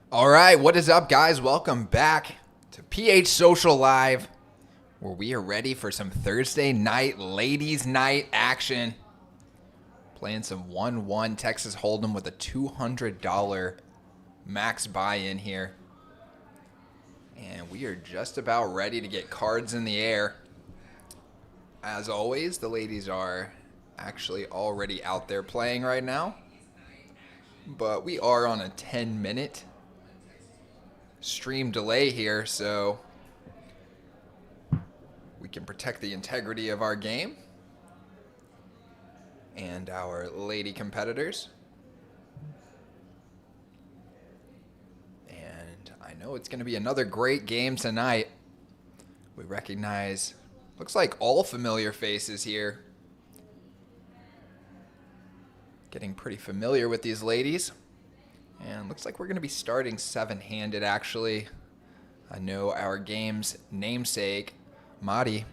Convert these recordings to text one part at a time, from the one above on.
All right, what is up, guys? Welcome back to PH Social Live, where we are ready for some Thursday night ladies' night action. Playing some 1-1 Texas Hold'em with a $200 max buy-in here. And we are just about ready to get cards in the air. As always, the ladies are actually already out there playing right now. But we are on a 10-minute stream delay here, so we can protect the integrity of our game and our lady competitors. And I know it's going to be another great game tonight. We recognize, looks like all familiar faces here. Getting pretty familiar with these ladies. And looks like we're going to be starting seven-handed, actually. I know our game's namesake, Mari,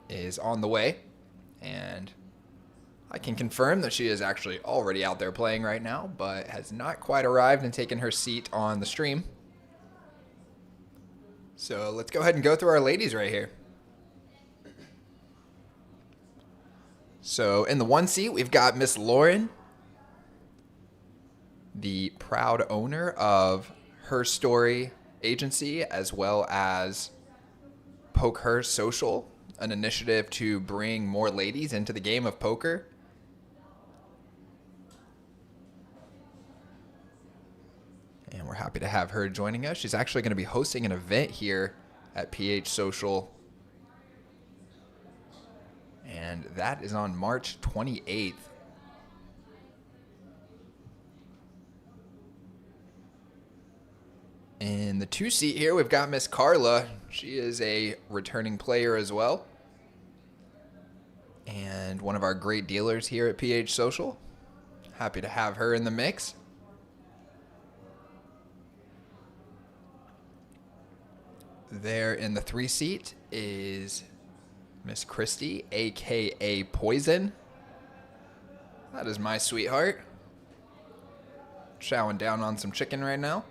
is on the way. And I can confirm that she is actually already out there playing right now, but has not quite arrived and taken her seat on the stream. So let's go ahead and go through our ladies right here. So in the one seat, we've got Miss Lauren, the proud owner of Her Story Agency, as well as Poke Her Social, an initiative to bring more ladies into the game of poker. And we're happy to have her joining us. She's actually going to be hosting an event here at PH Social. And that is on March 28th. In the two seat here, we've got Miss Carla. She is a returning player as well. And one of our great dealers here at PH Social. Happy to have her in the mix. There in the three seat is Miss Christy, aka Poison. That is my sweetheart. Chowing down on some chicken right now.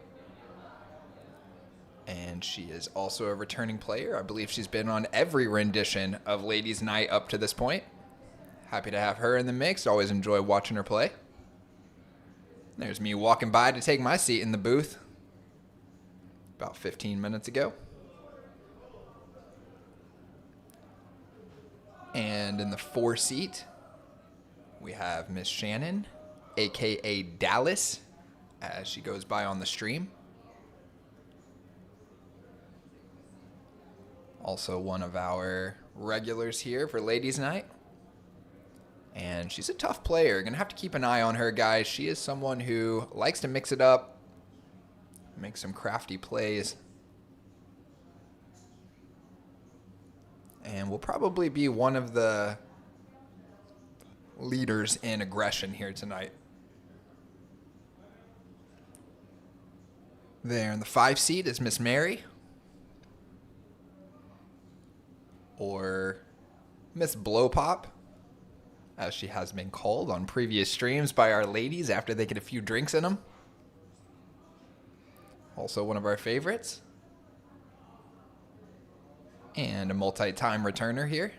And she is also a returning player. I believe she's been on every rendition of Ladies Night up to this point. Happy to have her in the mix. Always enjoy watching her play. There's me walking by to take my seat in the booth about 15 minutes ago. And in the four seat, we have Miss Shannon, aka Dallas, as she goes by on the stream. Also one of our regulars here for Ladies Night. And she's a tough player. Gonna have to keep an eye on her, guys. She is someone who likes to mix it up, make some crafty plays. And will probably be one of the leaders in aggression here tonight. There in the five seat is Miss Mary. Or Miss Blowpop, as she has been called on previous streams by our ladies after they get a few drinks in them. Also one of our favorites. And a multi-time returner here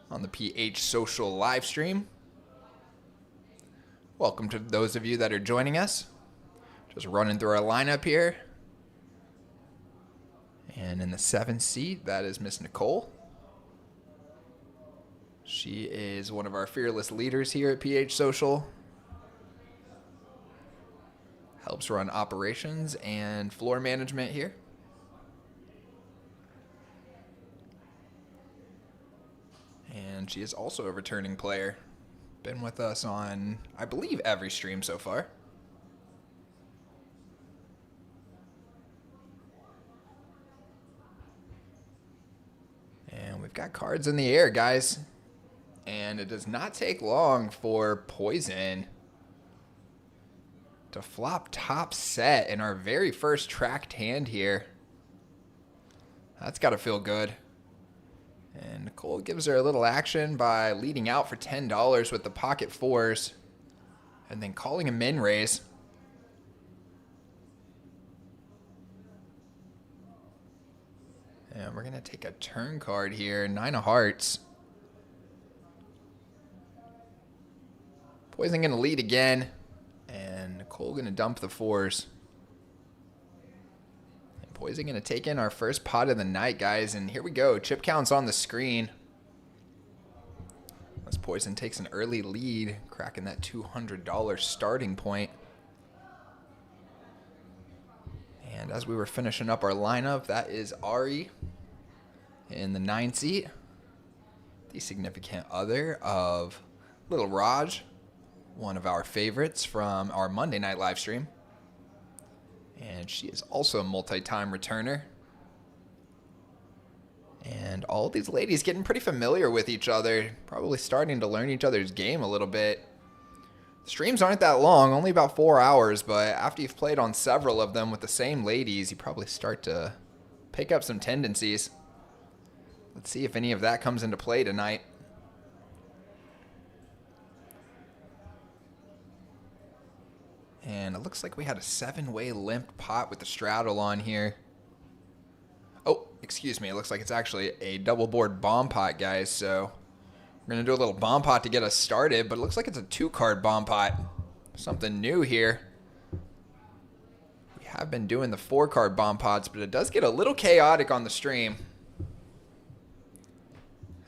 on the PH Social live stream. Welcome to those of you that are joining us. Just running through our lineup here. And in the seventh seat, that is Miss Nicole. She is one of our fearless leaders here at PH Social. Helps run operations and floor management here. And she is also a returning player. Been with us on, I believe, every stream so far. And we've got cards in the air, guys. And it does not take long for Poison to flop top set in our very first tracked hand here. That's got to feel good. And Nicole gives her a little action by leading out for $10 with the pocket fours and then calling a min raise. And we're going to take a turn card here. 9 of hearts. Poison going to lead again. And Nicole going to dump the 4s. And Poison going to take in our first pot of the night, guys. And here we go. Chip count's on the screen. As Poison takes an early lead, cracking that $200 starting point. And as we were finishing up our lineup, that is Ari in the 9 seat. The significant other of Little Raj, one of our favorites from our Monday night live stream. And she is also a multi-time returner. And all these ladies getting pretty familiar with each other, probably starting to learn each other's game a little bit. Streams aren't that long, only about 4 hours, but after you've played on several of them with the same ladies, you probably start to pick up some tendencies. Let's see if any of that comes into play tonight. And it looks like we had a 7-way limp pot with the straddle on here. Oh, excuse me, it looks like it's actually a double board bomb pot, guys, so we're going to do a little bomb pot to get us started, but it looks like it's a 2-card bomb pot. Something new here. We have been doing the 4-card bomb pots, but it does get a little chaotic on the stream,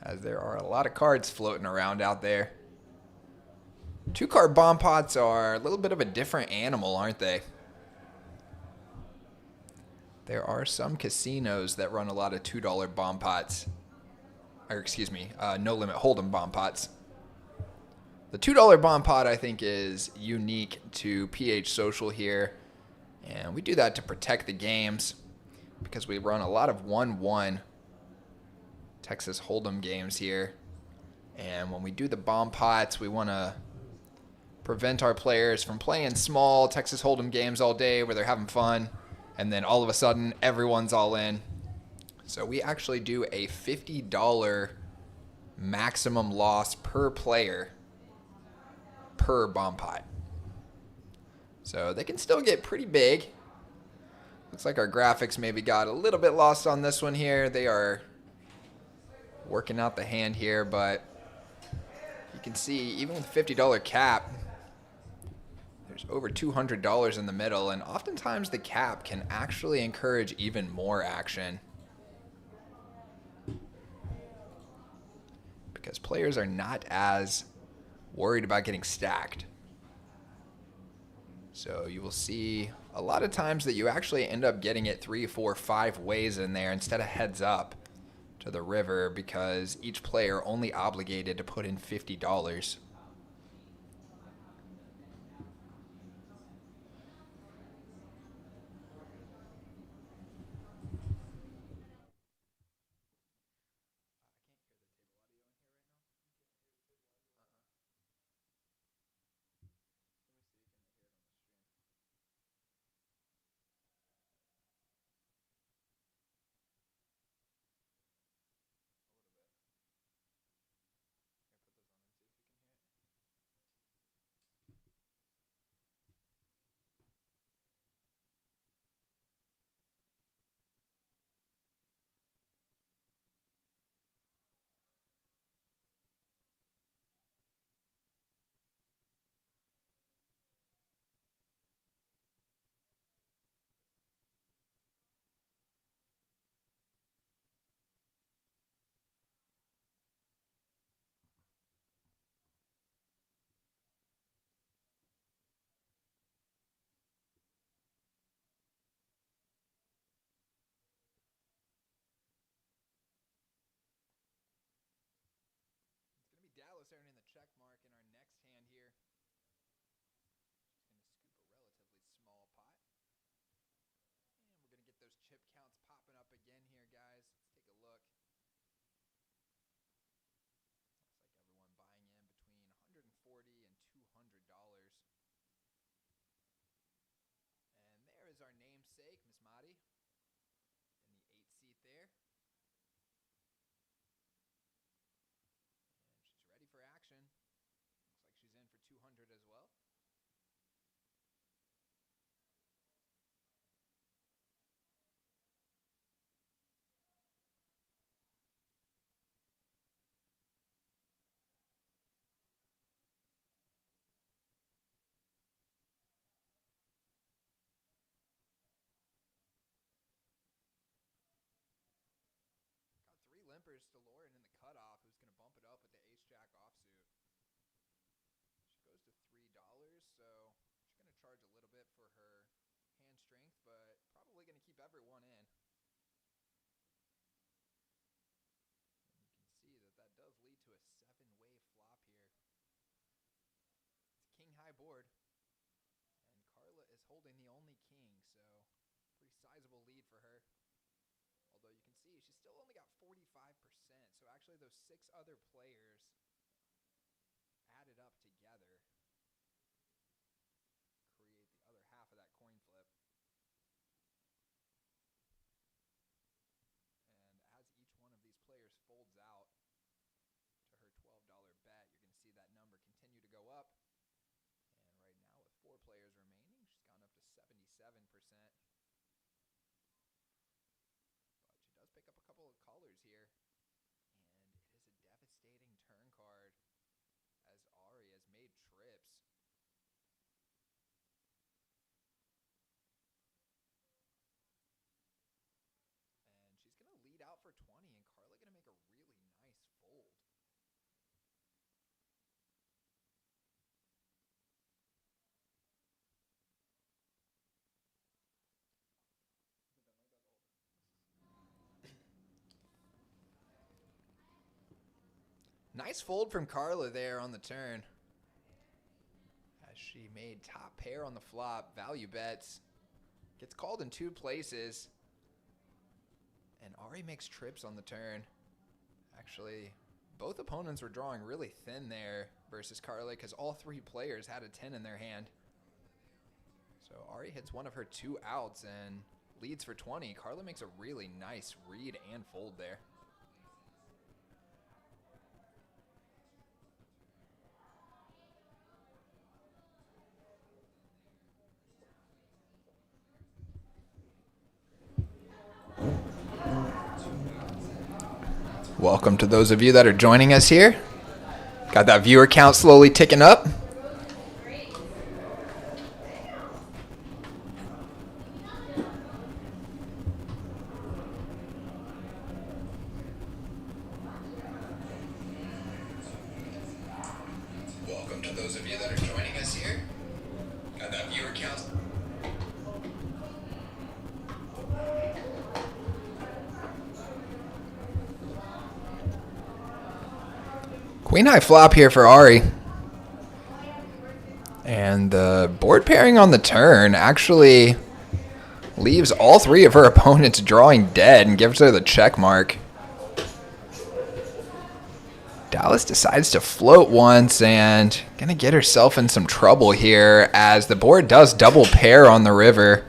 as there are a lot of cards floating around out there. 2-card bomb pots are a little bit of a different animal, aren't they? There are some casinos that run a lot of $2 bomb pots. Or excuse me, no limit hold'em bomb pots. The $2 bomb pot, I think, is unique to PH Social here, and we do that to protect the games because we run a lot of 1-1 Texas hold'em games here, and when we do the bomb pots, we want to prevent our players from playing small Texas hold'em games all day where they're having fun, and then all of a sudden everyone's all in. So we actually do a $50 maximum loss per player per bomb pot. So they can still get pretty big. Looks like our graphics maybe got a little bit lost on this one here. They are working out the hand here, but you can see even with $50 cap, there's over $200 in the middle, and oftentimes the cap can actually encourage even more action, because players are not as worried about getting stacked. So you will see a lot of times that you actually end up getting it 3, 4, 5 ways in there instead of heads up to the river, because each player only obligated to put in $50. Dallas earning the check mark in our next hand here. She's going to scoop a relatively small pot. And we're going to get those chip counts popping up again here, guys. Let's take a look. Looks like everyone buying in between $140 and $200. And there is our namesake, Miss Madi, in the 8 seat there. Ready for action. Looks like she's in for 200 as well. $2 to Lauren in the cutoff, who's going to bump it up with the ace-jack offsuit. She goes to $3, so she's going to charge a little bit for her hand strength, but probably going to keep everyone in. And you can see that that does lead to a 7-way flop here. It's a king-high board, and Carla is holding the only king, so pretty sizable lead for her. Although you can see she's still only got 45%, so actually those 6 other players added up together create the other half of that coin flip. And as each one of these players folds out to her $12 bet, you're going to see that number continue to go up. And right now with 4 players remaining, she's gone up to 77%. Does pick up a couple of callers here, and it is a devastating turn card as Ari has made trips. And she's going to lead out for 20, and Carla going to make a really nice fold. Nice fold from Carla there on the turn. As she made top pair on the flop, value bets. Gets called in 2 places. And Ari makes trips on the turn. Actually, both opponents were drawing really thin there versus Carla because all 3 players had a 10 in their hand. So Ari hits one of her 2 outs and leads for 20. Carla makes a really nice read and fold there. Welcome to those of you that are joining us here. Got that viewer count slowly ticking up. Welcome to those of you that are joining us here. Got that viewer count. Queen high flop here for Ari. And the board pairing on the turn actually leaves all 3 of her opponents drawing dead and gives her the check mark. Dallas decides to float once and gonna get herself in some trouble here as the board does double pair on the river,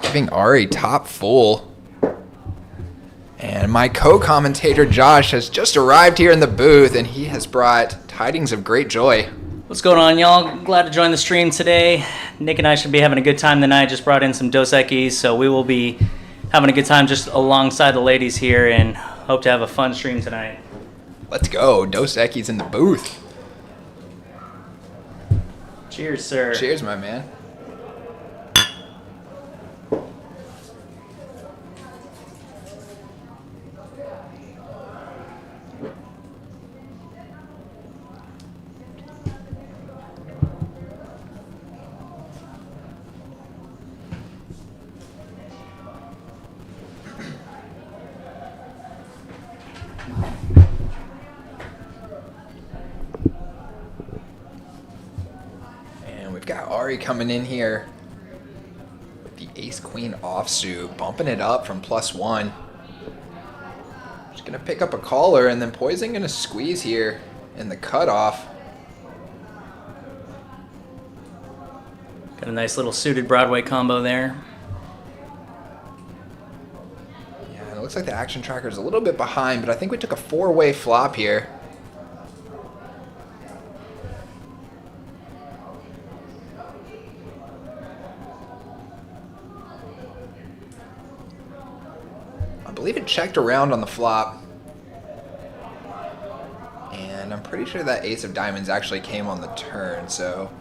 giving Ari top full. And my co-commentator Josh has just arrived here in the booth, and he has brought tidings of great joy. What's going on, y'all? Glad to join the stream today. Nick and I should be having a good time tonight. Just brought in some Dos Equis, so we will be having a good time just alongside the ladies here, and hope to have a fun stream tonight. Let's go. Dos Equis in the booth. Cheers, sir. Cheers, my man. Got Ari coming in here with the ace-queen offsuit, bumping it up from +1. She's going to pick up a caller, and then Poison going to squeeze here in the cutoff. Got a nice little suited Broadway combo there. Yeah, it looks like the action tracker is a little bit behind, but I think we took a 4-way flop here. I believe it checked around on the flop. And I'm pretty sure that ace of diamonds actually came on the turn, so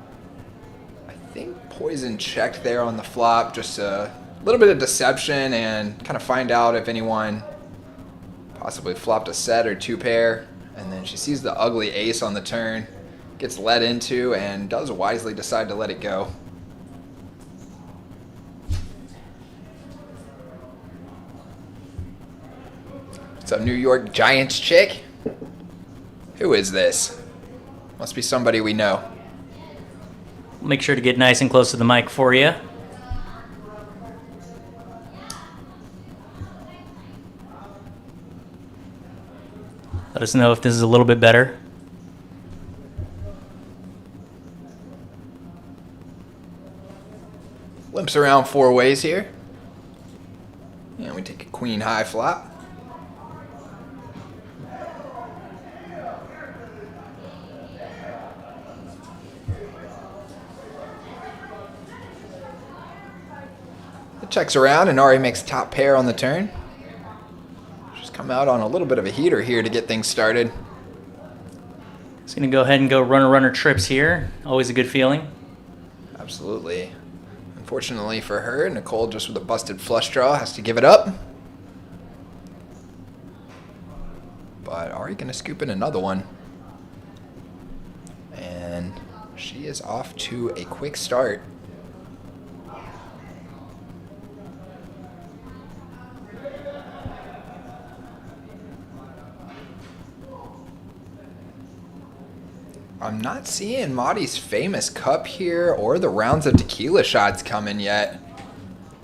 I think Poison checked there on the flop, just a little bit of deception and kind of find out if anyone Possibly flopped a set or two pair, and then she sees the ugly ace on the turn, gets led into, and does wisely decide to let it go. What's up, New York Giants chick? Who is this? Must be somebody we know. Make sure to get nice and close to the mic for you. Let us know if this is a little bit better. Limps around four ways here. And we take a queen high flop. It checks around and Ari makes top pair on the turn. She's come out on a little bit of a heater here to get things started. Just going to go ahead and go runner trips here. Always a good feeling. Absolutely. Unfortunately for her, Nicole, just with a busted flush draw, has to give it up. But Ari going to scoop in another one. And she is off to a quick start. I'm not seeing Madi's famous cup here or the rounds of tequila shots coming yet.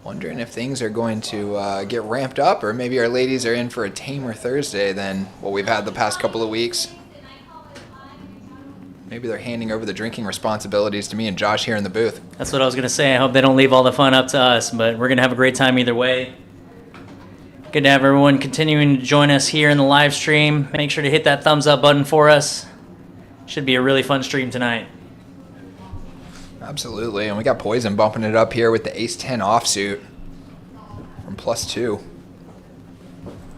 Wondering if things are going to get ramped up, or maybe our ladies are in for a tamer Thursday than what we've had the past couple of weeks. Maybe they're handing over the drinking responsibilities to me and Josh here in the booth. That's what I was going to say. I hope they don't leave all the fun up to us, but we're going to have a great time either way. Good to have everyone continuing to join us here in the live stream. Make sure to hit that thumbs up button for us. Should be a really fun stream tonight. Absolutely, and we got Poison bumping it up here with the ace-10 offsuit from +2.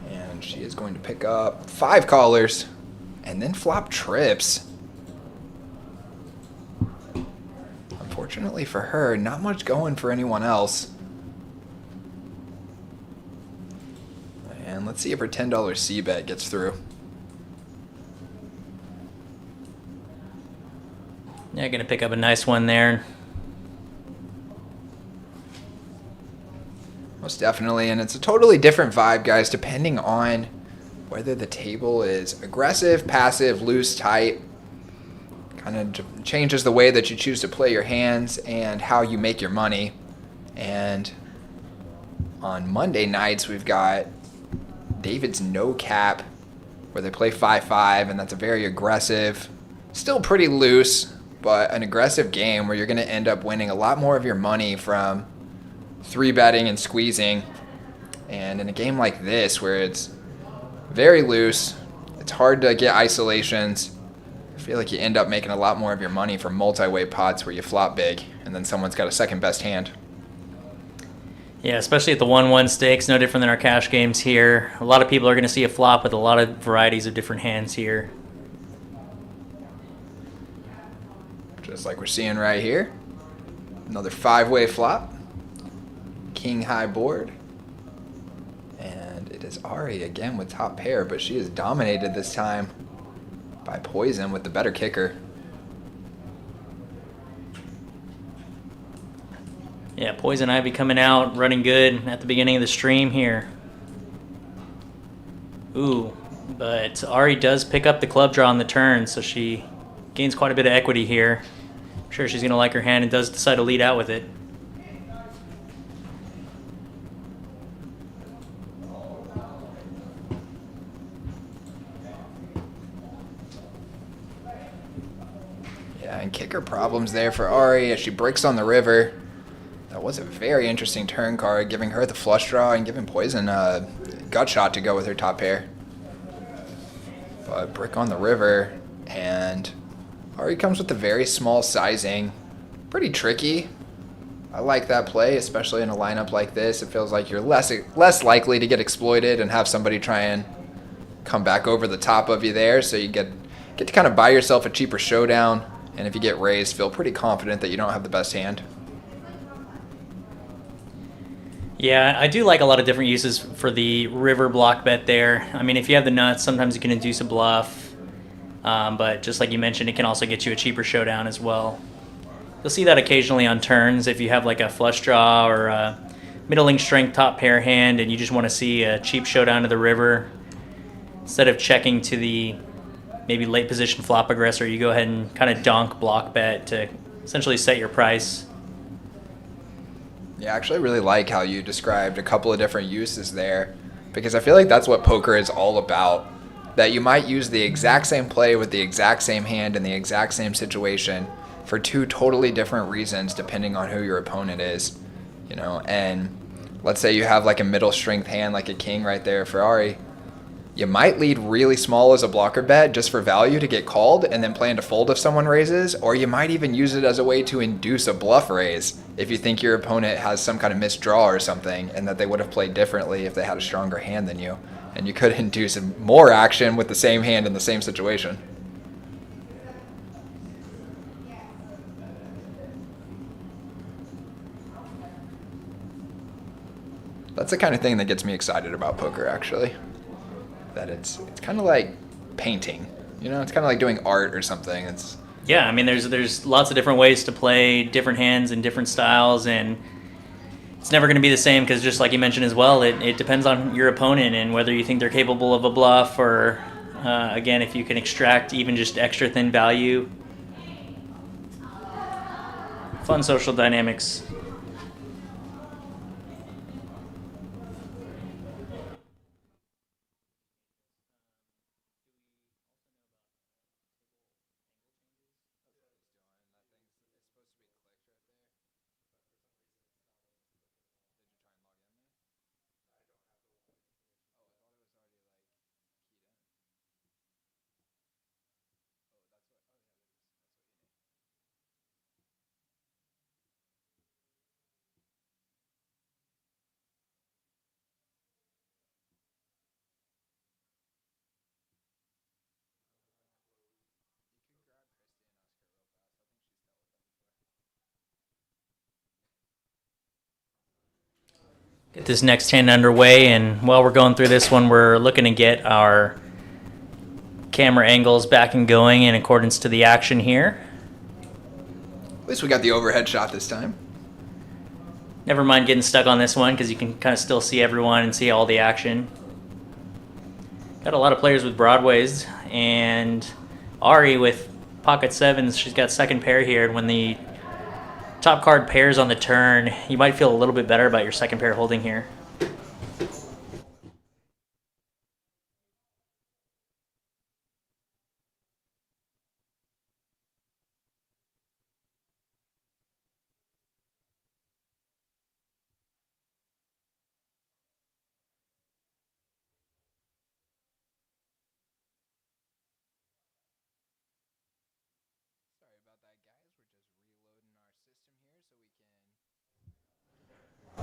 And she is going to pick up 5 callers and then flop trips. Unfortunately for her, not much going for anyone else. And let's see if her $10 C-bet gets through. Yeah, going to pick up a nice one there. Most definitely, and it's a totally different vibe, guys, depending on whether the table is aggressive, passive, loose, tight. Kind of changes the way that you choose to play your hands and how you make your money. And on Monday nights, we've got David's No Cap, where they play 5-5, and that's a very aggressive, still pretty loose, but an aggressive game where you're going to end up winning a lot more of your money from 3-betting and squeezing. And in a game like this, where it's very loose, it's hard to get isolations, I feel like you end up making a lot more of your money from multi-way pots where you flop big, and then someone's got a second best hand. Yeah, especially at the 1-1 stakes, no different than our cash games here. A lot of people are going to see a flop with a lot of varieties of different hands here. Just like we're seeing right here. Another 5-way flop. King high board. And it is Ari again with top pair, but she is dominated this time by Poison with the better kicker. Yeah, Poison Ivy coming out, running good at the beginning of the stream here. Ooh, but Ari does pick up the club draw on the turn, so she gains quite a bit of equity here. I'm sure she's going to like her hand and does decide to lead out with it. Yeah, and kicker problems there for Ari as she breaks on the river. That was a very interesting turn card, giving her the flush draw and giving Poison a gut shot to go with her top pair. But brick on the river, and Ari comes with a very small sizing. Pretty tricky. I like that play, especially in a lineup like this. It feels like you're less likely to get exploited and have somebody try and come back over the top of you there, so you get to kind of buy yourself a cheaper showdown, and if you get raised, feel pretty confident that you don't have the best hand. Yeah, I do like a lot of different uses for the river block bet there. I mean, if you have the nuts, sometimes you can induce a bluff. But just like you mentioned, it can also get you a cheaper showdown as well. You'll see that occasionally on turns if you have like a flush draw or a middling strength top pair hand and you just want to see a cheap showdown to the river. Instead of checking to the maybe late position flop aggressor, you go ahead and kind of donk block bet to essentially set your price. Yeah, I actually really like how you described a couple of different uses there, because I feel like that's what poker is all about. That you might use the exact same play with the exact same hand in the exact same situation for two totally different reasons depending on who your opponent is, you know. And let's say you have like a middle strength hand like a king right there, Ferrari. You might lead really small as a blocker bet just for value to get called and then plan to fold if someone raises, or you might even use it as a way to induce a bluff raise if you think your opponent has some kind of missed draw or something and that they would have played differently if they had a stronger hand than you. And you could induce more action with the same hand in the same situation. That's the kind of thing that gets me excited about poker, actually. That it's kind of like painting, you know? It's kind of like doing art or something. Yeah, I mean, there's lots of different ways to play different hands and different styles, and it's never going to be the same because just like you mentioned as well, it depends on your opponent and whether you think they're capable of a bluff or, again, if you can extract even just extra thin value. Fun social dynamics. Get this next hand underway, and while we're going through this one, we're looking to get our camera angles back and going in accordance to the action here. At least we got the overhead shot this time. Never mind getting stuck on this one because you can kind of still see everyone and see all the action. Got a lot of players with broadways, and Ari with pocket sevens, she's got second pair here, and when the top card pairs on the turn, you might feel a little bit better about your second pair holding here.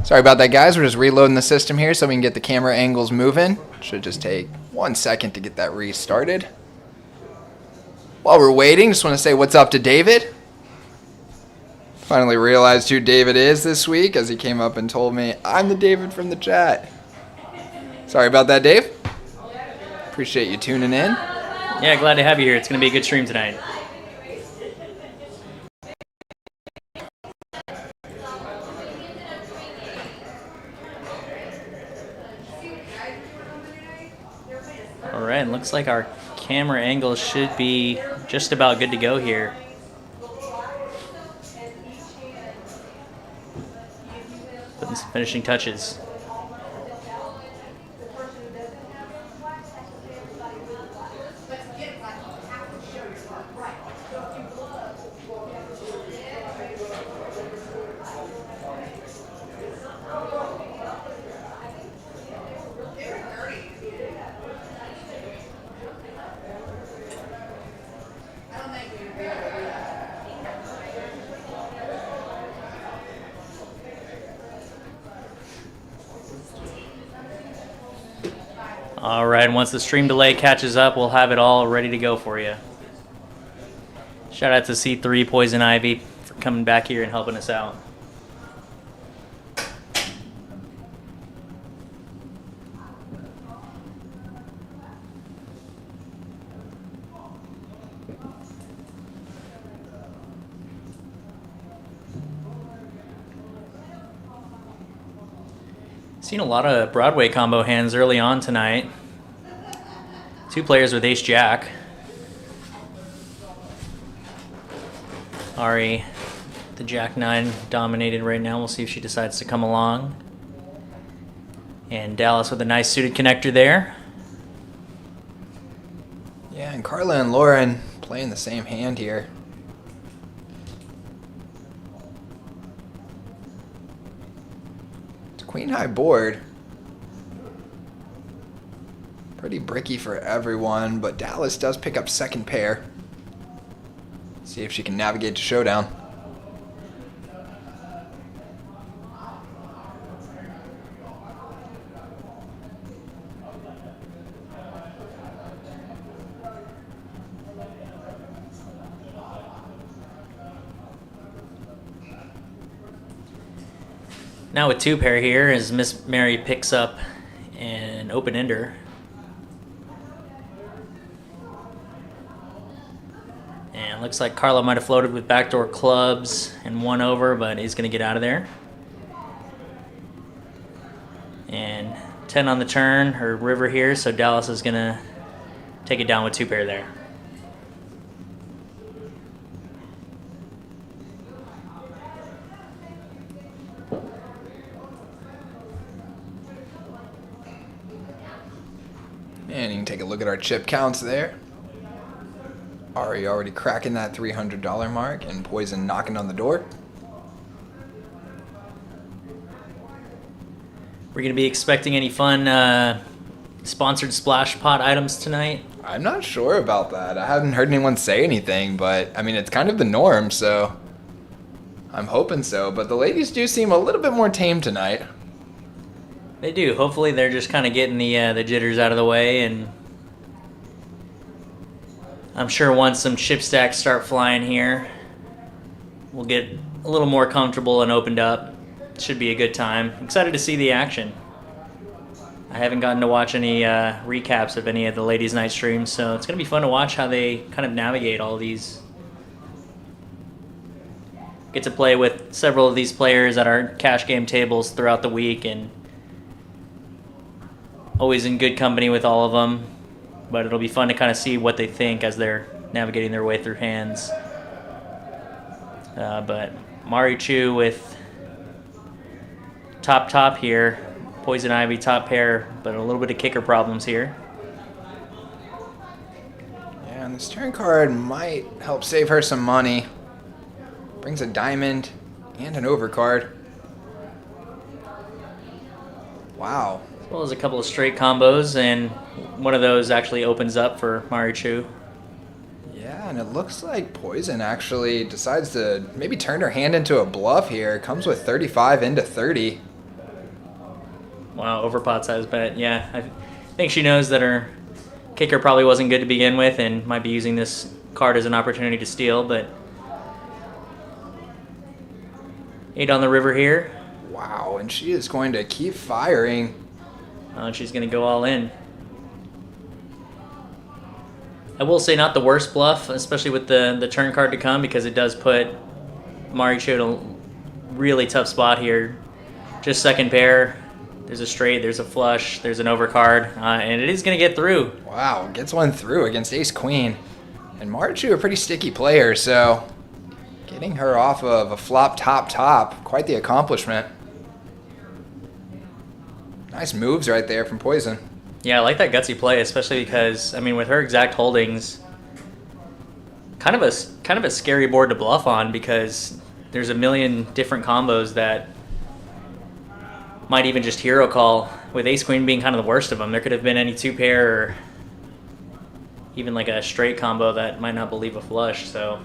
Sorry about that, guys. We're just reloading the system here so we can get the camera angles moving. Should just take 1 second to get that restarted. While we're waiting, just want to say what's up to David. Finally realized who David is this week as he came up and told me, I'm the David from the chat. Sorry about that, Dave. Appreciate you tuning in. Yeah, glad to have you here. It's going to be a good stream tonight. All right, looks like our camera angles should be just about good to go here. Putting some finishing touches. All right, once the stream delay catches up, we'll have it all ready to go for you. Shout out to C3 Poison Ivy for coming back here and helping us out. Seen a lot of Broadway combo hands early on tonight. 2 players with ace jack. Ari, the jack 9 dominated right now. We'll see if she decides to come along. And Dallas with a nice suited connector there. Yeah, and Carla and Lauren playing the same hand here. It's queen high board. Pretty bricky for everyone, but Dallas does pick up second pair. See if she can navigate to showdown. Now with 2 pair here as Miss Mary picks up an open ender. And looks like Carla might have floated with backdoor clubs and 1 over, but he's going to get out of there. And 10 on the turn, or river here, so Dallas is going to take it down with 2 pair there. And you can take a look at our chip counts there. Ari already cracking that $300 mark, and Poison knocking on the door. We're going to be expecting any fun sponsored splash pot items tonight? I'm not sure about that. I haven't heard anyone say anything, but I mean, it's kind of the norm, so I'm hoping so. But the ladies do seem a little bit more tame tonight. They do. Hopefully they're just kind of getting the jitters out of the way, and I'm sure once some chip stacks start flying here, we'll get a little more comfortable and opened up. Should be a good time. Excited to see the action. I haven't gotten to watch any recaps of any of the ladies' night streams, so it's going to be fun to watch how they kind of navigate all these. Get to play with several of these players at our cash game tables throughout the week, and always in good company with all of them. But it'll be fun to kind of see what they think as they're navigating their way through hands. But Mari Chu with top here. Poison Ivy top pair, but a little bit of kicker problems here. Yeah, and this turn card might help save her some money. Brings a diamond and an overcard. Wow. As well as a couple of straight combos, and one of those actually opens up for Mari Chu. Yeah, and it looks like Poison actually decides to maybe turn her hand into a bluff here. Comes with 35 into 30. Wow, overpot size bet. Yeah, I think she knows that her kicker probably wasn't good to begin with and might be using this card as an opportunity to steal, but 8 on the river here. Wow, and she is going to keep firing. And she's going to go all in. I will say not the worst bluff, especially with the turn card to come, because it does put Mari Chu in a really tough spot here. Just second pair. There's a straight, there's a flush, there's an overcard, and it is going to get through. Wow, gets one through against Ace-Queen. And Mari Chu, a pretty sticky player, so getting her off of a flop top, quite the accomplishment. Nice moves right there from Poison. Yeah, I like that gutsy play, especially because, I mean, with her exact holdings, kind of a scary board to bluff on, because there's a million different combos that might even just hero call, with Ace-Queen being kind of the worst of them. There could have been any 2-pair or even like a straight combo that might not believe a flush, so.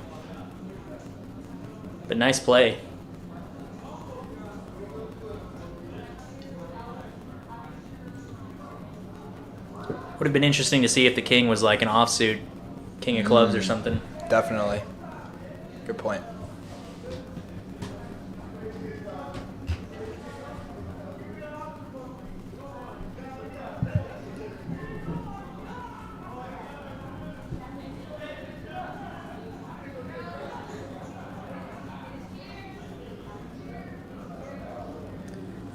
But nice play. Would have been interesting to see if the king was like an offsuit king of clubs or something. Definitely. Good point.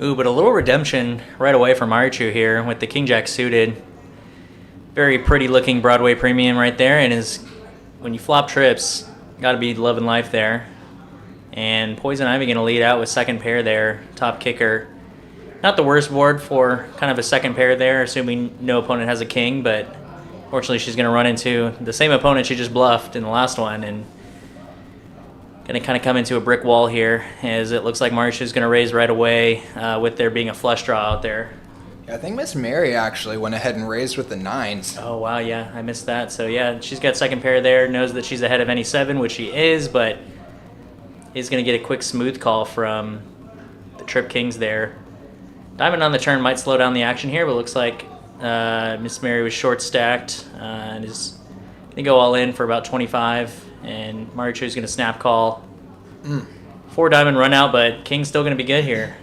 Ooh, but a little redemption right away from Marichu here with the King Jack suited. Very pretty looking Broadway premium right there, and when you flop trips, got to be loving life there. And Poison Ivy going to lead out with second pair there, top kicker. Not the worst board for kind of a second pair there, assuming no opponent has a king, but fortunately she's going to run into the same opponent she just bluffed in the last one, and going to kind of come into a brick wall here, as it looks like Marichu is going to raise right away with there being a flush draw out there. Yeah, I think Miss Mary actually went ahead and raised with the 9s. Oh, wow, yeah, I missed that. So, yeah, she's got second pair there, knows that she's ahead of any 7, which she is, but is going to get a quick smooth call from the trip kings there. Diamond on the turn might slow down the action here, but looks like Miss Mary was short stacked and is going to go all in for about 25, and Marichu is going to snap call. 4 diamond run out, but king's still going to be good here.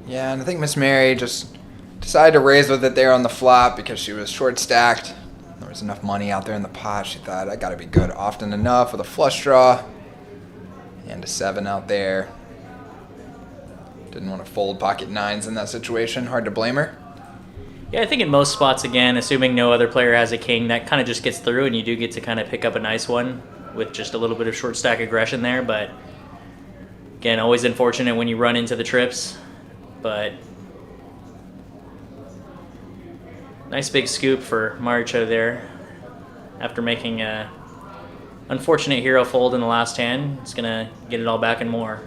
Yeah, and I think Miss Mary just decided to raise with it there on the flop because she was short stacked. There was enough money out there in the pot. She thought, I got to be good often enough with a flush draw and a 7 out there. Didn't want to fold pocket 9s in that situation. Hard to blame her. Yeah, I think in most spots, again, assuming no other player has a king, that kind of just gets through, and you do get to kind of pick up a nice one with just a little bit of short stack aggression there. But again, always unfortunate when you run into the trips. But nice big scoop for Marichu there after making a unfortunate hero fold in the last hand. It's going to get it all back and more.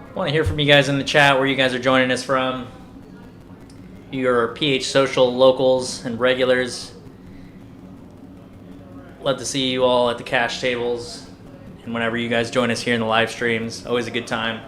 I want to hear from you guys in the chat where you guys are joining us from. Your PH Social locals and regulars. Love to see you all at the cash tables and whenever you guys join us here in the live streams. Always a good time.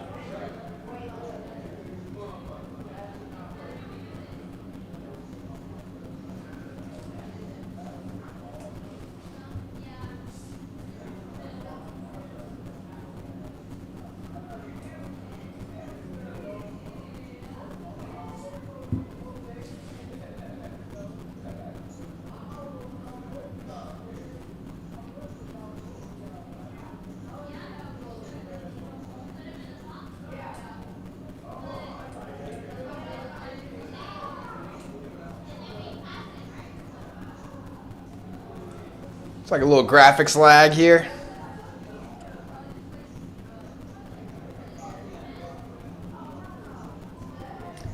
It's like a little graphics lag here.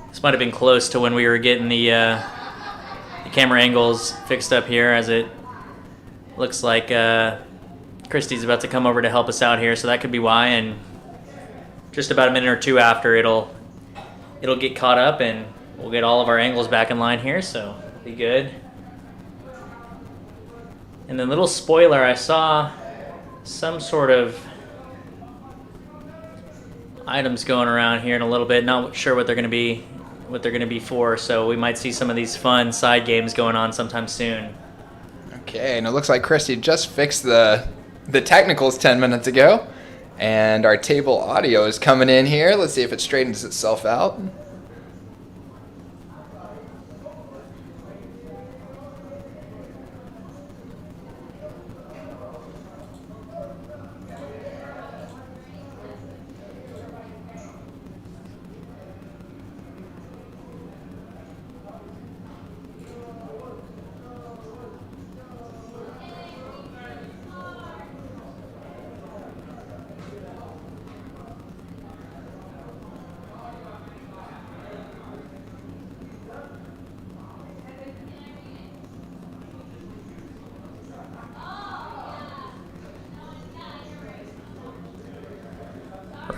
This might have been close to when we were getting the camera angles fixed up here, as it looks like Christy's about to come over to help us out here, so that could be why. And just about a minute or two after, it'll get caught up and we'll get all of our angles back in line here, so it'll be good. And then little spoiler, I saw some sort of items going around here in a little bit. Not sure what they're going to be for, so we might see some of these fun side games going on sometime soon. Okay, and it looks like Christy just fixed the technicals 10 minutes ago, and our table audio is coming in here. Let's see if it straightens itself out.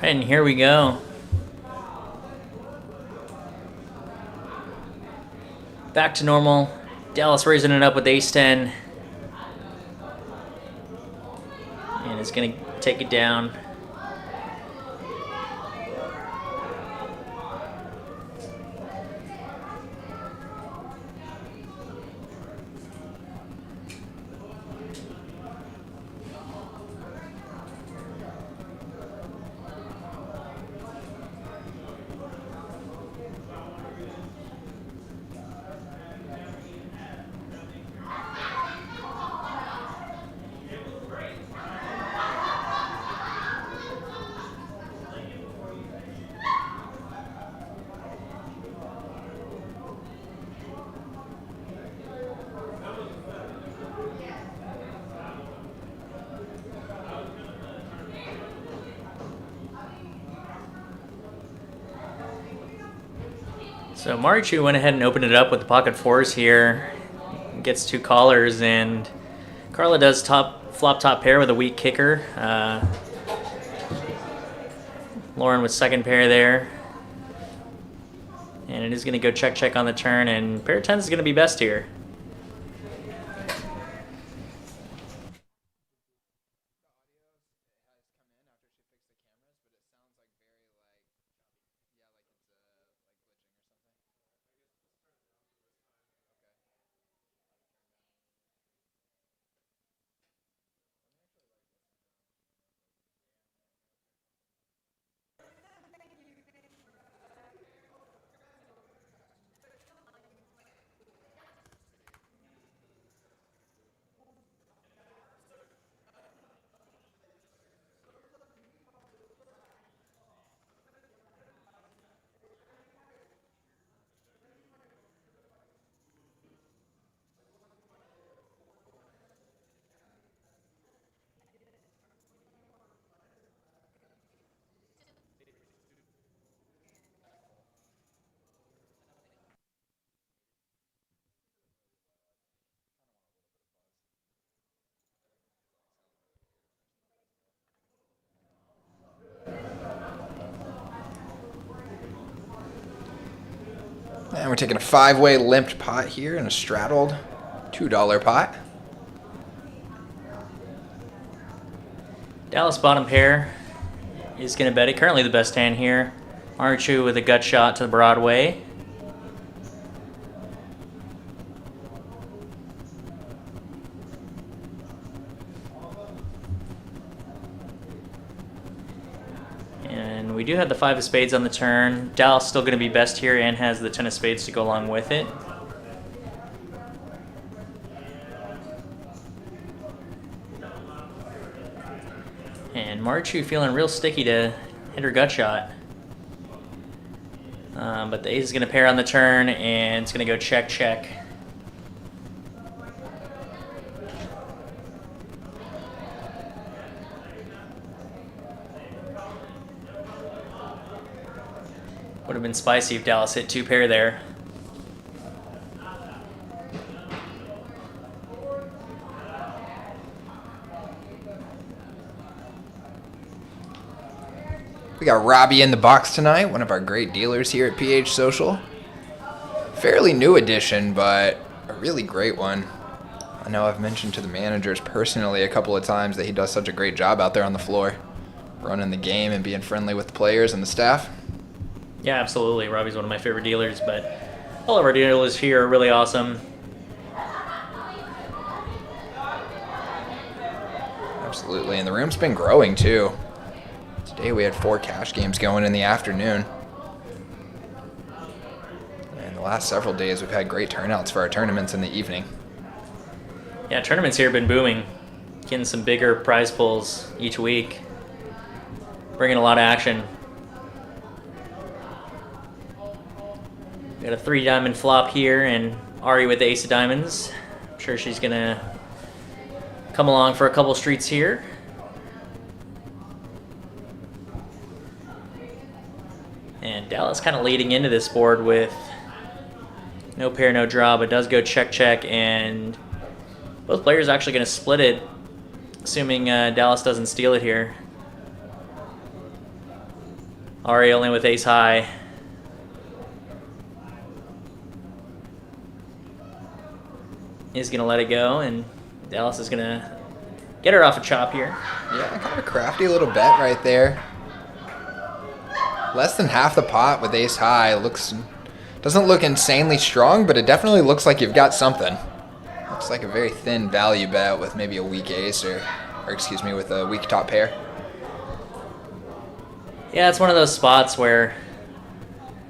Right, and here we go. Back to normal. Dallas raising it up with ace-10. And it's going to take it down. So Marichu went ahead and opened it up with the pocket fours here. Gets 2 callers, and Carla does flop top pair with a weak kicker. Lauren with second pair there. And it is going to go check on the turn, and pair of 10s is going to be best here. And we're taking a 5-way limped pot here and a straddled $2 pot. Dallas bottom pair is going to bet it. Currently the best hand here. Marichu with a gut shot to the Broadway. And we do have the 5 of spades on the turn. Dallas still going to be best here and has the 10 of spades to go along with it. And Marichu feeling real sticky to hit her gut shot. But the ace is going to pair on the turn, and it's going to go check. Would have been spicy if Dallas hit 2 pair there. We got Robbie in the box tonight, one of our great dealers here at PH Social. Fairly new addition, but a really great one. I know I've mentioned to the managers personally a couple of times that he does such a great job out there on the floor, running the game and being friendly with the players and the staff. Yeah, absolutely. Robbie's one of my favorite dealers, but all of our dealers here are really awesome. Absolutely, and the room's been growing too. Today we had 4 cash games going in the afternoon. And the last several days we've had great turnouts for our tournaments in the evening. Yeah, tournaments here have been booming. Getting some bigger prize pulls each week. Bringing a lot of action. Got a 3-diamond flop here, and Ari with the ace of diamonds. I'm sure she's going to come along for a couple streets here. And Dallas kind of leading into this board with no pair, no draw, but does go check, and both players are actually going to split it, assuming Dallas doesn't steal it here. Ari only with ace high. Is going to let it go, and Dallas is going to get her off a chop here. Yeah, kind of a crafty little bet right there. Less than half the pot with ace high. Doesn't look insanely strong, but it definitely looks like you've got something. Looks like a very thin value bet with maybe a weak ace or excuse me, with a weak top pair. Yeah, it's one of those spots where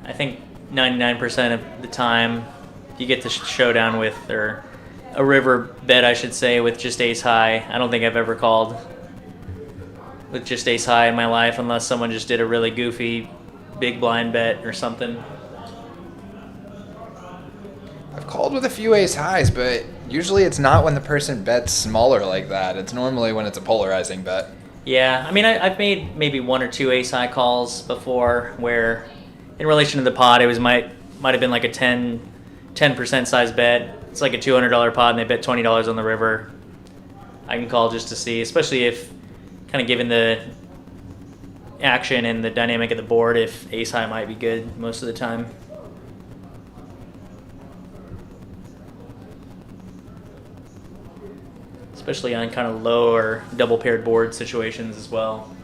I think 99% of the time you get to showdown with, or a river bet, I should say, with just ace high. I don't think I've ever called with just ace high in my life unless someone just did a really goofy big blind bet or something. I've called with a few ace highs, but usually it's not when the person bets smaller like that. It's normally when it's a polarizing bet. Yeah, I mean, I've made maybe 1 or 2 ace high calls before where in relation to the pot, it was might might have been like a 10% size bet. It's like a $200 pot, and they bet $20 on the river. I can call just to see, especially if kind of given the action and the dynamic of the board, if ace high might be good most of the time. Especially on kind of low or double paired board situations as well.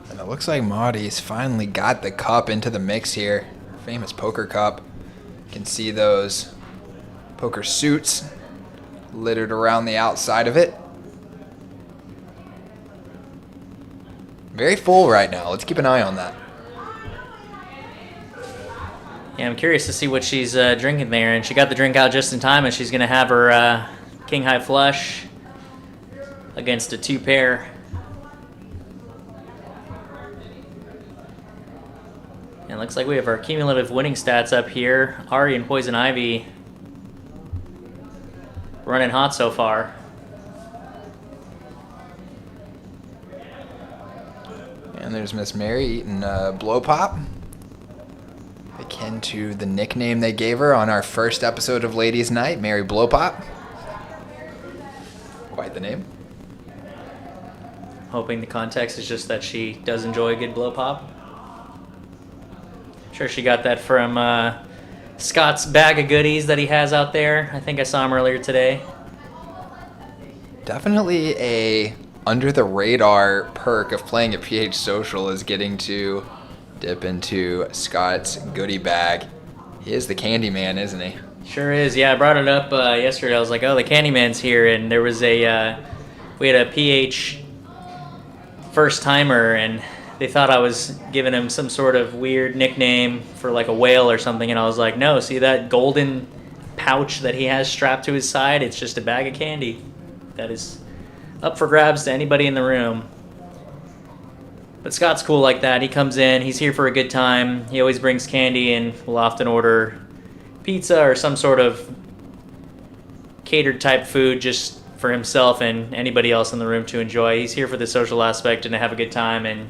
And it looks like Maudie's finally got the cup into the mix here. Famous poker cup. You can see those poker suits littered around the outside of it. Very full right now. Let's keep an eye on that. Yeah, I'm curious to see what she's drinking there. And she got the drink out just in time, and she's going to have her king high flush against a 2 pair. And looks like we have our cumulative winning stats up here. Ari and Poison Ivy running hot so far. And there's Miss Mary eating blow pop. Akin to the nickname they gave her on our first episode of Ladies Night, Mary Blow Pop. Quite the name. Hoping the context is just that she does enjoy a good blow pop. Sure she got that from Scott's bag of goodies that he has out there. I think I saw him earlier today. Definitely a under the radar perk of playing at PH Social is getting to dip into Scott's goodie bag. He is the candy man, isn't he? Sure is. Yeah, I brought it up yesterday. I was like, oh, the Candyman's here. And there was we had a PH first timer, and they thought I was giving him some sort of weird nickname for like a whale or something. And I was like, no, see that golden pouch that he has strapped to his side? It's just a bag of candy that is up for grabs to anybody in the room. But Scott's cool like that. He comes in, he's here for a good time. He always brings candy, and will often order pizza or some sort of catered type food just for himself and anybody else in the room to enjoy. He's here for the social aspect and to have a good time, and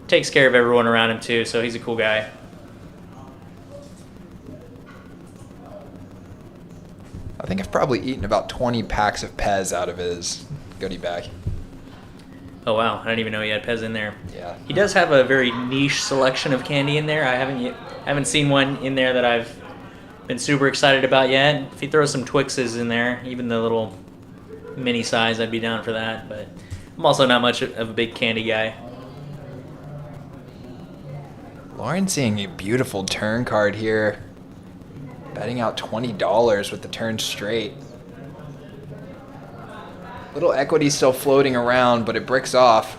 takes care of everyone around him too, so he's a cool guy. I think I've probably eaten about 20 packs of Pez out of his goodie bag. Oh wow, I didn't even know he had Pez in there. Yeah. He does have a very niche selection of candy in there. I haven't seen one in there that I've been super excited about yet. If he throws some Twixes in there, even the little mini size, I'd be down for that. But I'm also not much of a big candy guy. Lauren seeing a beautiful turn card here. Betting out $20 with the turn straight. Little equity still floating around, but it bricks off.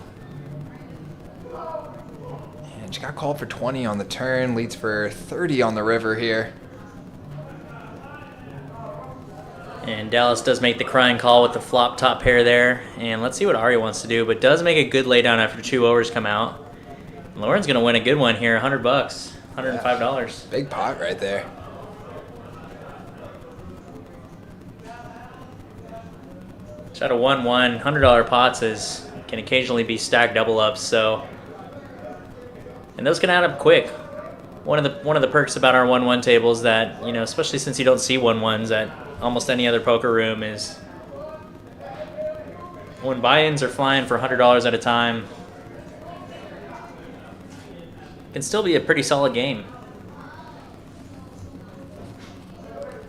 And she got called for 20 on the turn, leads for 30 on the river here. And Dallas does make the crying call with the flop top pair there. And let's see what Ari wants to do, but does make a good laydown after 2 overs come out. And Lauren's going to win a good one here, $100, $105. Big pot right there. Shot a 1-1. $100 pots can occasionally be stacked double ups, so, and those can add up quick. One of the perks about our 1-1 tables that, you know, especially since you don't see 1-1s at almost any other poker room, is when buy-ins are flying for $100 at a time, it can still be a pretty solid game.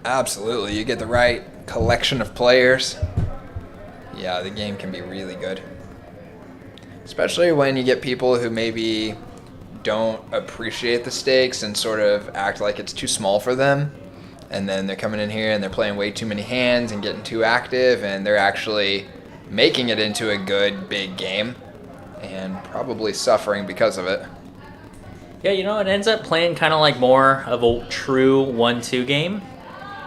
Absolutely. You get the right collection of players. Yeah, the game can be really good. Especially when you get people who maybe don't appreciate the stakes and sort of act like it's too small for them. And then they're coming in here and they're playing way too many hands and getting too active, and they're actually making it into a good big game and probably suffering because of it. Yeah, you know, it ends up playing kind of like more of a true 1-2 game,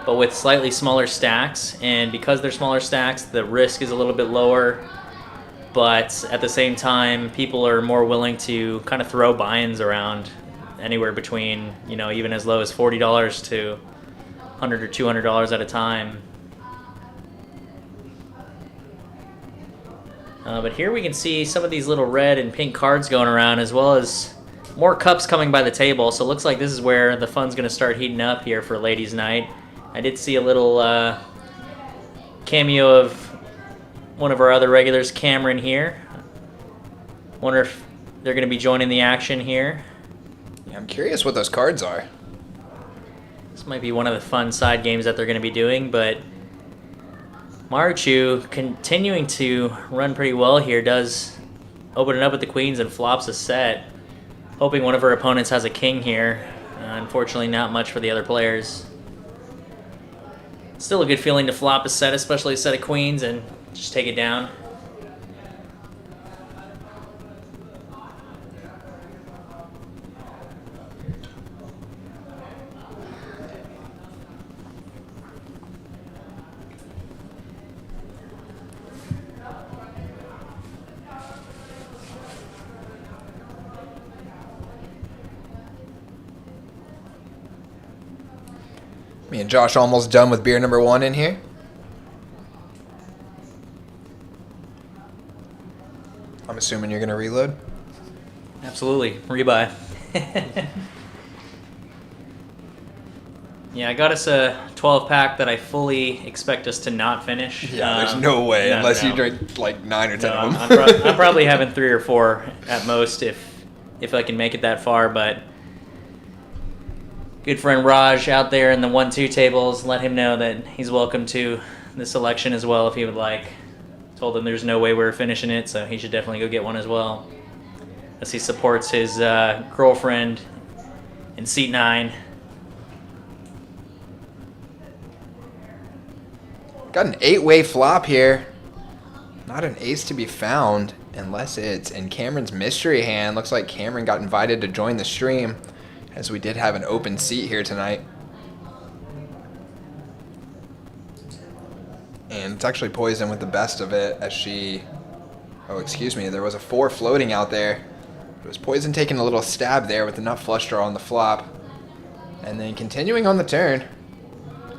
but with slightly smaller stacks. And because they're smaller stacks, the risk is a little bit lower. But at the same time, people are more willing to kind of throw buy-ins around anywhere between, you know, even as low as $40 to $100 or $200 at a time. But here we can see some of these little red and pink cards going around, as well as more cups coming by the table, so it looks like this is where the fun's going to start heating up here for ladies' night. I did see a little cameo of one of our other regulars, Cameron, here. Wonder if they're going to be joining the action here. Yeah, I'm curious what those cards are. This might be one of the fun side games that they're going to be doing, but Marichu continuing to run pretty well here, does open it up with the queens and flops a set. Hoping one of her opponents has a king here. Unfortunately, not much for the other players. Still a good feeling to flop a set, especially a set of queens, and just take it down. Me and Josh almost done with beer number 1 in here. I'm assuming you're going to reload? Absolutely. Rebuy. Yeah, I got us a 12-pack that I fully expect us to not finish. Yeah, there's no way, unless no. you drink like 9 or 10 of them. I'm probably having 3 or 4 at most if I can make it that far, but good friend Raj out there in the 1-2 tables, let him know that he's welcome to the selection as well if he would like. Told him there's no way we're finishing it, so he should definitely go get one as well, as he supports his girlfriend in seat 9. Got an 8-way flop here. Not an ace to be found unless it's in Cameron's mystery hand. Looks like Cameron got invited to join the stream, as we did have an open seat here tonight. And it's actually Poison with the best of it as she... Oh, excuse me, there was a 4 floating out there. It was Poison taking a little stab there with the nut flush draw on the flop. And then continuing on the turn.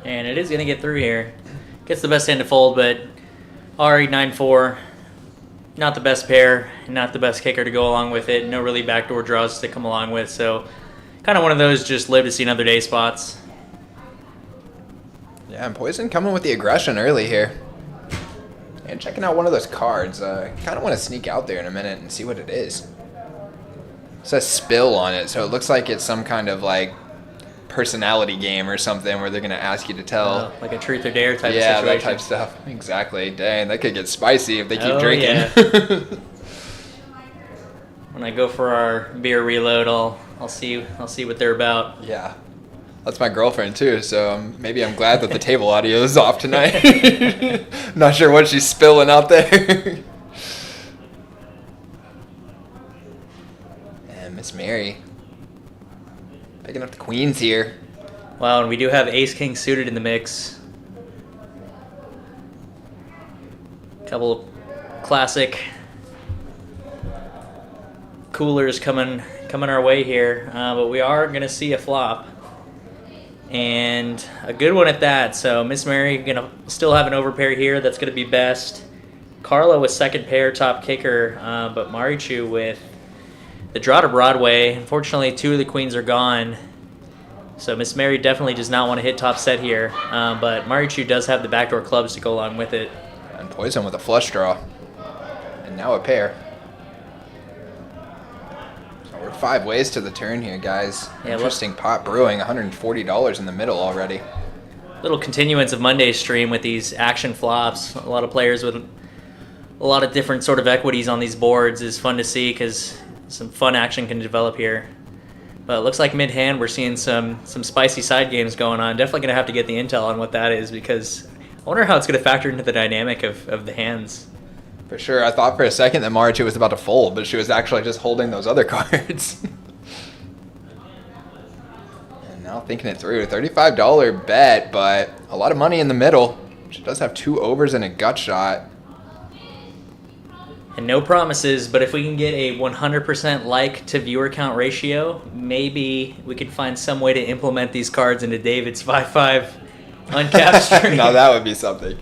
And it is going to get through here. Gets the best hand to fold, but Ari 9-4, not the best pair, not the best kicker to go along with it. No really backdoor draws to come along with, so kind of one of those just live to see another day spots. Yeah, and Poison coming with the aggression early here. And checking out one of those cards. Kind of want to sneak out there in a minute and see what it is. It says spill on it, so it looks like it's some kind of like personality game or something where they're going to ask you to tell. Like a truth or dare type of situation. Yeah, that type of stuff. Exactly. Dang, that could get spicy if they keep drinking. Yeah. When I go for our beer reload, I'll see what they're about. Yeah. That's my girlfriend too, so maybe I'm glad that the table audio is off tonight. Not sure what she's spilling out there. And Miss Mary picking up the queens here. Wow, and we do have ace-king suited in the mix. Couple classic coolers coming our way here, but we are going to see a flop. And a good one at that. So Miss Mary going to still have an overpair here. That's going to be best. Carla with second pair, top kicker, but Marichu with the draw to Broadway. Unfortunately, 2 of the queens are gone. So Miss Mary definitely does not want to hit top set here, but Marichu does have the backdoor clubs to go along with it. And Poison with a flush draw. And now a pair. So we're 5 ways to the turn here, guys. Yeah, interesting pot brewing. $140 in the middle already. Little continuance of Monday's stream with these action flops. A lot of players with a lot of different sort of equities on these boards is fun to see because some fun action can develop here. But it looks like mid-hand we're seeing some spicy side games going on. Definitely going to have to get the intel on what that is because I wonder how it's going to factor into the dynamic of the hands. For sure. I thought for a second that Marichu was about to fold, but she was actually just holding those other cards. And now thinking it through. $35 bet, but a lot of money in the middle. She does have 2 overs and a gut shot. And no promises, but if we can get a 100% like to viewer count ratio, maybe we could find some way to implement these cards into David's 5-5 uncapped stream. Now that would be something.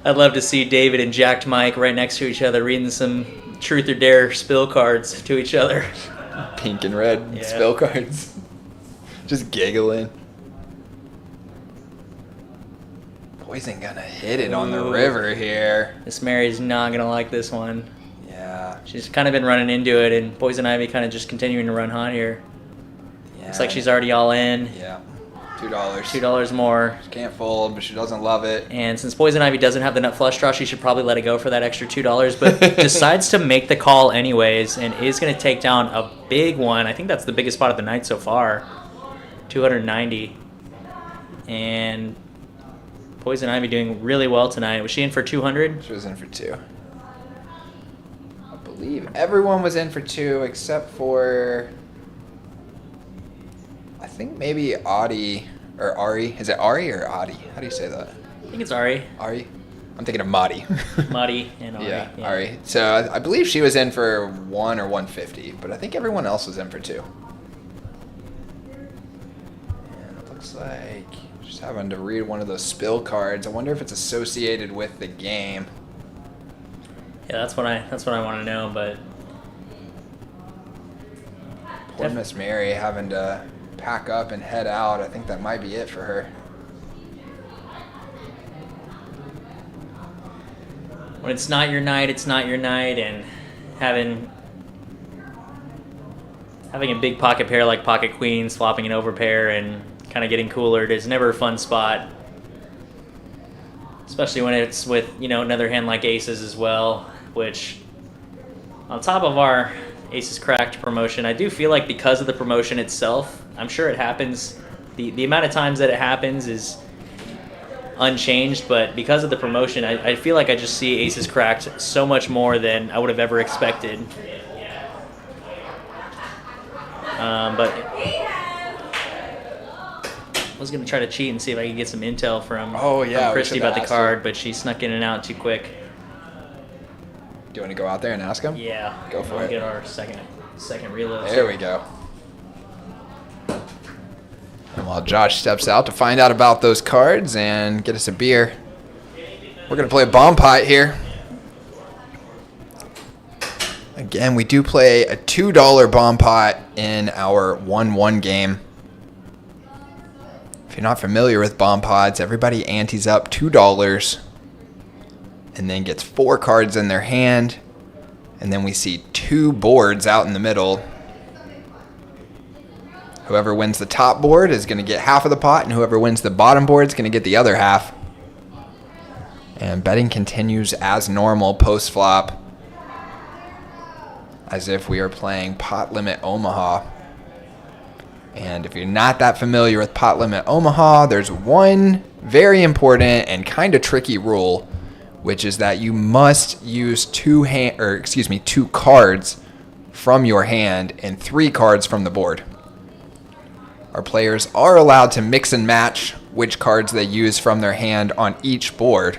I'd love to see David and Jacked Mike right next to each other reading some truth or dare spill cards to each other. pink and red Yeah. spill cards. Just giggling. Poison gonna hit it on the Ooh. river here. Miss Mary's not gonna like this one. Yeah. She's kind of been running into it, and Poison Ivy kind of just continuing to run hot here. Yeah. Looks like she's already all in. Yeah. $2. $2 more. She can't fold, but she doesn't love it. And since Poison Ivy doesn't have the nut flush draw, she should probably let it go for that extra $2, but decides to make the call anyways and is going to take down a big one. I think that's the biggest spot of the night so far. 290. And Poison Ivy doing really well tonight. Was she in for 200? She was in for 2. I believe everyone was in for 2 except for, I think maybe Audie or Ari. Is it Ari or Audie? How do you say that? I think it's Ari. Ari? I'm thinking of Madi. Madi and Ari. Yeah, Ari. So I believe she was in for 1 or 150, but I think everyone else was in for 2. And it looks like just having to read one of those spill cards. I wonder if it's associated with the game. Yeah, that's what I want to know, but Poor Miss Mary having to pack up and head out. I think that might be it for her. when it's not your night, it's not your night, and having a big pocket pair like pocket queen, flopping an overpair, and kind of getting coolered is never a fun spot. Especially when it's with, another hand like aces as well, which on top of our Aces Cracked promotion, I do feel like because of the promotion itself, I'm sure it happens, the amount of times that it happens is unchanged, but because of the promotion, I feel like I just see Aces Cracked so much more than I would have ever expected. But I was going to try to cheat and see if I could get some intel from Christy about the card, but she snuck in and out too quick. Do you want to go out there and ask him? Yeah. Go for We'll it. get our second reload. There we go. And while Josh steps out to find out about those cards and get us a beer, we're going to play a bomb pot here. Again, we do play a $2 bomb pot in our 1-1 game. If you're not familiar with bomb pots, everybody antes up $2 and then gets 4 cards in their hand. And then we see 2 boards out in the middle. Whoever wins the top board is going to get half of the pot, and whoever wins the bottom board is going to get the other half. And betting continues as normal post-flop, as if we are playing Pot Limit Omaha. And if you're not that familiar with Pot Limit Omaha, there's one very important and kind of tricky rule, which is that you must use 2 cards from your hand and 3 cards from the board. Our players are allowed to mix and match which cards they use from their hand on each board.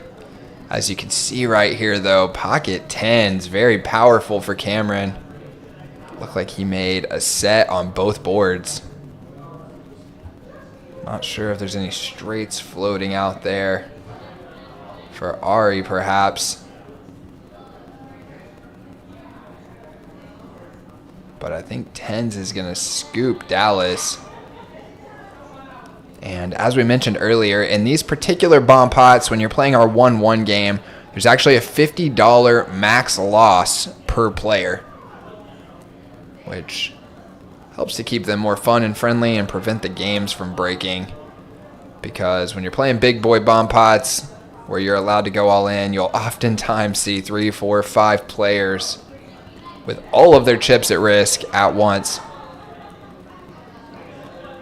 As you can see right here, though, pocket 10s, very powerful for Cameron. Looked like he made a set on both boards. Not sure if there's any straights floating out there for Ari, perhaps. But I think 10s is going to scoop Dallas. And as we mentioned earlier, in these particular bomb pots, when you're playing our 1-1 game, there's actually a $50 max loss per player, which helps to keep them more fun and friendly and prevent the games from breaking. Because when you're playing big boy bomb pots, where you're allowed to go all in, you'll oftentimes see 3, 4, 5 players with all of their chips at risk at once.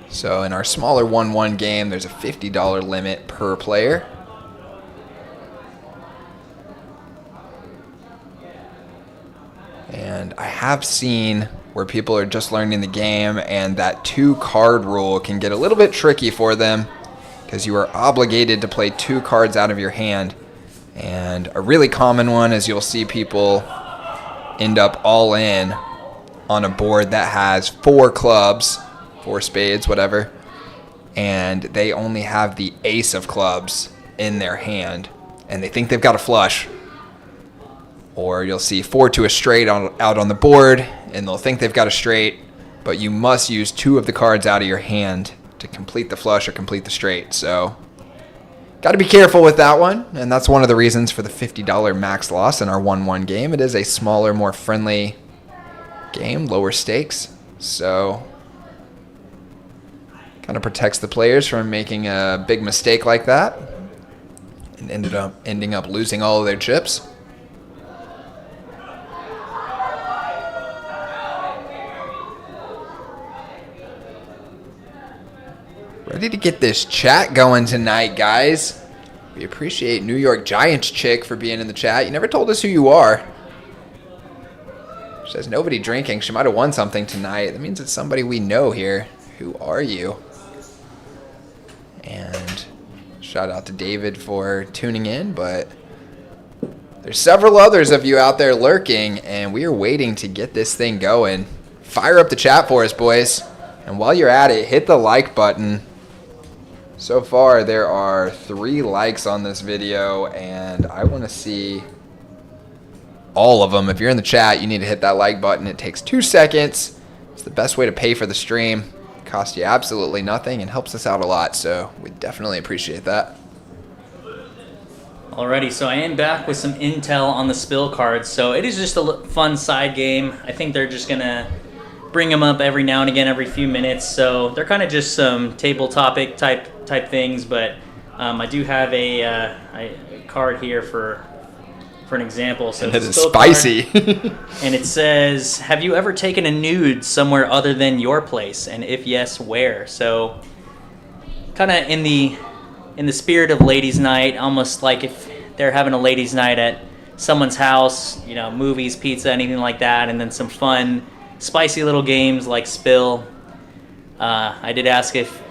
So in our smaller 1-1 game, there's a $50 limit per player. And I have seen where people are just learning the game and that 2 card rule can get a little bit tricky for them because you are obligated to play 2 cards out of your hand. And a really common one is you'll see people end up all in on a board that has 4 clubs, 4 spades, whatever, and they only have the ace of clubs in their hand, and they think they've got a flush. Or you'll see 4 to a straight out on the board, and they'll think they've got a straight, but you must use 2 of the cards out of your hand to complete the flush or complete the straight. So got to be careful with that one, and that's one of the reasons for the $50 max loss in our 1-1 game. It is a smaller, more friendly game, lower stakes, so kind of protects the players from making a big mistake like that and ending up losing all of their chips. Ready to get this chat going tonight, guys. We appreciate New York Giants chick for being in the chat. You never told us who you are. She says nobody drinking. She might have won something tonight. That means it's somebody we know here. Who are you? And shout out to David for tuning in, but there's several others of you out there lurking, and we are waiting to get this thing going. Fire up the chat for us, boys. And while you're at it, hit the like button. So far, there are 3 likes on this video, and I want to see all of them. If you're in the chat, you need to hit that like button. It takes 2 seconds. It's the best way to pay for the stream. It costs you absolutely nothing and helps us out a lot, so we definitely appreciate that. Alrighty, so I am back with some intel on the spill cards. So it is just a fun side game. I think they're just going to bring them up every now and again, every few minutes. So they're kind of just some table topic type things, but I do have a card here for an example. So it is spicy. And it says, have you ever taken a nude somewhere other than your place? And if yes, where? So kind of in the spirit of ladies' night, almost like if they're having a ladies' night at someone's house, you know, movies, pizza, anything like that, and then some fun, spicy little games like Spill. I did ask if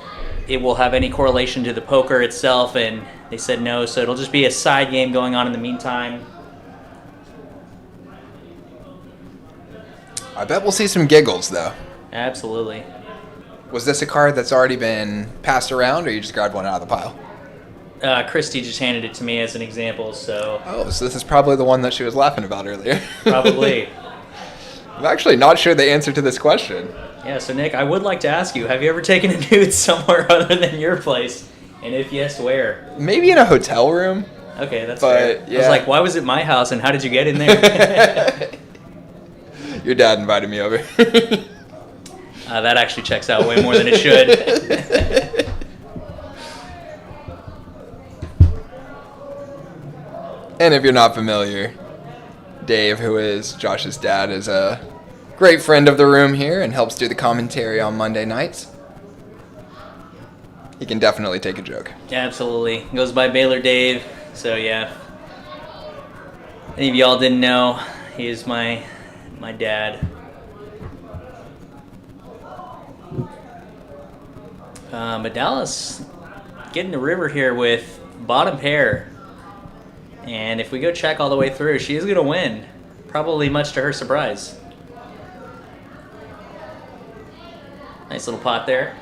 it will have any correlation to the poker itself, and they said no, so it'll just be a side game going on in the meantime. I bet we'll see some giggles, though. Absolutely. Was this a card that's already been passed around, or you just grabbed one out of the pile? Christy just handed it to me as an example, so... Oh, so this is probably the one that she was laughing about earlier. Probably. I'm actually not sure the answer to this question. Yeah, so Nick, I would like to ask you, have you ever taken a nude somewhere other than your place? And if yes, where? Maybe in a hotel room. Okay, that's fair. Yeah. I was like, why was it my house and how did you get in there? Your dad invited me over. That actually checks out way more than it should. And if you're not familiar, Dave, who is Josh's dad, is a great friend of the room here and helps do the commentary on Monday nights. He can definitely take a joke. Yeah, absolutely. Goes by Baylor Dave. So yeah. Any of y'all didn't know, he is my dad. But Dallas getting the river here with bottom pair. And if we go check all the way through, she is going to win. Probably much to her surprise. Nice little pot there.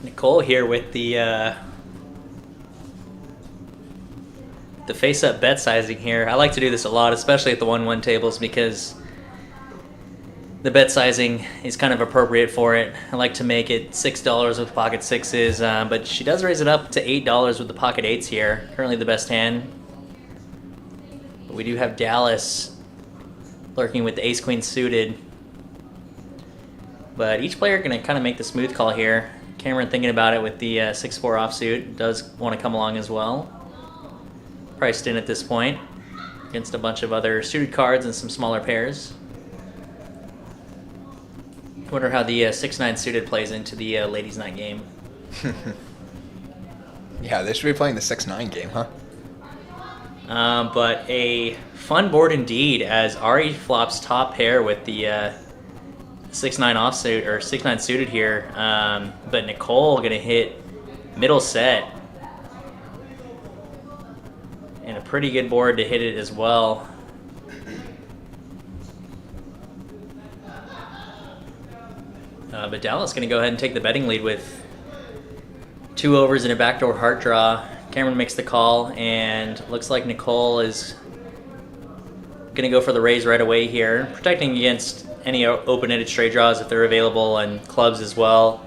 Nicole here with the face-up bet sizing here. I like to do this a lot, especially at the 1-1 tables, because the bet sizing is kind of appropriate for it. I like to make it $6 with pocket sixes, but she does raise it up to $8 with the pocket eights here. Currently the best hand. But we do have Dallas lurking with the ace-queen suited. But each player going to kind of make the smooth call here. Cameron thinking about it with the 6-4 offsuit. Does want to come along as well. Priced in at this point against a bunch of other suited cards and some smaller pairs. Wonder how the 6-9 suited plays into the ladies' night game. Yeah, they should be playing the 6-9 game, huh? But a fun board indeed, as Ari flops top pair with the 6-9 offsuit or 6-9 suited here. But Nicole gonna hit middle set, and a pretty good board to hit it as well. But Dallas gonna go ahead and take the betting lead with 2 overs and a backdoor heart draw. Cameron makes the call, and looks like Nicole is going to go for the raise right away here, protecting against any open-ended straight draws if they're available, and clubs as well.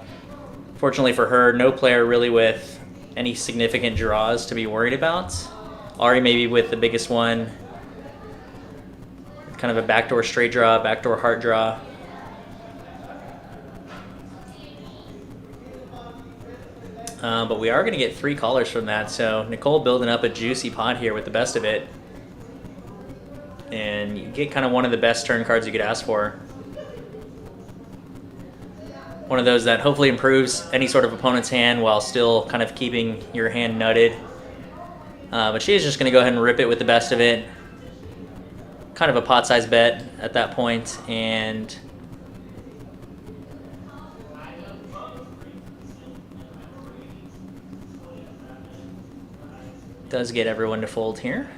Fortunately for her, no player really with any significant draws to be worried about. Ari maybe with the biggest one, kind of a backdoor straight draw, backdoor heart draw. But we are going to get 3 callers from that, so Nicole building up a juicy pot here with the best of it. And you get kind of one of the best turn cards you could ask for. One of those that hopefully improves any sort of opponent's hand while still kind of keeping your hand nutted. But she is just going to go ahead and rip it with the best of it. Kind of a pot-sized bet at that point, and does get everyone to fold here.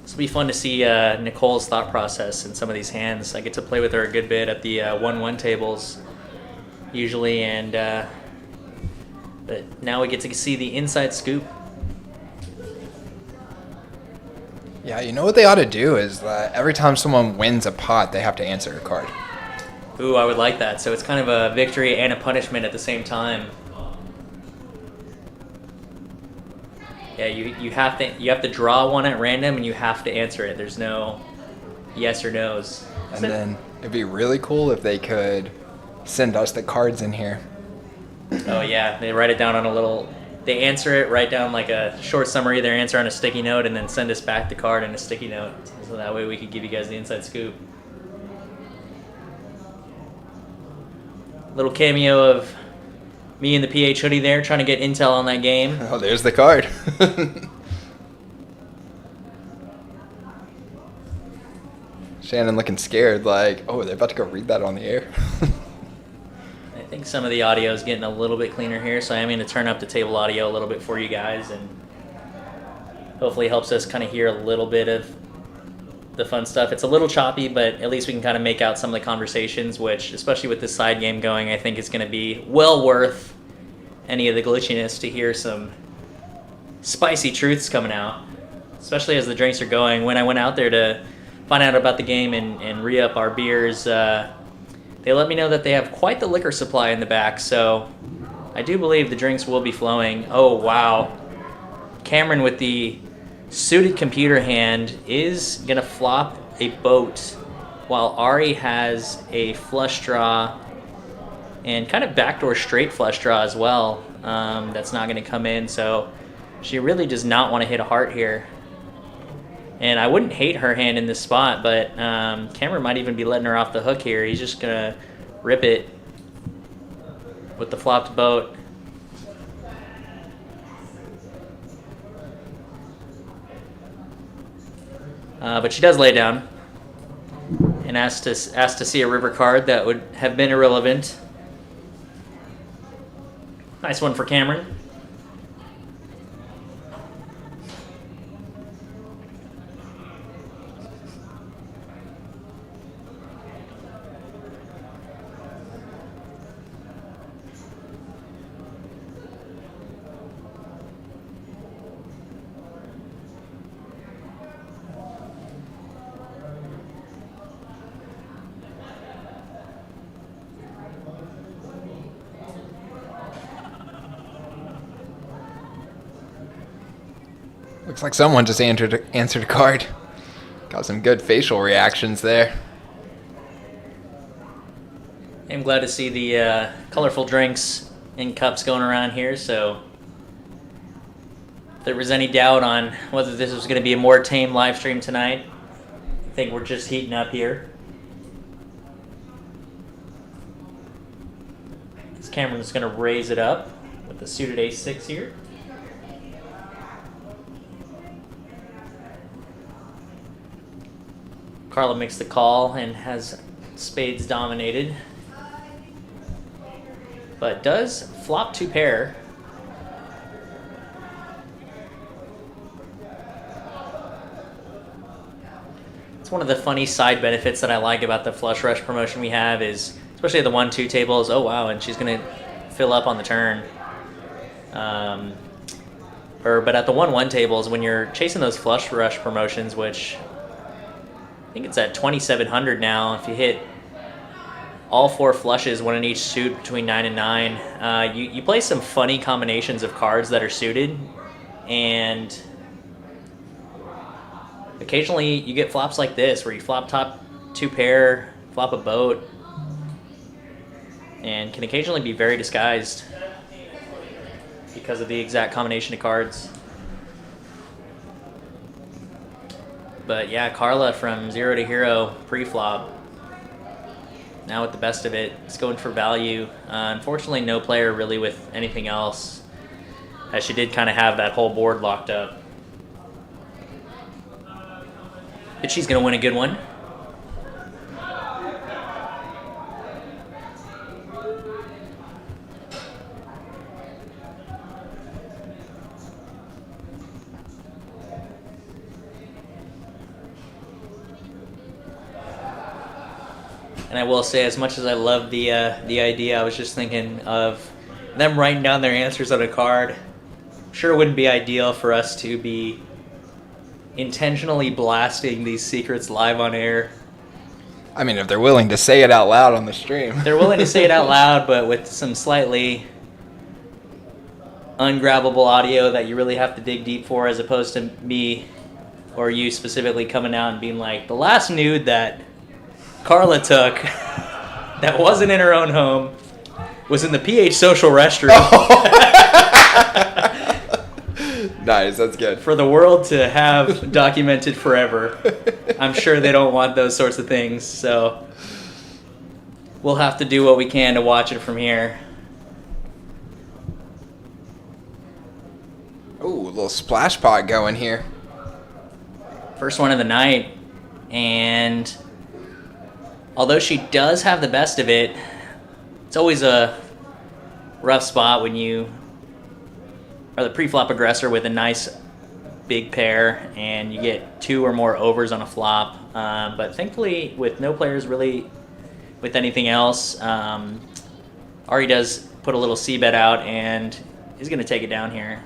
This will be fun to see Nicole's thought process in some of these hands. I get to play with her a good bit at the 1-1 tables usually, and but now we get to see the inside scoop. Yeah, you know what they ought to do is every time someone wins a pot, they have to answer a card. Ooh, I would like that. So it's kind of a victory and a punishment at the same time. Yeah, you have to draw one at random, and you have to answer it. There's no yes or no's. And then it'd be really cool if they could send us the cards in here. Oh yeah, they write it down on a little. They answer it, write down like a short summary of their answer on a sticky note, and then send us back the card in a sticky note. So that way we could give you guys the inside scoop. Little cameo of me in the PH hoodie there, trying to get intel on that game. Oh, there's the card. Shannon looking scared, like, oh, they're about to go read that on the air. I think some of the audio is getting a little bit cleaner here, so I'm going to turn up the table audio a little bit for you guys, and hopefully helps us kind of hear a little bit of the fun stuff. It's a little choppy, but at least we can kind of make out some of the conversations, which, especially with this side game going, I think is going to be well worth any of the glitchiness to hear some spicy truths coming out, especially as the drinks are going. When I went out there to find out about the game and re-up our beers, they let me know that they have quite the liquor supply in the back, so I do believe the drinks will be flowing. Oh, wow. Cameron with the suited computer hand is going to flop a boat, while Ari has a flush draw and kind of backdoor straight flush draw as well. That's not going to come in, so she really does not want to hit a heart here. And I wouldn't hate her hand in this spot, but Cameron might even be letting her off the hook here. He's just going to rip it with the flopped boat. But she does lay down and asked to see a river card that would have been irrelevant. Nice one for Cameron. Looks like someone just answered a card. Got some good facial reactions there. I'm glad to see the colorful drinks in cups going around here, so If there was any doubt on whether this was going to be a more tame live stream tonight, I think we're just heating up here. This Cameron's going to raise it up with the suited ace-6 here. Carla makes the call and has spades dominated, but does flop 2 pair. It's one of the funny side benefits that I like about the flush rush promotion we have is, especially at the 1-2 tables, oh wow, and she's going to fill up on the turn. But at the 1-1 tables, when you're chasing those flush rush promotions, which I think it's at 2,700 now, if you hit all 4 flushes, one in each suit between 9 and 9, you play some funny combinations of cards that are suited, and occasionally you get flops like this where you flop top 2 pair, flop a boat, and can occasionally be very disguised because of the exact combination of cards. But yeah, Carla from 0 to hero pre-flop. Now with the best of it, it's going for value. Unfortunately, no player really with anything else, as she did kind of have that whole board locked up. But she's going to win a good one. And I will say, as much as I love the idea, I was just thinking of them writing down their answers on a card. Sure, it wouldn't be ideal for us to be intentionally blasting these secrets live on air. I mean, if they're willing to say it out loud on the stream. They're willing to say it out loud, but with some slightly ungrabbable audio that you really have to dig deep for, as opposed to me or you specifically coming out and being like, the last nude that Carla took that wasn't in her own home was in the PH Social restroom. Nice, that's good. For the world to have documented forever. I'm sure they don't want those sorts of things, so we'll have to do what we can to watch it from here. Ooh, a little splash pot going here. First one of the night, and although she does have the best of it, it's always a rough spot when you are the pre-flop aggressor with a nice big pair and you get 2 or more overs on a flop. But thankfully, with no players really with anything else, Ari does put a little c-bet out and is going to take it down here.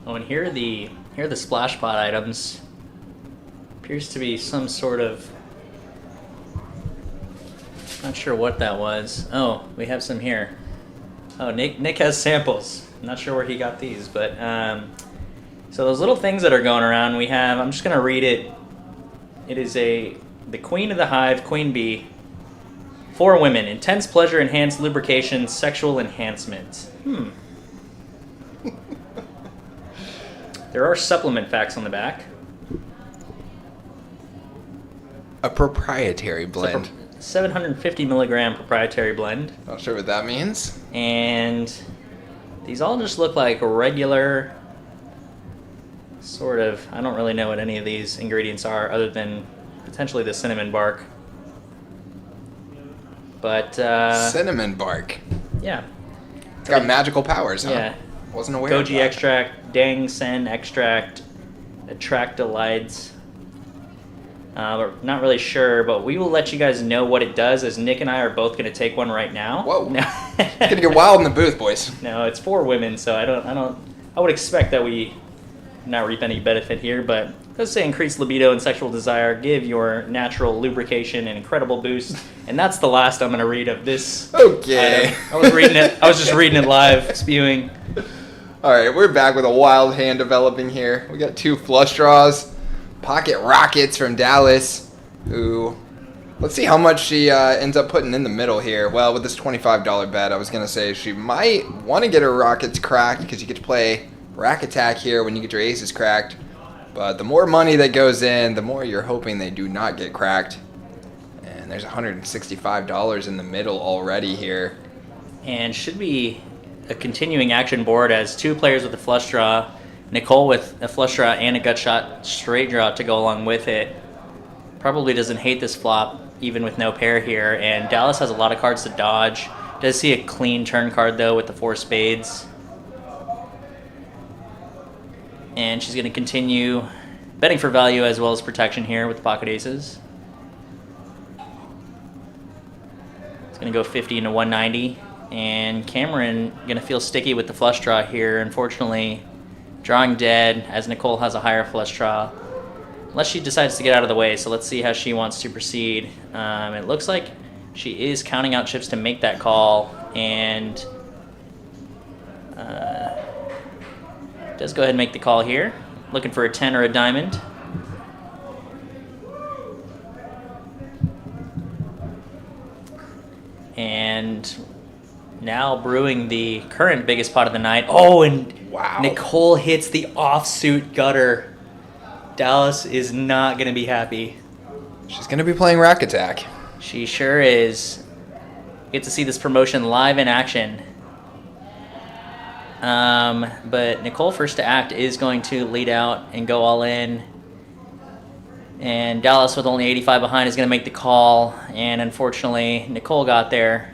Oh, and here are the splash pot items. Appears to be some sort of, not sure what that was. Oh, we have some here. Oh, Nick has samples. I'm not sure where he got these, but so those little things that are going around, we have. I'm just gonna read it. It is the Queen of the Hive, Queen Bee. 4 women: intense pleasure, enhanced lubrication, sexual enhancement. There are supplement facts on the back. A proprietary blend. 750 milligram proprietary blend. Not sure what that means. And these all just look like regular sort of, I don't really know what any of these ingredients are other than potentially the cinnamon bark. But cinnamon bark. Yeah. It's got magical powers, huh? Yeah. Wasn't aware of Goji that. extract, Dang Sen extract, Attractolides. We're not really sure, but we will let you guys know what it does, as Nick and I are both going to take one right now. Whoa. It's gonna get wild in the booth, boys. No, it's 4 women, so I would expect that we not reap any benefit here, but does say increase libido and sexual desire, give your natural lubrication an incredible boost. And that's the last I'm going to read of this Okay. item. I was reading it. I was just reading it live, spewing. All right, we're back with a wild hand developing here. We got 2 flush draws. Pocket Rockets from Dallas, who... Let's see how much she ends up putting in the middle here. Well, with this $25 bet, I was going to say she might want to get her Rockets cracked because you get to play Rack Attack here when you get your aces cracked. But the more money that goes in, the more you're hoping they do not get cracked. And there's $165 in the middle already here. And should be a continuing action board as 2 players with a flush draw. Nicole with a flush draw and a gut shot straight draw to go along with it. Probably doesn't hate this flop, even with no pair here. And Dallas has a lot of cards to dodge. Does see a clean turn card, though, with the 4 spades. And she's going to continue betting for value as well as protection here with the pocket aces. It's going to go 50 into 190. And Cameron going to feel sticky with the flush draw here. Unfortunately, drawing dead as Nicole has a higher flush draw. Unless she decides to get out of the way, so let's see how she wants to proceed. It looks like she is counting out chips to make that call, and does go ahead and make the call here. Looking for a 10 or a diamond. And now brewing the current biggest pot of the night. Oh, and Wow. Nicole hits the offsuit gutter. Dallas is not going to be happy. She's going to be playing Rack Attack. She sure is. Get to see this promotion live in action. But Nicole first to act is going to lead out and go all in. And Dallas with only 85 behind is going to make the call. And unfortunately, Nicole got there.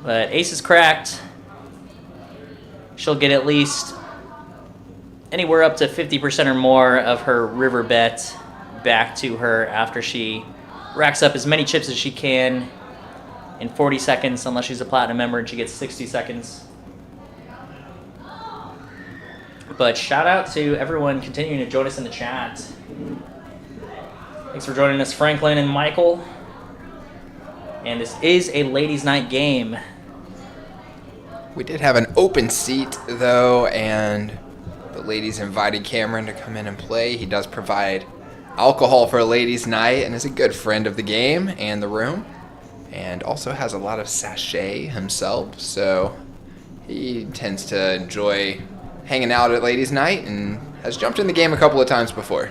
But ace is cracked. She'll get at least anywhere up to 50% or more of her river bet back to her after she racks up as many chips as she can in 40 seconds, unless she's a platinum member and she gets 60 seconds. But shout out to everyone continuing to join us in the chat. Thanks for joining us, Franklin and Michael. And this is a ladies' night game. We did have an open seat, though, and the ladies invited Cameron to come in and play. He does provide alcohol for a ladies' night and is a good friend of the game and the room, and also has a lot of sachet himself, so he tends to enjoy hanging out at ladies' night and has jumped in the game a couple of times before.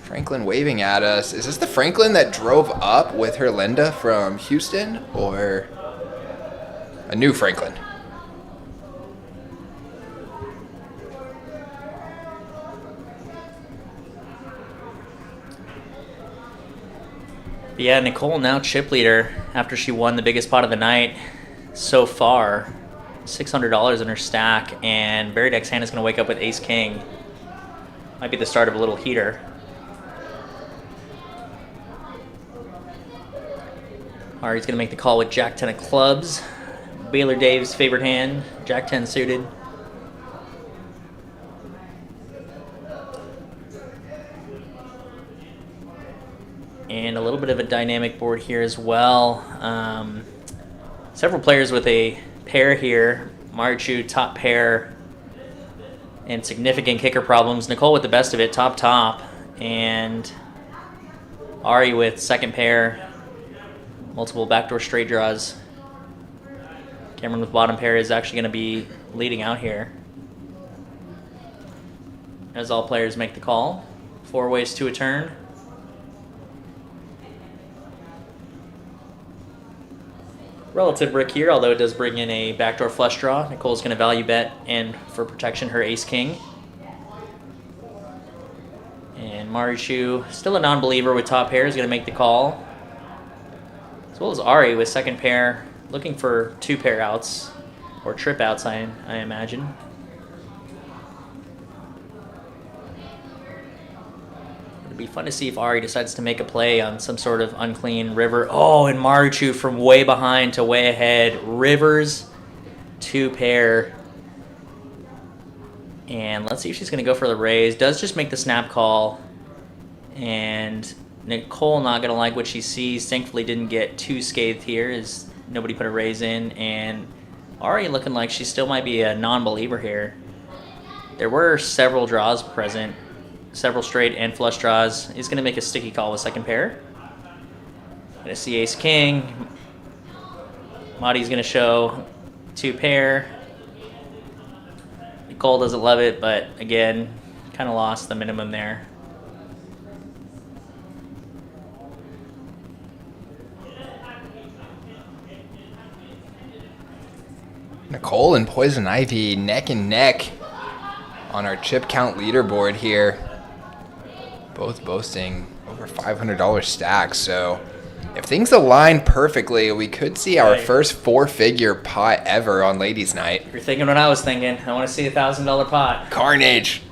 Franklin waving at us. Is this the Franklin that drove up with her Linda from Houston, or a new Franklin? Yeah, Nicole now chip leader after she won the biggest pot of the night so far. $600 in her stack, and Barry Deck's hand is going to wake up with ace king. Might be the start of a little heater. Ari's going to make the call with Jack 10 of clubs. Baylor Dave's favorite hand, Jack 10 suited. And a little bit of a dynamic board here as well. Several players with a pair here. Marichu, top pair, and significant kicker problems. Nicole with the best of it, top. And Ari with second pair. Multiple backdoor straight draws. Cameron with bottom pair is actually going to be leading out here. As all players make the call. 4 ways to a turn. Relative brick here, although it does bring in a backdoor flush draw. Nicole's going to value bet and for protection her ace king. And Marichu, still a non-believer with top pair, is going to make the call. As well as Ari with second pair, looking for 2 pair outs, or trip outs, I imagine. It'd be fun to see if Ari decides to make a play on some sort of unclean river. Oh, and Marichu from way behind to way ahead. Rivers 2 pair. And let's see if she's going to go for the raise. Does just make the snap call. And Nicole not going to like what she sees. Thankfully didn't get too scathed here as nobody put a raise in. And Ari looking like she still might be a non-believer here. There were several draws present. Several straight and flush draws. He's going to make a sticky call with second pair. Going to see ace king. Madi's going to show 2 pair. Nicole doesn't love it, but again, kind of lost the minimum there. Nicole and Poison Ivy neck and neck on our chip count leaderboard here. Both boasting over $500 stacks, so if things align perfectly, we could see our first 4-figure pot ever on Ladies Night. You're thinking what I was thinking. I want to see a $1,000 pot. Carnage.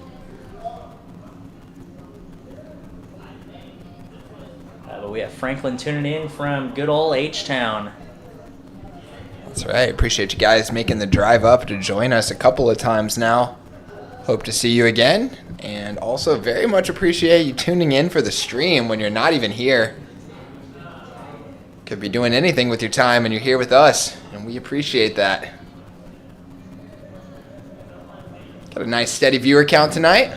But we have Franklin tuning in from good old H-Town. That's right. Appreciate you guys making the drive up to join us a couple of times now. Hope to see you again. And also very much appreciate you tuning in for the stream when you're not even here. Could be doing anything with your time and you're here with us, and we appreciate that. Got a nice steady viewer count tonight.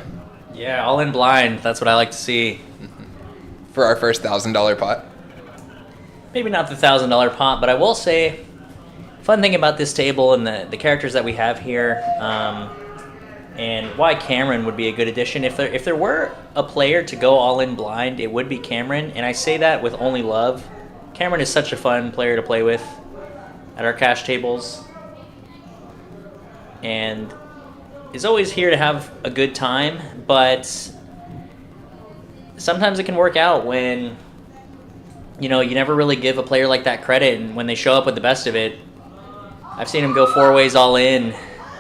Yeah, all in blind. That's what I like to see. For our first $1,000 pot. Maybe not the $1,000 pot, but I will say, fun thing about this table and the characters that we have here, and why Cameron would be a good addition. If there were a player to go all in blind, it would be Cameron, and I say that with only love. Cameron is such a fun player to play with at our cash tables, and is always here to have a good time, but sometimes it can work out when, you never really give a player like that credit, and when they show up with the best of it. I've seen him go 4 ways all in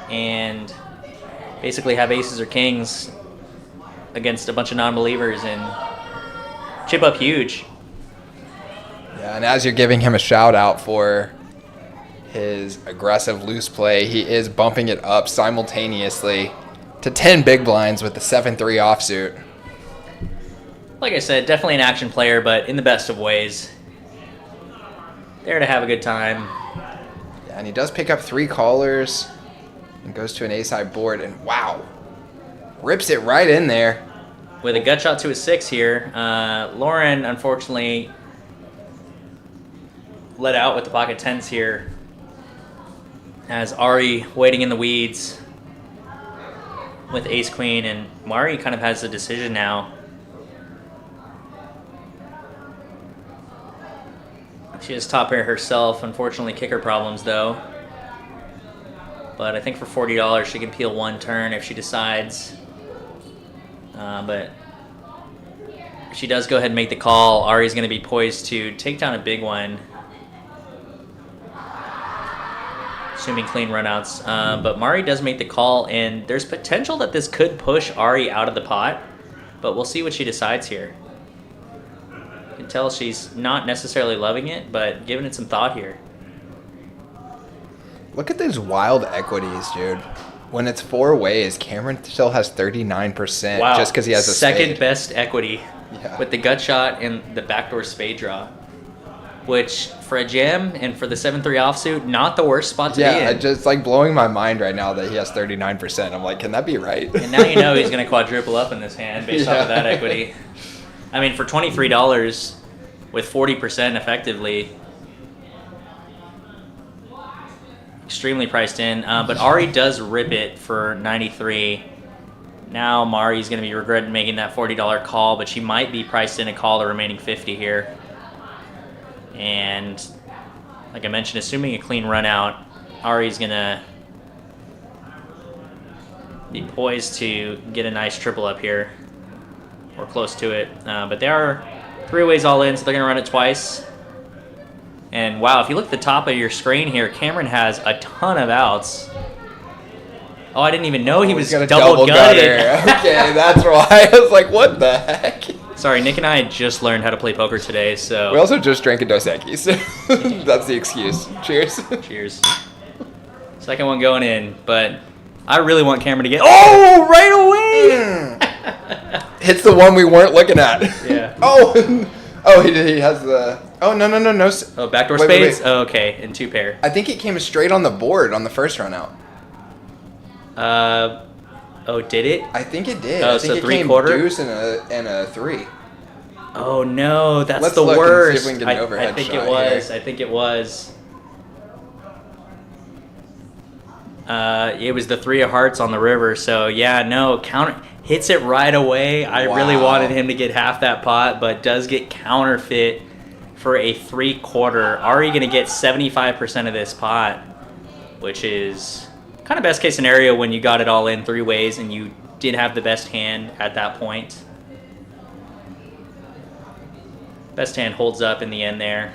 and basically have aces or kings against a bunch of non-believers and chip up huge. Yeah, and as you're giving him a shout out for his aggressive loose play, he is bumping it up simultaneously to 10 big blinds with the 7-3 offsuit. Like I said, definitely an action player, but in the best of ways. There to have a good time. Yeah, and he does pick up 3 callers and goes to an ace-high board, and wow, rips it right in there. With a gut shot to a 6 here, Lauren, unfortunately, let out with the pocket 10s here. As Ari waiting in the weeds with ace-queen, and Mari kind of has the decision now. She has top pair herself. Unfortunately, kicker problems though. But I think for $40 she can peel 1 turn if she decides. But if she does go ahead and make the call, Ari's going to be poised to take down a big one. Assuming clean runouts. But Mari does make the call, and there's potential that this could push Ari out of the pot. But we'll see what she decides here. You can tell she's not necessarily loving it, but giving it some thought here. Look at these wild equities, dude. When it's 4 ways, Cameron still has 39%. Wow. Just because he has a second spade. best equity Yeah. with the gut shot and the backdoor spade draw. Which, for a jam and for the 7-3 offsuit, not the worst spot to be Yeah, in. it's just like blowing my mind right now that he has 39%. I'm like, can that be right? And now you know he's going to quadruple up in this hand based off of that equity. I mean, for $23 with 40% effectively, extremely priced in. But Ari does rip it for 93. Now Mari's going to be regretting making that $40 call, but she might be priced in a call the remaining 50 here. And like I mentioned, assuming a clean run out, Ari's going to be poised to get a nice triple up here, or close to it. But they are 3 ways all in, so they're going to run it twice. And wow, if you look at the top of your screen here, Cameron has a ton of outs. Oh, I didn't even know he was Got a double gutted. Okay, that's why. I was like, what the heck? Sorry, Nick and I just learned how to play poker today, so... We also just drank a Dos Equis, so that's the excuse. Cheers. Cheers. So Second one going in, but I really want Cameron to get... Oh, right away! Hits the one we weren't looking at. Yeah. Oh, he has the... Oh, no. Oh, backdoor Wait, spades? wait. Oh, okay, in 2 pair. I think it came straight on the board on the first run out. Oh, did it? I think it did. Oh, I think so it 3 came quarter? deuce and a 3. Oh, no, that's Let's the look and see worst. if we can get an overhead I think shot it was. here. I think it was. It was the 3 of hearts on the river. So yeah, no, counter hits it right away. I really Wow. wanted him to get half that pot, but does get counterfeit for a 3/4. Already going to get 75% of this pot, which is kind of best case scenario when you got it all in 3 ways and you did have the best hand at that point. Best hand holds up in the end there.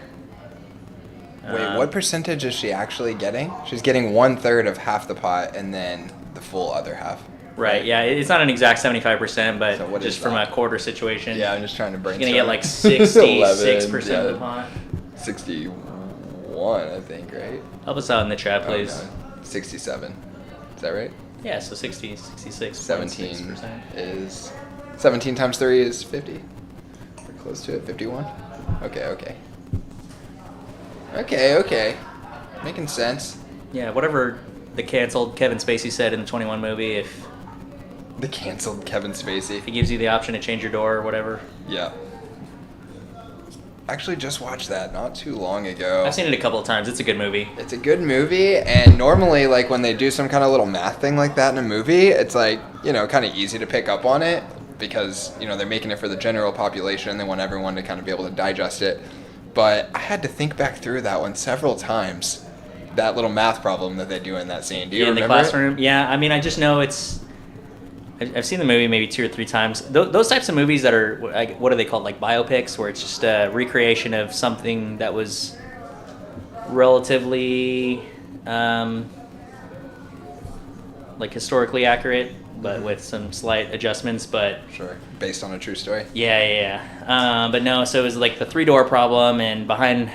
Wait, what percentage is she actually getting? She's getting 1/3 of half the pot and then the full other half. Right, yeah, it's not an exact 75%, but So what just is from that? a quarter situation. Yeah, I'm just trying to brainstorm. He's gonna get like 66% of the pot. 61, I think, right? Help us out in the chat, Oh, please. no. 67. Is that right? Yeah, so 66. 17 is 17 times 3 is 50. We're close to it. 51. Okay. Making sense. Yeah, whatever the canceled Kevin Spacey said in the 21 movie, if The canceled Kevin Spacey. he gives you the option to change your door or whatever. Yeah. Actually, just watched that not too long ago. I've seen it a couple of times. It's a good movie. It's a good movie, and normally, like, when they do some kind of little math thing like that in a movie, it's, like, kind of easy to pick up on it because, they're making it for the general population. They want everyone to kind of be able to digest it. But I had to think back through that one several times, that little math problem that they do in that scene. Do you in the remember it? classroom. Yeah, I mean, I just know it's. I've seen the movie maybe 2 or 3 times. Those types of movies that are, what are they called, like biopics, where it's just a recreation of something that was relatively, like historically accurate, but with some slight adjustments. But Sure. Based on a true story. yeah. But no, so it was like the 3-door problem, and behind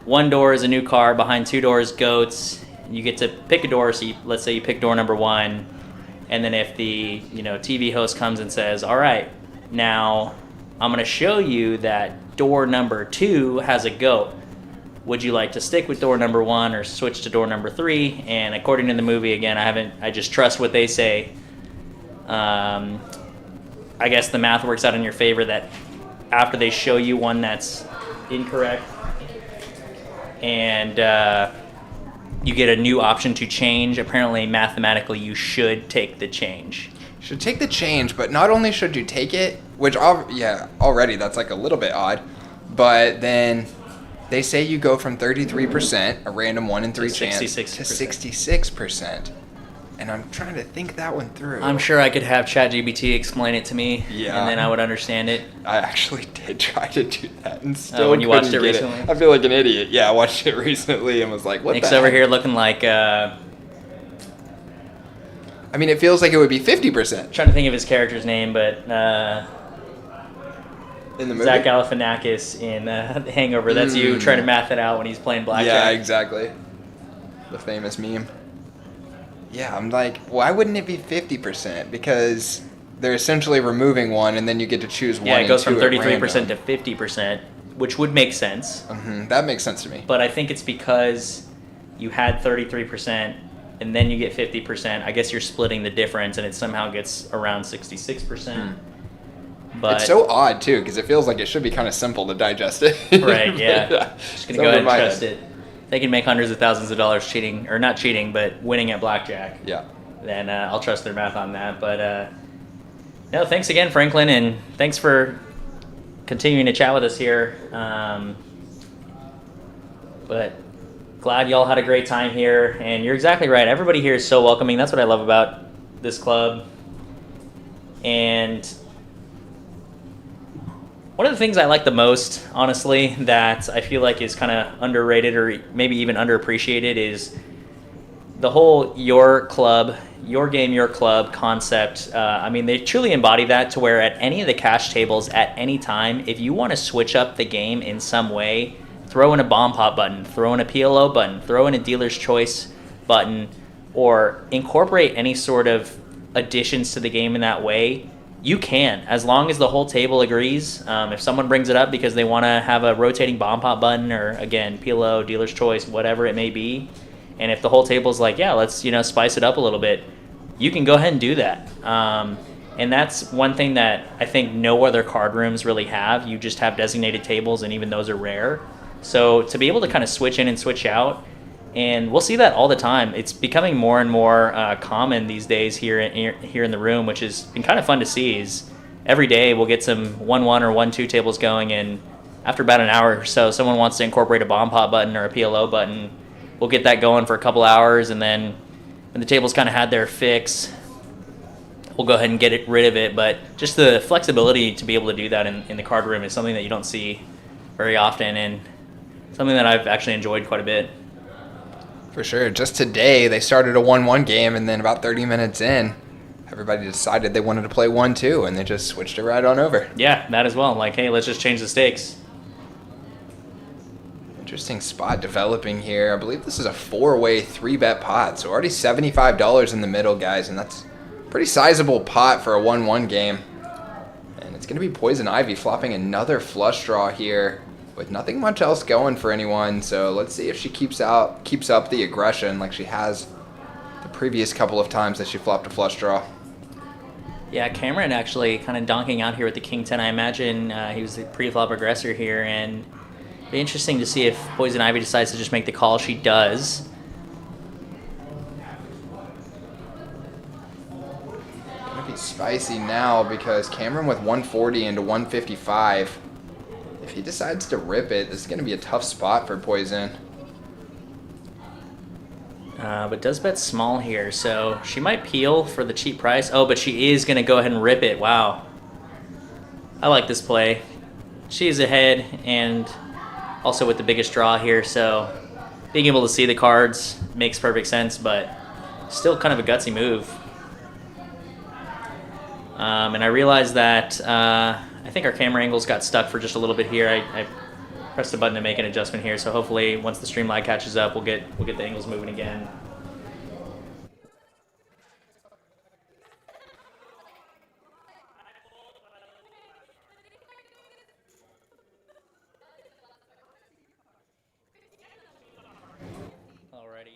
1 door is a new car, behind 2 doors goats. You get to pick a door. So let's say you pick door number 1. And then if the TV host comes and says, all right, now I'm going to show you that door number 2 has a goat. Would you like to stick with door number 1 or switch to door number 3? And according to the movie, again, I just trust what they say. I guess the math works out in your favor that after they show you one that's incorrect and you get a new option to change. Apparently, mathematically, you should take the change. Should take the change, but not only should you take it, which, already that's like a little bit odd, but then they say you go from 33%, a random 1 in 3 chance, to 66%. And I'm trying to think that one through. I'm sure I could have ChatGPT explain it to me, Yeah. and then I would understand it. I actually did try to do that and still when you watched couldn't it get recently? I feel like an idiot. Yeah, I watched it recently and was like, what Nick's the over heck? here looking like, I mean, it feels like it would be 50% trying to think of his character's name, but in the movie. Zach Galifianakis in The Hangover. That's you trying to math it out when he's playing blackjack. Yeah, exactly. The famous meme. Yeah, I'm like, why wouldn't it be 50%? Because they're essentially removing one, and then you get to choose one. Yeah, it goes from and two at 33% to random. 50%, which would make sense. That makes sense to me. But I think it's because you had 33% and then you get 50%. I guess you're splitting the difference, and it somehow gets around 66%. But It's so odd too, because it feels like it should be kind of simple to digest it. right, yeah. Just gonna It's go ahead over and my trust head. it. If they can make hundreds of thousands of dollars cheating, or not cheating, but winning at blackjack. Yeah. Then I'll trust their math on that. But no, thanks again, Franklin, and thanks for continuing to chat with us here. But glad y'all had a great time here, and you're exactly right. Everybody here is so welcoming. That's what I love about this club. And one of the things I like the most, honestly, that I feel like is kind of underrated or maybe even underappreciated is the whole your club, your game, your club concept. I mean, they truly embody that to where at any of the cash tables at any time, if you want to switch up the game in some way, throw in a bomb pot button, throw in a PLO button, throw in a dealer's choice button, or incorporate any sort of additions to the game in that way, you can, as long as the whole table agrees. If someone brings it up because they want to have a rotating bomb pop button, or again, PLO, dealer's choice, whatever it may be, and if the whole table's like, yeah, let's spice it up a little bit, you can go ahead and do that. And that's one thing that I think no other card rooms really have. You just have designated tables, and even those are rare. So to be able to kind of switch in and switch out, and we'll see that all the time. It's becoming more and more common these days here in the room, which has been kind of fun to see. Is every day we'll get some 1-1 or 1-2 tables going, and after about an hour or so, someone wants to incorporate a bomb pop button or a PLO button. We'll get that going for a couple hours, and then when the tables kind of had their fix, we'll go ahead and get rid of it. But just the flexibility to be able to do that in the card room is something that you don't see very often, and something that I've actually enjoyed quite a bit. For sure. Just today, they started a 1-1 game, and then about 30 minutes in, everybody decided they wanted to play 1-2, and they just switched it right on over. Yeah, that as well. Like, hey, let's just change the stakes. Interesting spot developing here. I believe this is a 4-way 3-bet pot, so already $75 in the middle, guys, and that's a pretty sizable pot for a 1-1 game. And it's going to be Poison Ivy flopping another flush draw here with nothing much else going for anyone. So let's see if she keeps up the aggression like she has the previous couple of times that she flopped a flush draw. Yeah, Cameron actually kind of donking out here with the King 10. I imagine he was the pre-flop aggressor here, and it'd be interesting to see if Poison Ivy decides to just make the call. She does. Gonna be spicy now because Cameron with 140 into 155. If he decides to rip it, this is going to be a tough spot for Poison. But does bet small here, so she might peel for the cheap price. Oh, but she is going to go ahead and rip it. Wow. I like this play. She's ahead, and also with the biggest draw here, so being able to see the cards makes perfect sense, but still kind of a gutsy move. And I realized that I think our camera angles got stuck for just a little bit here. I pressed a button to make an adjustment here, so hopefully once the stream lag catches up, we'll get the angles moving again. Alrighty.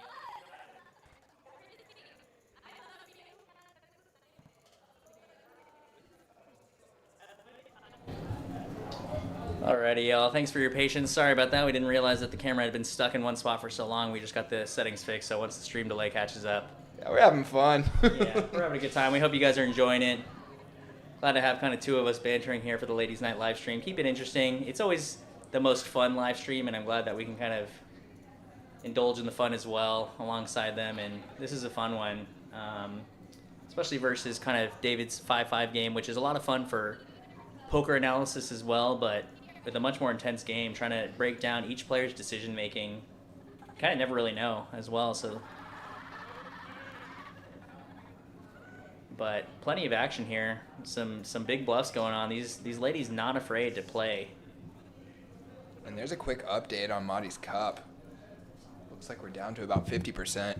Alrighty, y'all. Thanks for your patience. Sorry about that. We didn't realize that the camera had been stuck in one spot for so long. We just got the settings fixed, so once the stream delay catches up. Yeah, we're having fun. Yeah, we're having a good time. We hope you guys are enjoying it. Glad to have kind of two of us bantering here for the Ladies Night live stream. Keep it interesting. It's always the most fun live stream, and I'm glad that we can kind of indulge in the fun as well alongside them, and this is a fun one, especially versus kind of David's 5-5 game, which is a lot of fun for poker analysis as well, but with a much more intense game, trying to break down each player's decision making, kind of never really know as well. So, but plenty of action here, some big bluffs going on. These ladies not afraid to play. And there's a quick update on Madi's Cup. Looks like we're down to about 50%.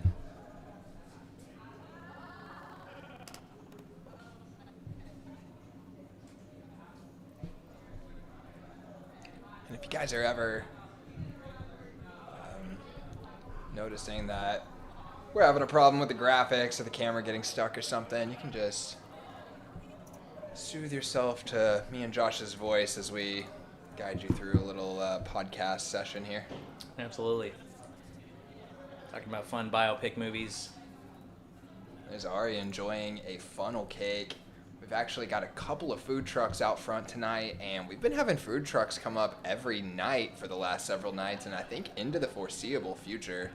And if you guys are ever noticing that we're having a problem with the graphics or the camera getting stuck or something, you can just soothe yourself to me and Josh's voice as we guide you through a little podcast session here. Absolutely. Talking about fun biopic movies. There's Ari enjoying a funnel cake. We've actually got a couple of food trucks out front tonight, and we've been having food trucks come up every night for the last several nights, and I think into the foreseeable future.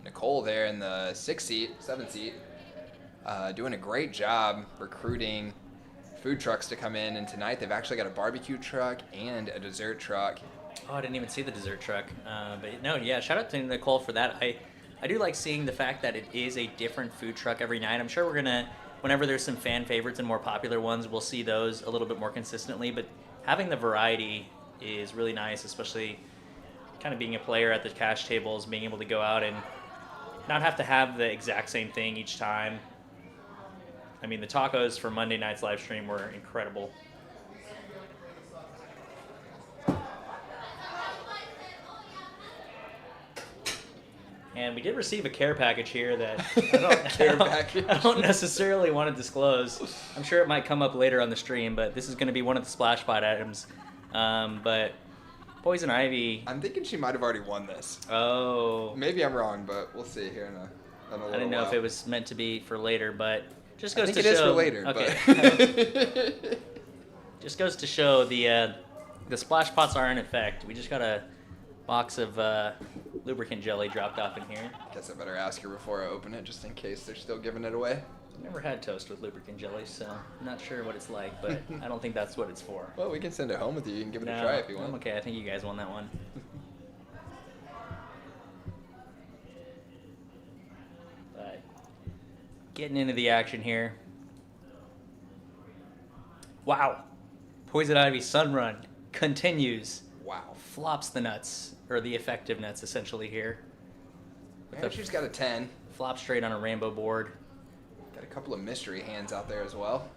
Nicole there in the 7th seat, doing a great job recruiting food trucks to come in, and tonight they've actually got a barbecue truck and a dessert truck. Oh, I didn't even see the dessert truck. But no, yeah, shout out to Nicole for that. I do like seeing the fact that it is a different food truck every night. I'm sure we're going to, whenever there's some fan favorites and more popular ones, we'll see those a little bit more consistently. But having the variety is really nice, especially kind of being a player at the cash tables, being able to go out and not have to have the exact same thing each time. I mean, the tacos for Monday night's live stream were incredible. And we did receive a care package here that I don't necessarily want to disclose. I'm sure it might come up later on the stream, but this is going to be one of the splash pod items. But Poison Ivy. I'm thinking she might have already won this. Oh. Maybe I'm wrong, but we'll see here in a little while. I didn't know if it was meant to be for later, but just goes I think to it show. is for later. Okay. But Just goes to show the splash pots are in effect. We just got a box of lubricant jelly dropped off in here. Guess I better ask her before I open it, just in case they're still giving it away. I've never had toast with lubricant jelly, so I'm not sure what it's like, but I don't think that's what it's for. Well, we can send it home with you. You can give it a No, try if you want. I'm okay. I think you guys won that one. But getting into the action here. Wow. Poison Ivy Sun Run continues. Wow. Flops the nuts, or the effective nuts essentially here. With And the she's got a 10. flop straight on a rainbow board. Got a couple of mystery hands out there as well.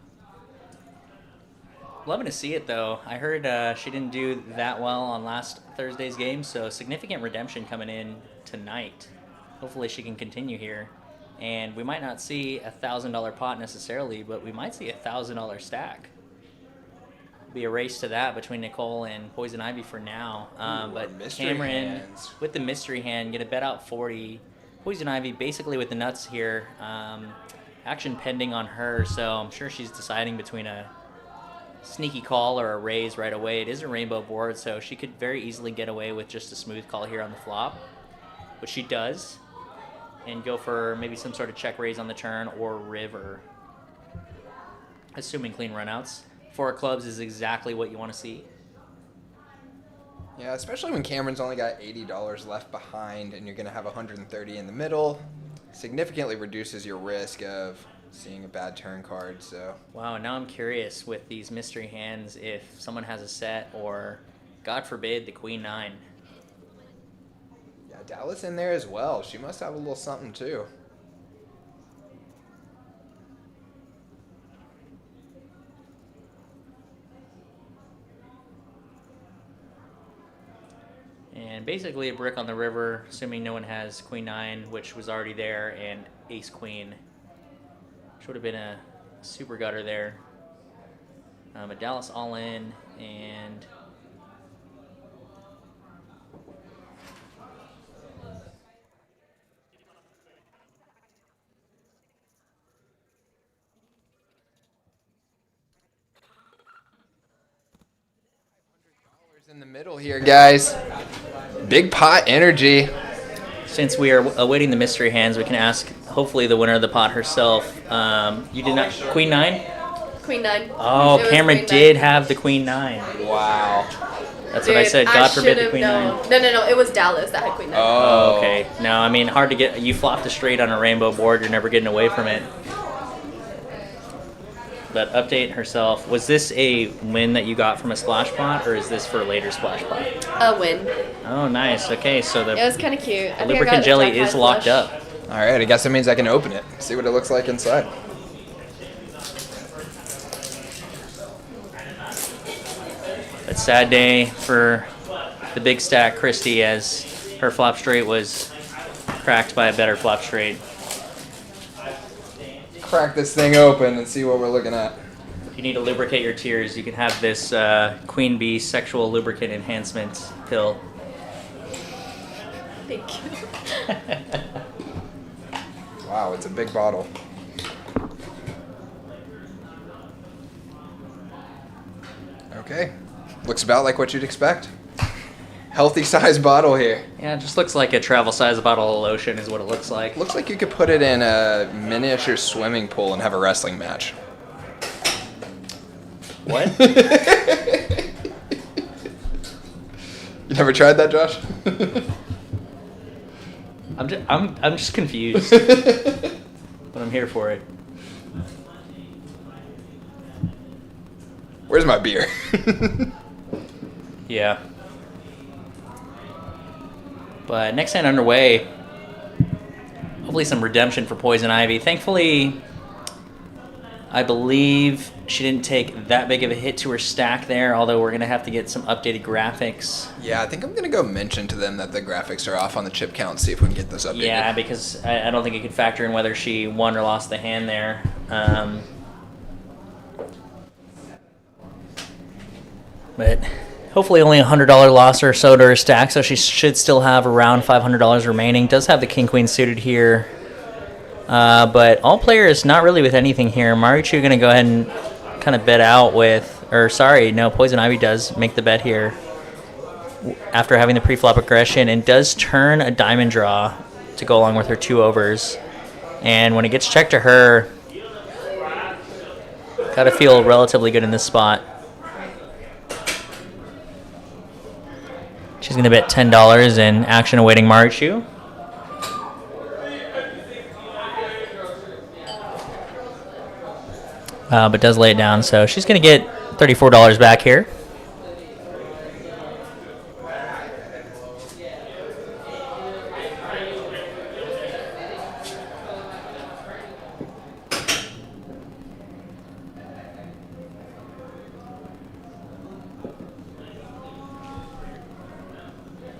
Loving to see it though. I heard she didn't do that well on last Thursday's game, so significant redemption coming in tonight. Hopefully she can continue here. And we might not see $1,000 pot necessarily, but we might see $1,000 stack. Be a race to that between Nicole and Poison Ivy for now. But mystery Cameron, hands. with the mystery hand, get a bet out 40. Poison Ivy basically with the nuts here. Action pending on her, so I'm sure she's deciding between a sneaky call or a raise right away. It is a rainbow board, so she could very easily get away with just a smooth call here on the flop, which she does, and go for maybe some sort of check raise on the turn or river, assuming clean runouts. 4 of clubs is exactly what you want to see. Yeah, especially when Cameron's only got $80 left behind and you're going to have 130 in the middle. Significantly reduces your risk of seeing a bad turn card. So Wow, now I'm curious with these mystery hands if someone has a set or, God forbid, the Queen 9. yeah, Dallas in there as well. She must have a little something too. And basically a brick on the river, assuming no one has Queen 9, which was already there, and Ace Queen, which would have been a super gutter there. A Dallas all in, and In the middle here, guys. Big pot energy. since we are awaiting the mystery hands, we can ask hopefully the winner of the pot herself. You did not Queen 9? Queen 9. Oh, It was Cameron Queen did 9. have the Queen 9. Wow. That's what I said. Dude, God forbid the should've Queen known. 9. No. It was Dallas that had Queen 9. Oh, okay. No, I mean, hard to get. You flopped a straight on a rainbow board. You're never getting away from it. But update herself. Was this a win that you got from a splash pot, or is this for a later splash pot? A win. Oh, nice. Okay, so It the was kind of cute. I think I lubricant got a jelly jack is high locked flush. up. All right, I guess that means I can open it. See what it looks like inside. But sad day for the big stack Christy, as her flop straight was cracked by a better flop straight. Crack this thing open and see what we're looking at. If you need to lubricate your tears, you can have this Queen Bee sexual lubricant enhancement pill. Thank you. Wow, it's a big bottle. Okay. Looks about like what you'd expect. Healthy size bottle here. Yeah, it just looks like a travel size bottle of lotion is what it looks like. Looks like you could put it in a miniature swimming pool and have a wrestling match. What? You never tried that, Josh? I'm just confused, but I'm here for it. Where's my beer? Yeah. But next hand underway. hopefully some redemption for Poison Ivy. Thankfully, I believe she didn't take that big of a hit to her stack there, although we're going to have to get some updated graphics. Yeah, I think I'm going to go mention to them that the graphics are off on the chip count, see if we can get those updated. Yeah, because I don't think it could factor in whether she won or lost the hand there. But hopefully only a $100 loss or so to her stack, so she should still have around $500 remaining. Does have the King-Queen suited here. But all players not really with anything here. Marichu going to go ahead and kind of bet out with, Poison Ivy does make the bet here after having the pre-flop aggression and does turn a diamond draw to go along with her 2 overs. And when it gets checked to her, got to feel relatively good in this spot. She's going to bet $10 in action awaiting Marichu. But does lay it down, so she's going to get $34 back here.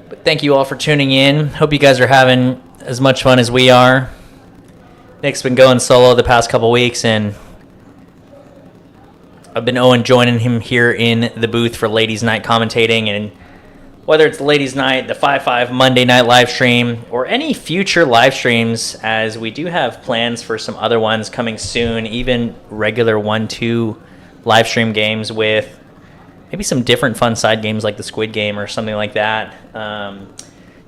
But thank you all for tuning in. Hope you guys are having as much fun as we are. Nick's been going solo the past couple weeks, and I've been joining him here in the booth for Ladies Night commentating, and whether it's the Ladies Night, the 5-5 Monday night live stream, or any future live streams, as we do have plans for some other ones coming soon, even regular 1-2 live stream games with maybe some different fun side games like the Squid Game or something like that.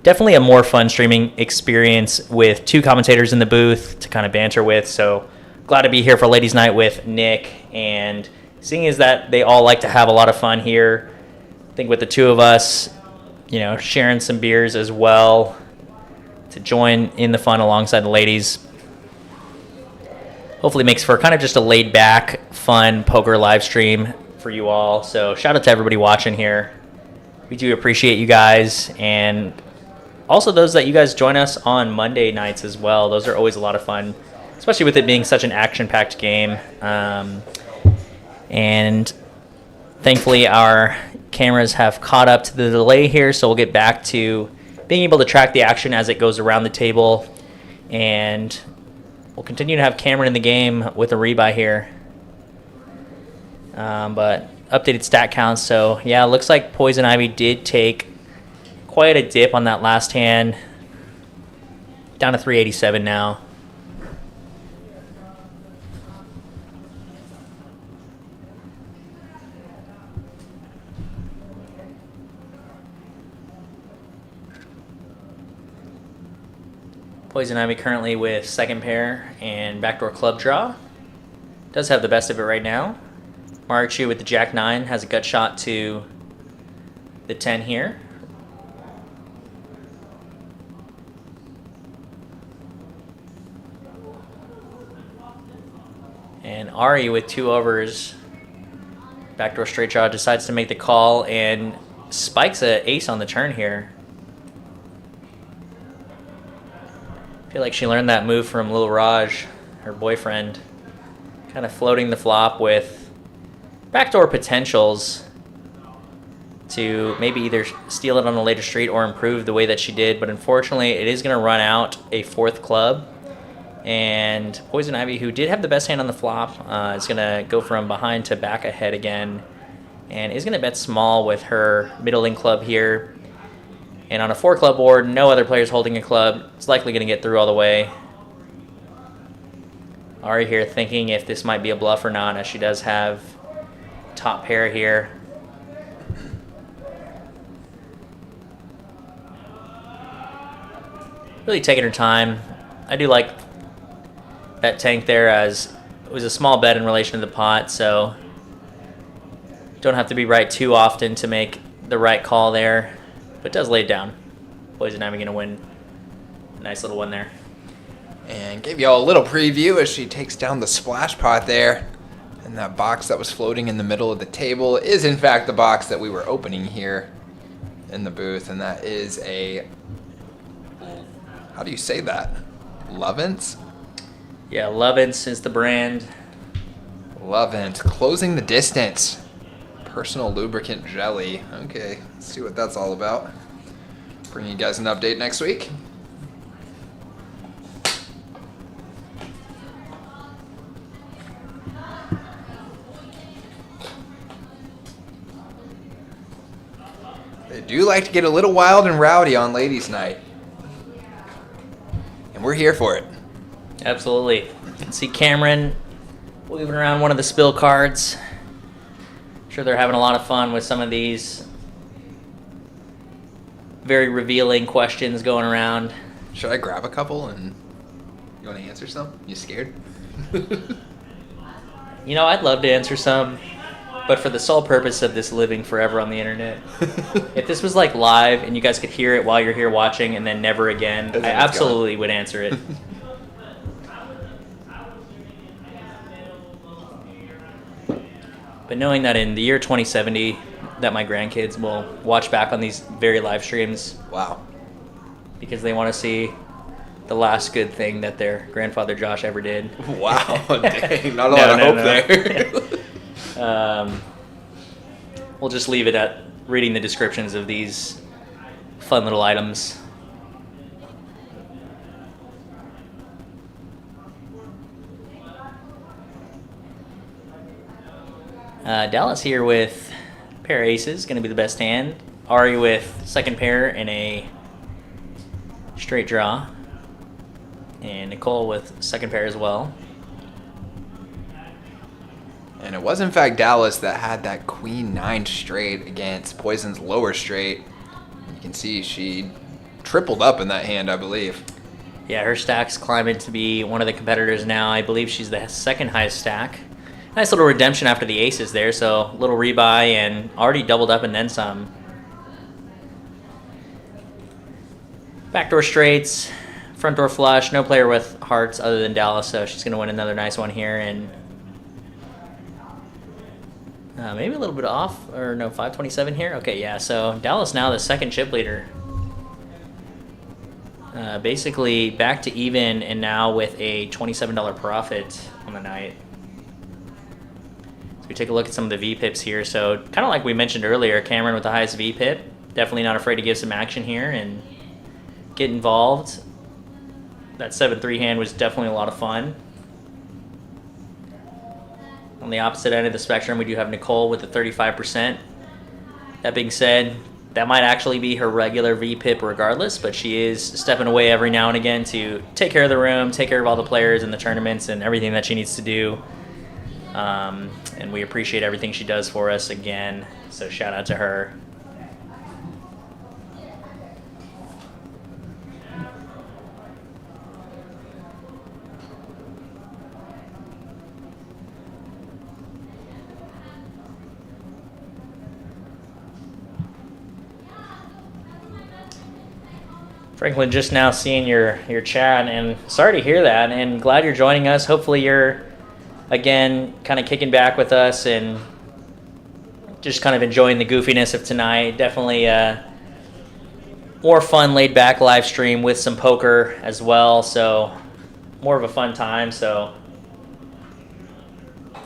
Definitely a more fun streaming experience with 2 commentators in the booth to kind of banter with, so glad to be here for Ladies Night with Nick, and seeing as that they all like to have a lot of fun here, I think with the 2 of us, sharing some beers as well to join in the fun alongside the ladies, hopefully makes for kind of just a laid-back, fun poker live stream for you all. So shout out to everybody watching here. We do appreciate you guys, and also those that you guys join us on Monday nights as well. Those are always a lot of fun, especially with it being such an action-packed game. And thankfully our cameras have caught up to the delay here, so we'll get back to being able to track the action as it goes around the table, and we'll continue to have Cameron in the game with a rebuy here. But updated stat counts, so yeah, it looks like Poison Ivy did take quite a dip on that last hand, down to 387 now. Poison Ivy currently with second pair and backdoor club draw. Does have the best of it right now. Marichu with the Jack-9 has a gut shot to the 10 here. And Ari with 2 overs, backdoor straight draw, decides to make the call and spikes an ace on the turn here. I feel like she learned that move from Lil Raj, her boyfriend. Kind of floating the flop with backdoor potentials to maybe either steal it on a later street or improve the way that she did. But unfortunately, it is going to run out a 4th club. And Poison Ivy, who did have the best hand on the flop, is going to go from behind to back ahead again. And is going to bet small with her middling club here. And on a 4-club board, no other players holding a club. It's likely going to get through all the way. Ari here thinking if this might be a bluff or not, as she does have top pair here. Really taking her time. I do like that tank there, as it was a small bet in relation to the pot, so don't have to be right too often to make the right call there. But does lay it down. Poison Ivy going to win. Nice little one there. And give y'all a little preview as she takes down the splash pot there. And that box that was floating in the middle of the table is in fact the box that we were opening here in the booth. And that is a, how do you say that? Lovense? Yeah, Lovense is the brand. Lovense. Closing the distance. Personal lubricant jelly. Okay, let's see what that's all about. Bring you guys an update next week. They do like to get a little wild and rowdy on ladies' night. And we're here for it. Absolutely. You can see Cameron moving around one of the spill cards. Sure they're having a lot of fun with some of these very revealing questions going around. Should I grab a couple and you want to answer some? You scared? You know, I'd love to answer some, but for the sole purpose of this living forever on the internet. If this was like live and you guys could hear it while you're here watching and then never again, And then I it's absolutely would answer it. But knowing that in the year 2070 that my grandkids will watch back on these very live streams Wow. because they want to see the last good thing that their grandfather Josh ever did. Wow, dang, not a No, lot of no, hope no. there. We'll just leave it at reading the descriptions of these fun little items. Dallas here with pair aces, going to be the best hand. Ari with second pair and a straight draw. And Nicole with second pair as well. And it was in fact Dallas that had that queen 9 straight against Poison's lower straight. You can see she tripled up in that hand, I believe. Yeah, her stack's climbing to be one of the competitors now. I believe she's the second highest stack. Nice little redemption after the aces there, so little rebuy and already doubled up and then some. Backdoor straights, front door flush, no player with hearts other than Dallas, so she's going to win another nice one here. And maybe a little bit off, or no, 527 here. Okay, yeah, so Dallas now the second chip leader. Basically back to even and now with a $27 profit on the night. So we take a look at some of the VPIPs here. So kind of like we mentioned earlier, Cameron with the highest VPIP. Definitely not afraid to give some action here and get involved. That 7-3 hand was definitely a lot of fun. On the opposite end of the spectrum, we do have Nicole with the 35%. That being said, that might actually be her regular VPIP regardless, but she is stepping away every now and again to take care of the room, take care of all the players in the tournaments and everything that she needs to do. And we appreciate everything she does for us again, so shout out to her. Franklin, just now seeing your chat, and sorry to hear that, and glad you're joining us. Hopefully you're, again, kind of kicking back with us and just kind of enjoying the goofiness of tonight. Definitely a more fun, laid-back live stream with some poker as well, so more of a fun time. So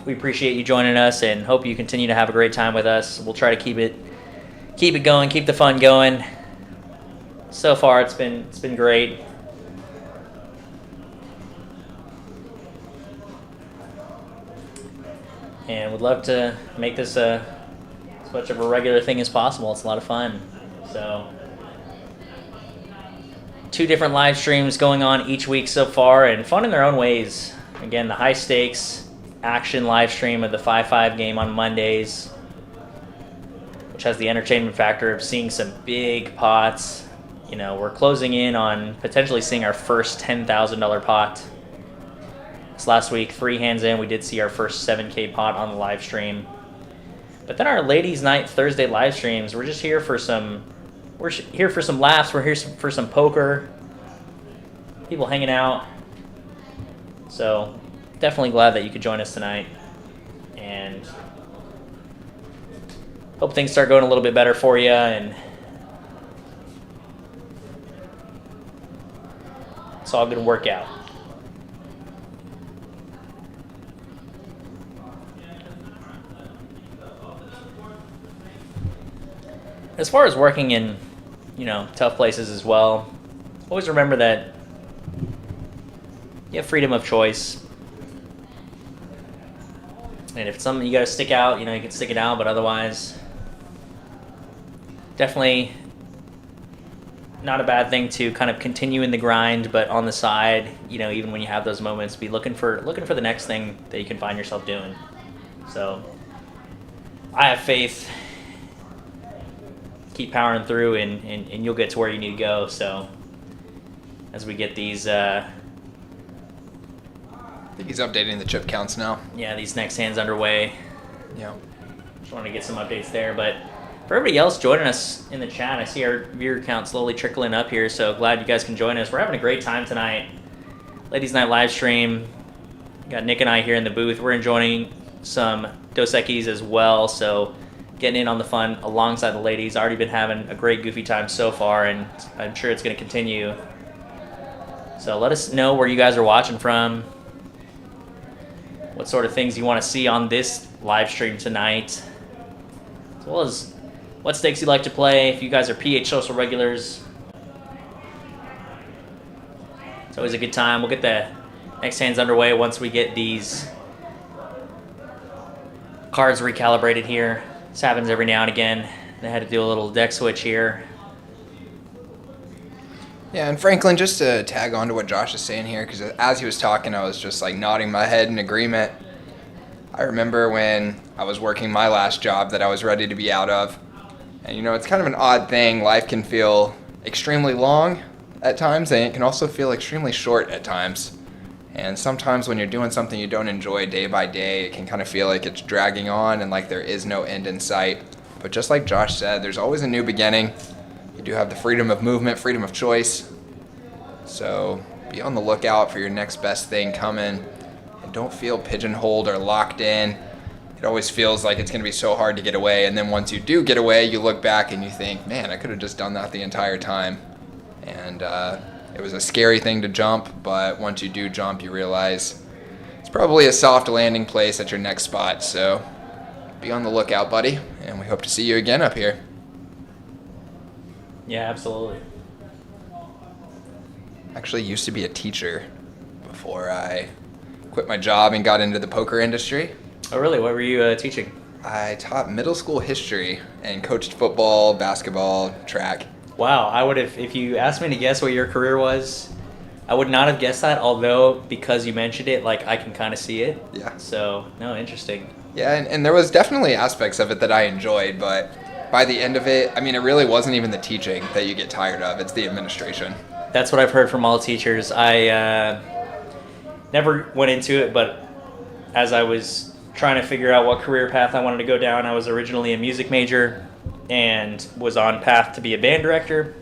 we appreciate you joining us and hope you continue to have a great time with us. We'll try to keep it going, keep the fun going. So far, it's been great. And would love to make this as much of a regular thing as possible. It's a lot of fun. So 2 different live streams going on each week so far, and fun in their own ways. Again, the high stakes action live stream of the 5-5 game on Mondays, which has the entertainment factor of seeing some big pots. You know, we're closing in on potentially seeing our first $10,000 pot. This last week, 3 hands in, we did see our first 7K pot on the live stream. But then our ladies' night Thursday live streams, we're just here for some. We're here for some laughs. We're here for some poker. People hanging out. So definitely glad that you could join us tonight, and hope things start going a little bit better for you. And it's all going to work out. As far as working in, tough places as well, always remember that you have freedom of choice. And if it's something you got to stick out, you can stick it out, but otherwise, definitely not a bad thing to kind of continue in the grind, but on the side, even when you have those moments, be looking for the next thing that you can find yourself doing. So I have faith. Keep powering through, and you'll get to where you need to go. So as we get these, I think he's updating the chip counts now. these next hands underway. Yeah. Just wanted to get some updates there. But for everybody else joining us in the chat, I see our viewer count slowly trickling up here. So glad you guys can join us. We're having a great time tonight. Ladies Night live stream. Got Nick and I here in the booth. We're enjoying some Dos Equis as well. So getting in on the fun alongside the ladies. Already been having a great goofy time so far, and I'm sure it's going to continue. So let us know where you guys are watching from, what sort of things you want to see on this live stream tonight, as well as what stakes you like to play. If you guys are PH Social regulars, it's always a good time. We'll get the next hands underway once we get these cards recalibrated here. This happens every now and again. They had to do a little deck switch here. Yeah, and Franklin, just to tag on to what Josh is saying here, because as he was talking, I was just like nodding my head in agreement. I remember when I was working my last job that I was ready to be out of. And it's kind of an odd thing. Life can feel extremely long at times, and it can also feel extremely short at times. And sometimes when you're doing something you don't enjoy day by day, it can kind of feel like it's dragging on and like there is no end in sight. But just like Josh said, there's always a new beginning. You do have the freedom of movement, freedom of choice. So be on the lookout for your next best thing coming. And don't feel pigeonholed or locked in. It always feels like it's going to be so hard to get away. And then once you do get away, you look back and you think, man, I could have just done that the entire time. And it was a scary thing to jump, but once you do jump, you realize it's probably a soft landing place at your next spot. So be on the lookout, buddy, and we hope to see you again up here. Yeah, absolutely. Actually used to be a teacher before I quit my job and got into the poker industry. Oh, really? What were you teaching? I taught middle school history and coached football, basketball, track. Wow, I would have, if you asked me to guess what your career was, I would not have guessed that, although because you mentioned it, I can kind of see it. Yeah. So, no, interesting. Yeah, and there was definitely aspects of it that I enjoyed, but by the end of it, it really wasn't even the teaching that you get tired of. It's the administration. That's what I've heard from all teachers. I never went into it, but as I was trying to figure out what career path I wanted to go down, I was originally a music major and was on path to be a band director.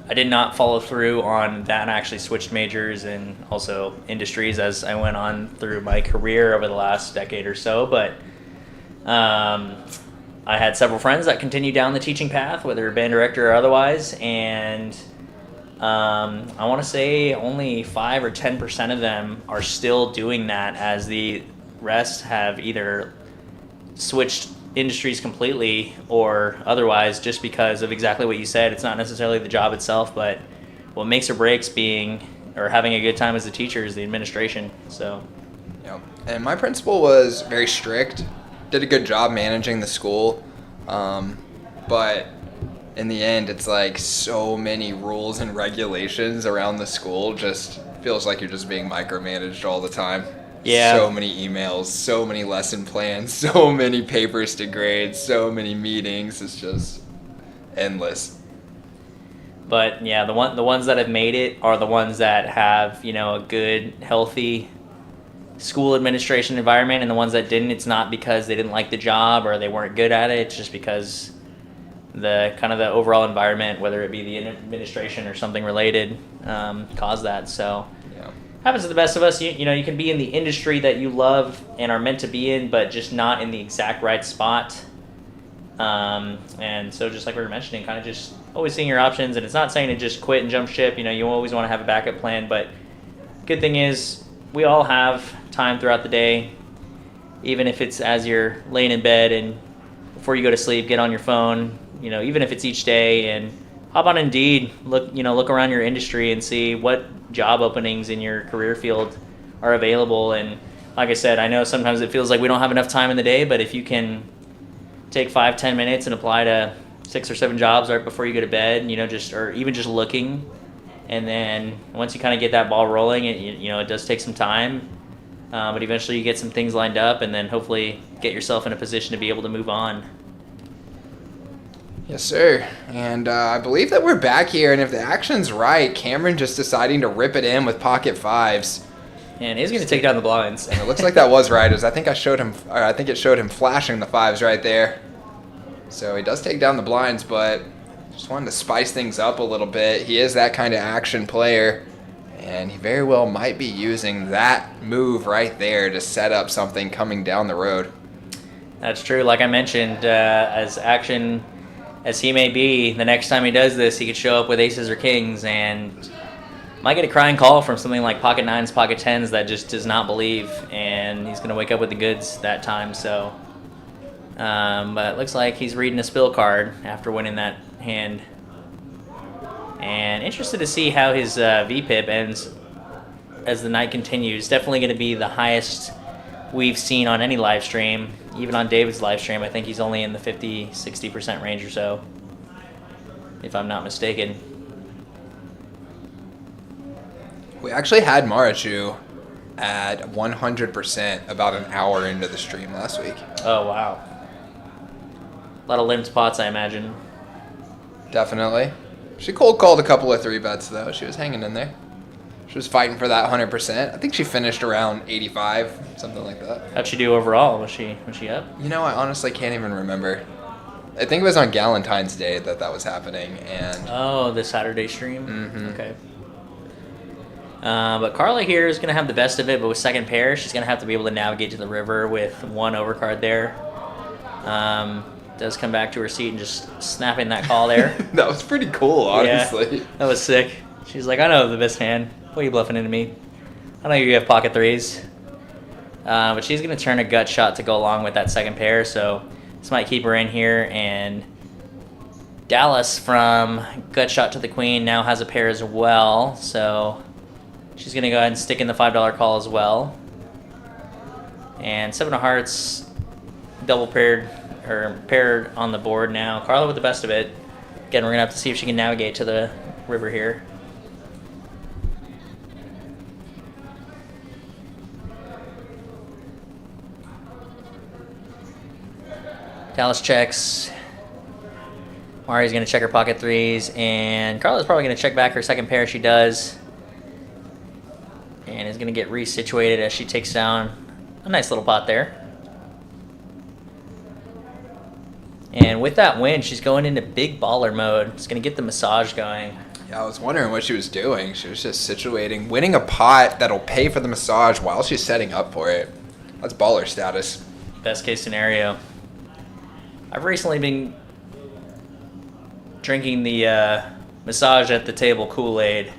I did not follow through on that and actually switched majors and also industries as I went on through my career over the last decade or so. But I had several friends that continued down the teaching path, whether band director or otherwise, and I want to say only 5 or 10% of them are still doing that, as the rest have either switched industries completely or otherwise, just because of exactly what you said. It's not necessarily the job itself, but what makes or breaks being or having a good time as a teacher is the administration. So Yeah. And my principal was very strict, did a good job managing the school, but in the end, it's like so many rules and regulations around the school. Just feels like you're just being micromanaged all the time. Yeah. So many emails, so many lesson plans, so many papers to grade, so many meetings. It's just endless. But yeah, the ones that have made it are the ones that have, a good, healthy school administration environment, and the ones that didn't, it's not because they didn't like the job or they weren't good at it. It's just because the kind of the overall environment, whether it be the administration or something related, caused that. So Yeah. happens to the best of us. You can be in the industry that you love and are meant to be in, but just not in the exact right spot. And so just like we were mentioning, kind of just always seeing your options, and it's not saying to just quit and jump ship. You always want to have a backup plan, but good thing is we all have time throughout the day, even if it's as you're laying in bed and before you go to sleep, get on your phone, even if it's each day, and hop on Indeed, look around your industry and see what job openings in your career field are available. And like I said, I know sometimes it feels like we don't have enough time in the day, but if you can take 5-10 minutes and apply to 6 or 7 jobs right before you go to bed, or even just looking, and then once you kind of get that ball rolling, it does take some time, but eventually you get some things lined up, and then hopefully get yourself in a position to be able to move on. Yes, sir. And I believe that we're back here, and if the action's right, Cameron just deciding to rip it in with pocket fives. And he's going to take down the blinds. And it looks like that was right, as I think it showed him flashing the fives right there. So he does take down the blinds, but just wanted to spice things up a little bit. He is that kind of action player, and he very well might be using that move right there to set up something coming down the road. That's true. Like I mentioned, as action as he may be, the next time he does this, he could show up with aces or kings and might get a crying call from something like pocket nines, pocket tens that just does not believe, and he's going to wake up with the goods that time. So, but it looks like he's reading a spill card after winning that hand. And interested to see how his VPIP ends as the night continues. Definitely going to be the highest we've seen on any live stream. Even on David's live stream, I think he's only in the 50-60% range or so, if I'm not mistaken. We actually had Marachu at 100% about an hour into the stream last week. Oh, wow. A lot of limped pots, I imagine. Definitely. She cold called a couple of 3-bets, though. She was hanging in there. She was fighting for that 100%. I think she finished around 85, something like that. How'd she do overall? Was she up? I honestly can't even remember. I think it was on Galentine's Day that was happening, and Oh, the Saturday stream? Mhm. Okay. But Carla here is going to have the best of it, but with second pair, she's going to have to be able to navigate to the river with one overcard there. Does come back to her seat and just snapping that call there. that was pretty cool, honestly. Yeah, that was sick. She's like, I know the best hand. What are you bluffing into me? I know you have pocket threes. But she's going to turn a gut shot to go along with that second pair, so this might keep her in here. And Dallas from gut shot to the queen now has a pair as well, so she's going to go ahead and stick in the $5 call as well. And 7 of hearts double paired or paired on the board now. Carla with the best of it. Again, we're going to have to see if she can navigate to the river here. Dallas checks. Mari's going to check her pocket threes, and Carla's probably going to check back her second pair. She does. And is going to get resituated as she takes down a nice little pot there. And with that win, she's going into big baller mode. It's going to get the massage going. Yeah, I was wondering what she was doing. She was just situating, winning a pot that'll pay for the massage while she's setting up for it. That's baller status. Best case scenario. I've recently been drinking the massage at the table Kool-Aid.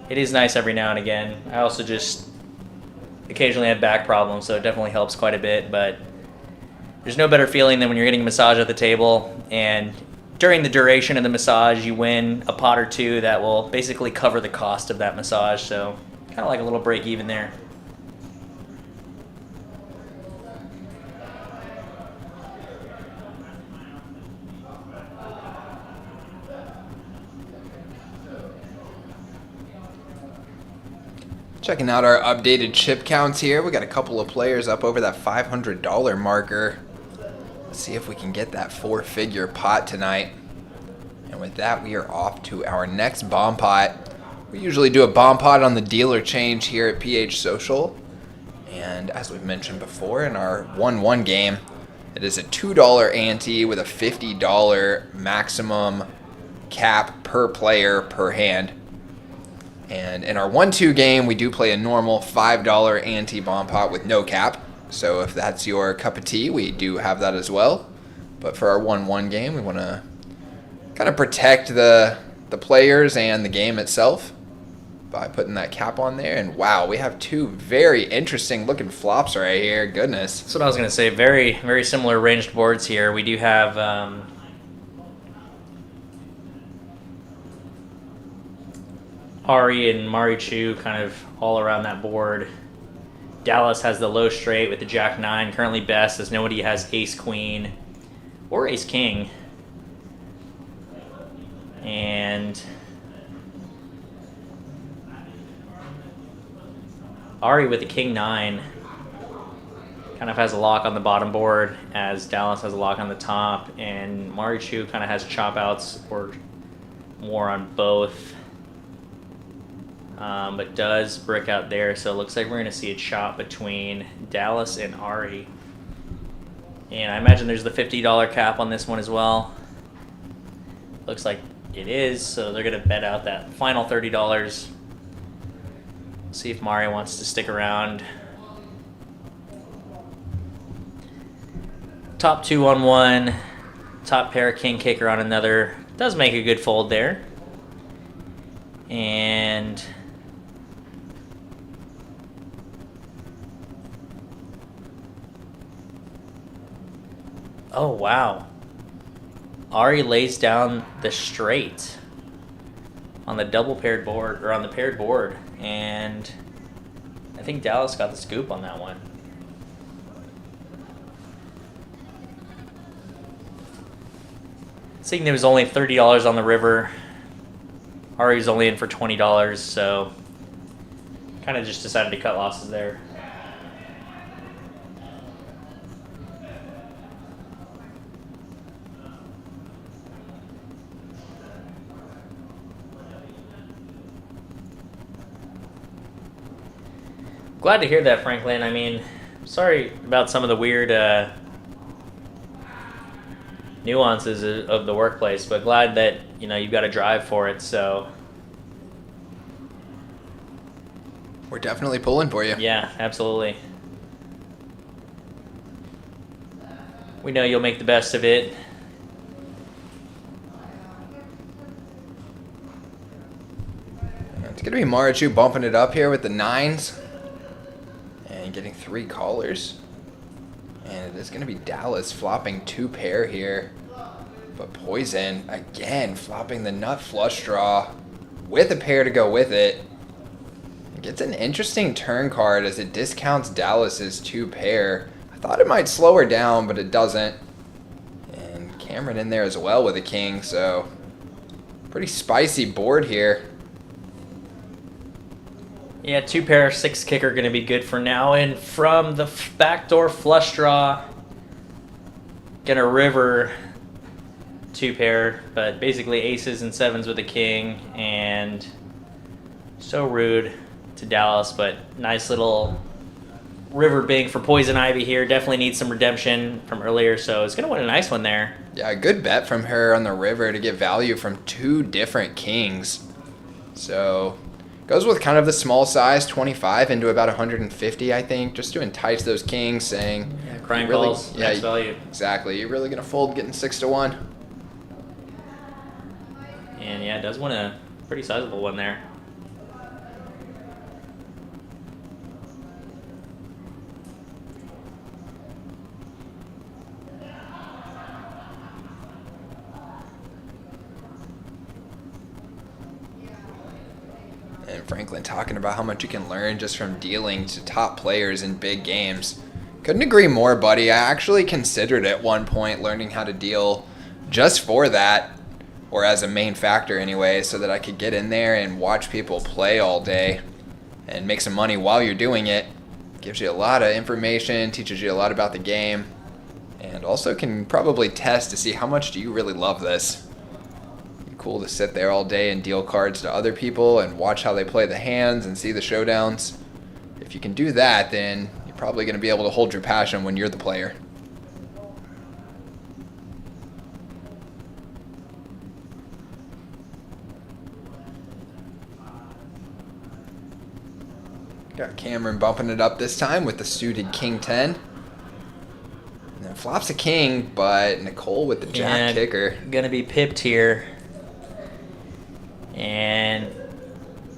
It is nice every now and again. I also just occasionally have back problems, so it definitely helps quite a bit. But there's no better feeling than when you're getting a massage at the table, and during the duration of the massage, you win a pot or two that will basically cover the cost of that massage. So kind of like a little break even there. Checking out our updated chip counts here. We got a couple of players up over that $500 marker. Let's see if we can get that 4-figure pot tonight. And with that, we are off to our next bomb pot. We usually do a bomb pot on the dealer change here at PH Social. And as we've mentioned before in our 1-1 game, it is a $2 ante with a $50 maximum cap per player per hand. And in our 1-2 game, we do play a normal $5 ante bomb pot with no cap. So if that's your cup of tea, we do have that as well. But for our 1-1 game, we want to kind of protect the players and the game itself by putting that cap on there. And wow, we have two very interesting looking flops right here. Goodness. That's what I was going to say. Very, very similar ranged boards here. We do have Ari and Marichu kind of all around that board. Dallas has the low straight with the Jack 9, currently best, as nobody has Ace Queen or Ace King. And Ari with the King 9 kind of has a lock on the bottom board, as Dallas has a lock on the top, and Marichu kind of has chop outs or more on both. But does brick out there, so it looks like we're going to see a chop between Dallas and Ari. And I imagine there's the $50 cap on this one as well. Looks like it is, so they're going to bet out that final $30. See if Mari wants to stick around. Top 2 on one, top pair king kicker on another. Does make a good fold there. And oh wow, Ari lays down the straight on the double paired board, or on the paired board, and I think Dallas got the scoop on that one. Seeing there was only $30 on the river, Ari's only in for $20, so kind of just decided to cut losses there. Glad to hear that, Franklin. I mean, sorry about some of the weird nuances of the workplace, but glad that, you know, you've got a drive for it, so. We're definitely pulling for you. Yeah, absolutely. We know you'll make the best of it. It's going to be Marichu bumping it up here with the 9s. And getting 3 callers. And it is going to be Dallas flopping 2 pair here. But Poison, again, flopping the nut flush draw with a pair to go with it. It gets an interesting turn card as it discounts Dallas's 2 pair. I thought it might slow her down, but it doesn't. And Cameron in there as well with a king, so pretty spicy board here. Yeah, 2 pair, 6 kicker going to be good for now. And from the backdoor flush draw, gonna river 2 pair, but basically aces and 7s with a king, and so rude to Dallas, but nice little river bing for Poison Ivy here. Definitely needs some redemption from earlier, so it's gonna win a nice one there. Yeah, a good bet from her on the river to get value from 2 different kings. So goes with kind of the small size, 25 into about 150, I think, just to entice those kings, saying, Yeah, crying really, balls, max value. Exactly. You're really gonna fold getting 6 to 1. And yeah, it does win a pretty sizable one there. And Franklin talking about how much you can learn just from dealing to top players in big games. Couldn't agree more, buddy. I actually considered at one point learning how to deal just for that, or as a main factor anyway, so that I could get in there and watch people play all day and make some money while you're doing it. Gives you a lot of information, teaches you a lot about the game, and also can probably test to see how much do you really love this. Cool to sit there all day and deal cards to other people and watch how they play the hands and see the showdowns. If you can do that, then you're probably going to be able to hold your passion when you're the player. Got Cameron bumping it up this time with the suited King 10. And then flops a king, but Nicole with the jack kicker. Gonna be pipped here. And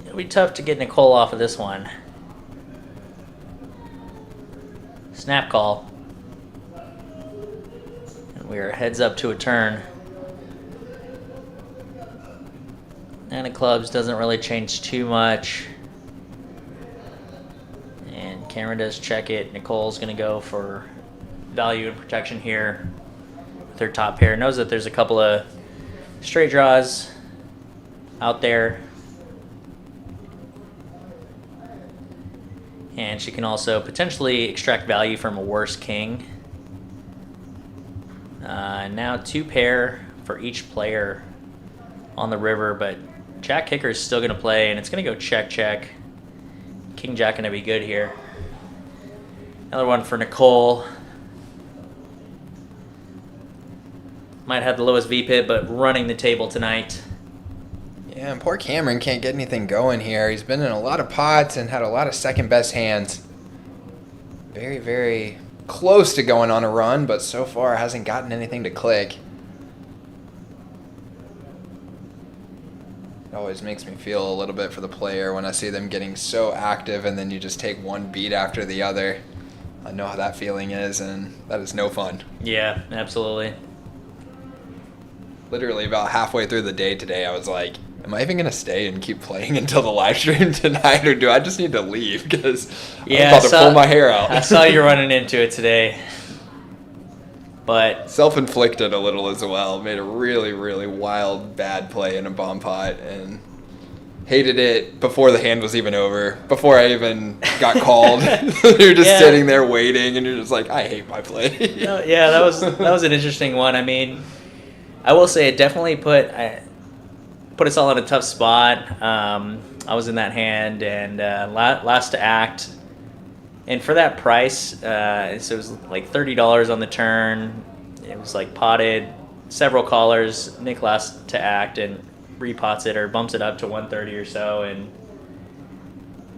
it'll be tough to get Nicole off of this one. Snap call. And we are heads up to a turn. Nine of clubs doesn't really change too much. And Cameron does check it. Nicole's going to go for value and protection here with her top pair. Knows that there's a couple of straight draws out there. And she can also potentially extract value from a worse king. Now 2 pair for each player on the river, but Jack kicker is still going to play, and it's going to go check, check. King Jack going to be good here. Another one for Nicole. Might have the lowest VPIP, but running the table tonight. Yeah, and poor Cameron can't get anything going here. He's been in a lot of pots and had a lot of second best hands. Very, very close to going on a run, but so far hasn't gotten anything to click. It always makes me feel a little bit for the player when I see them getting so active and then you just take one beat after the other. I know how that feeling is, and that is no fun. Yeah, absolutely. Literally about halfway through the day today, I was like, am I even going to stay and keep playing until the live stream tonight, or do I just need to leave? Because I'm about to pull my hair out. I saw you running into it today. But Self-inflicted a little as well. Made a really, really wild, bad play in a bomb pot and hated it before the hand was even over. Before I even got called. You're just sitting there waiting, and you're just like, I hate my play. Yeah, that was an interesting one. I mean, I will say it definitely put us all in a tough spot. I was in that hand, and last to act. And for that price, so it was like $30 on the turn. It was like potted, several callers. Nick last to act and repots it or bumps it up to 130 or so. And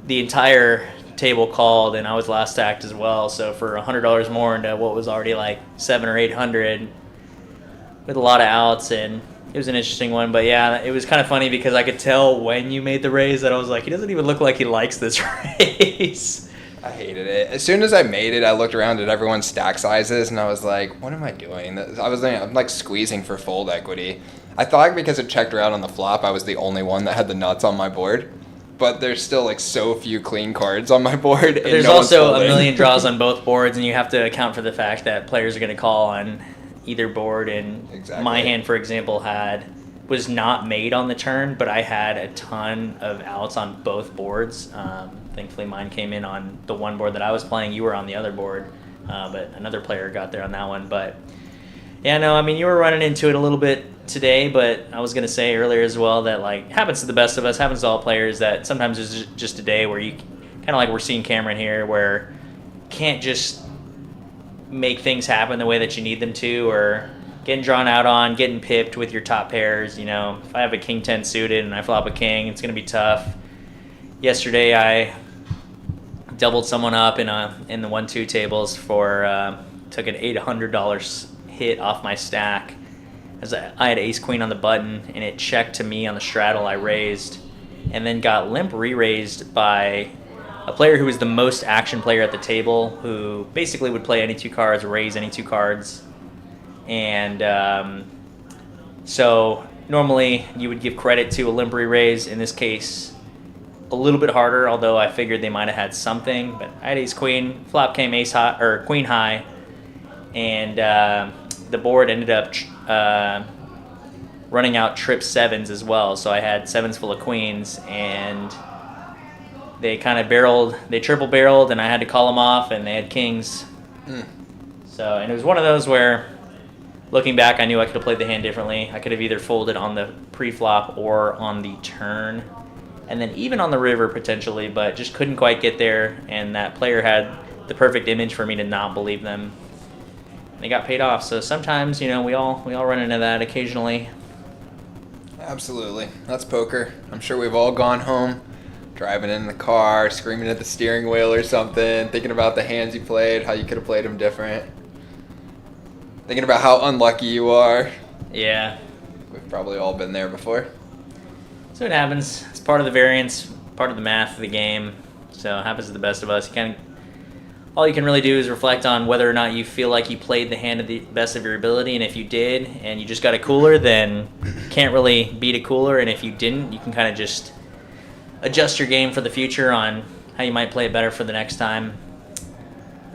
the entire table called, and I was last to act as well. So for $100 more into what was already like $700 or $800 with a lot of outs, and it was an interesting one. But yeah, it was kind of funny because I could tell when you made the raise that I was like, he doesn't even look like he likes this raise. I hated it. As soon as I made it, I looked around at everyone's stack sizes, and I was like, what am I doing? I'm like squeezing for fold equity. I thought because it checked her out on the flop, I was the only one that had the nuts on my board. But there's still like so few clean cards on my board. And there's also a million draws on both boards, and you have to account for the fact that players are going to call on either board. And exactly. My hand, for example, was not made on the turn, but I had a ton of outs on both boards. Thankfully, mine came in on the one board that I was playing. You were on the other board, but another player got there on that one. But yeah, no, I mean, you were running into it a little bit today, but I was going to say earlier as well that, like, happens to the best of us, happens to all players, that sometimes there's just a day where you kind of like we're seeing Cameron here, where you can't just make things happen the way that you need them to, or getting drawn out on, getting pipped with your top pairs. You know, if I have a king 10 suited and I flop a king, it's going to be tough. Yesterday, I doubled someone up in the 1-2 tables for took an $800 hit off my stack, as I had ace queen on the button, and it checked to me on the straddle. I raised, and then got limp re-raised by a player who was the most action player at the table, who basically would play any 2 cards, raise any 2 cards. And so normally you would give credit to a limp re-raise. In this case, a little bit harder, although I figured they might have had something. But I had ace queen, flop came ace high or queen high, and the board ended up running out trip 7s as well. So I had 7s full of queens, and they kind of they triple barreled, and I had to call them off, and they had kings. So, and it was one of those where, looking back, I knew I could have played the hand differently. I could have either folded on the pre-flop or on the turn, and then even on the river potentially, but just couldn't quite get there, and that player had the perfect image for me to not believe them. And they got paid off. So sometimes, you know, we all run into that occasionally. Absolutely. That's poker. I'm sure we've all gone home, driving in the car, screaming at the steering wheel or something, thinking about the hands you played, how you could have played them different. Thinking about how unlucky you are. Yeah. We've probably all been there before. So it happens. It's part of the variance, part of the math of the game. So it happens to the best of us. All you can really do is reflect on whether or not you feel like you played the hand of the best of your ability, and if you did, and you just got a cooler, then you can't really beat a cooler, and if you didn't, you can kind of just adjust your game for the future on how you might play it better for the next time.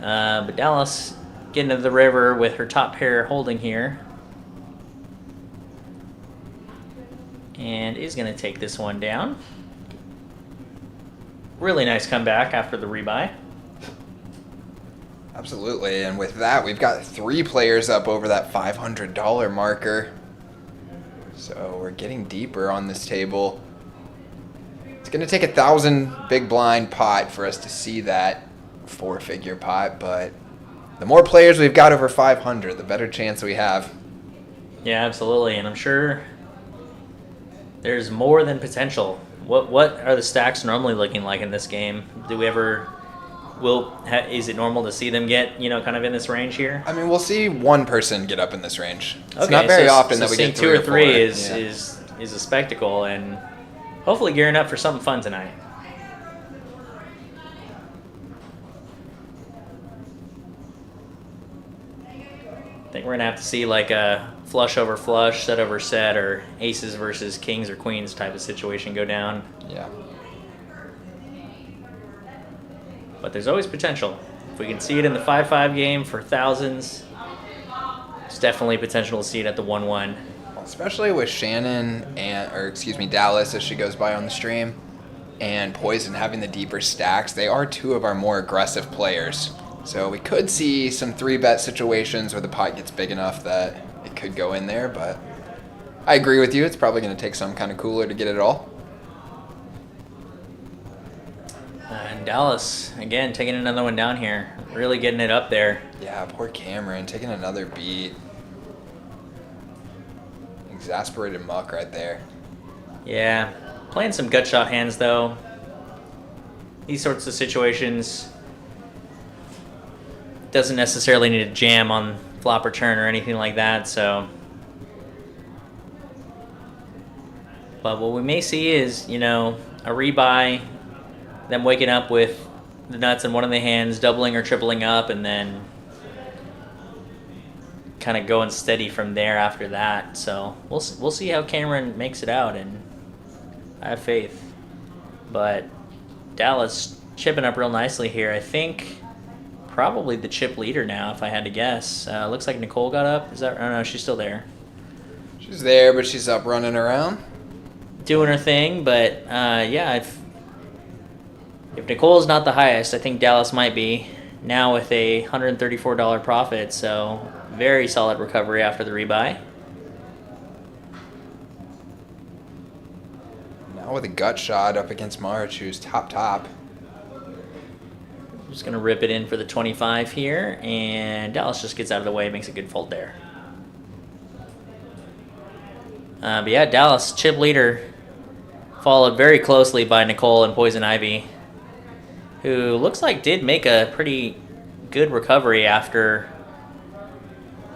But Dallas getting to the river with her top pair holding here. And is going to take this one down. Really nice comeback after the rebuy. Absolutely, and with that, we've got 3 players up over that $500 marker. So we're getting deeper on this table. It's going to take 1,000 big blind pot for us to see that 4-figure pot, but the more players we've got over 500, the better chance we have. Yeah, absolutely, and I'm sure there's more than potential. What are the stacks normally looking like in this game? Do we ever is it normal to see them get, kind of in this range here? I mean, we'll see one person get up in this range. It's Okay, not very so- often so that we seeing get 2 or 3 4. is Yeah. is a spectacle, and hopefully gearing up for something fun tonight. I think we're gonna have to see like a flush over flush, set over set, or aces versus kings or queens type of situation go down. Yeah. But there's always potential. If we can see it in the 5-5 game for thousands, there's definitely potential to see it at the 1-1. Especially with Shannon Dallas as she goes by on the stream, and Poison having the deeper stacks. They are 2 of our more aggressive players. So we could see some 3-bet situations where the pot gets big enough that it could go in there, but I agree with you. It's probably going to take some kind of cooler to get it all. And Dallas, again, taking another one down here. Really getting it up there. Yeah, poor Cameron taking another beat. Exasperated muck right there. Yeah, playing some gut shot hands though. These sorts of situations doesn't necessarily need to jam on flop or turn or anything like that, so. But what we may see is, a rebuy, them waking up with the nuts in one of the hands, doubling or tripling up, and then kind of going steady from there after that. So we'll see how Cameron makes it out, and I have faith. But Dallas chipping up real nicely here. I think probably the chip leader now, if I had to guess. Looks like Nicole got up. Is that? Oh no, she's still there, She's there, but she's up running around. doing her thing. But yeah, if Nicole's not the highest, I think Dallas might be now with a $134 profit. So very solid recovery after the rebuy. Now with a gut shot up against March, who's top. Just gonna rip it in for the 25 here, and Dallas just gets out of the way, makes a good fold there. But yeah, Dallas chip leader, followed very closely by Nicole and Poison Ivy, who looks like did make a pretty good recovery after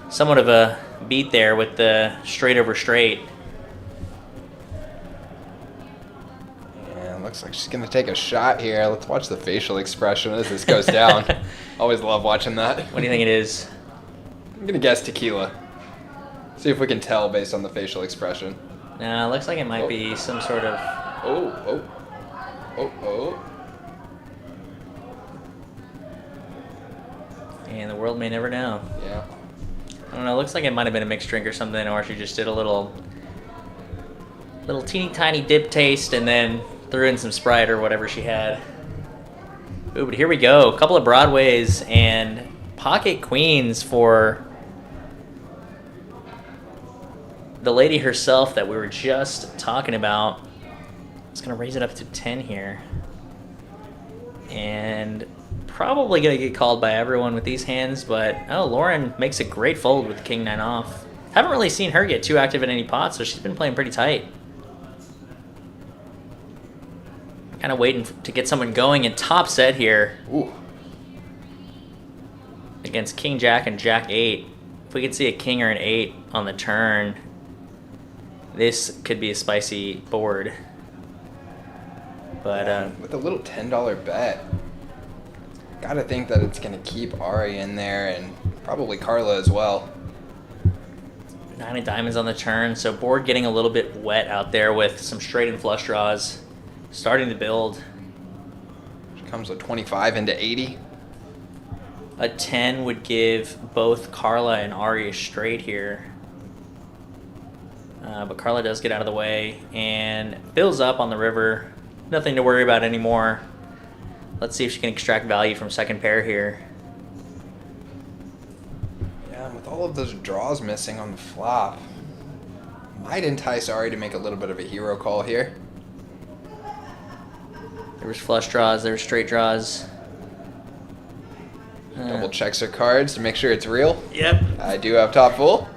somewhat of a beat there with the straight over straight. Yeah, looks like she's going to take a shot here. Let's watch the facial expression as this goes down. Always love watching that. What do you think it is? I'm going to guess tequila. See if we can tell based on the facial expression. Nah, looks like it might be some sort of. Oh. And the world may never know. Yeah. I don't know, looks like it might have been a mixed drink or something, or she just did a little teeny tiny dip taste and then threw in some Sprite or whatever she had. Ooh, but here we go. A couple of Broadways and pocket queens for the lady herself that we were just talking about. It's going to raise it up to 10 here. And probably going to get called by everyone with these hands, but Lauren makes a great fold with King 9 off. Haven't really seen her get too active in any pots, so she's been playing pretty tight. Kind of waiting to get someone going in top set here Ooh. against King Jack and Jack 8. If we could see a king or an 8 on the turn, this could be a spicy board. But with a little $10 bet, gotta think that it's gonna keep Ari in there and probably Carla as well. 9 of diamonds on the turn, so board getting a little bit wet out there with some straight and flush draws. Starting to build. She comes with 25 into 80. A 10 would give both Carla and Ari a straight here. But Carla does get out of the way and fills up on the river. Nothing to worry about anymore. Let's see if she can extract value from second pair here. Yeah, and with all of those draws missing on the flop, might entice Ari to make a little bit of a hero call here. There was flush draws, there were straight draws. Double checks her cards to make sure it's real. Yep. I do have top full.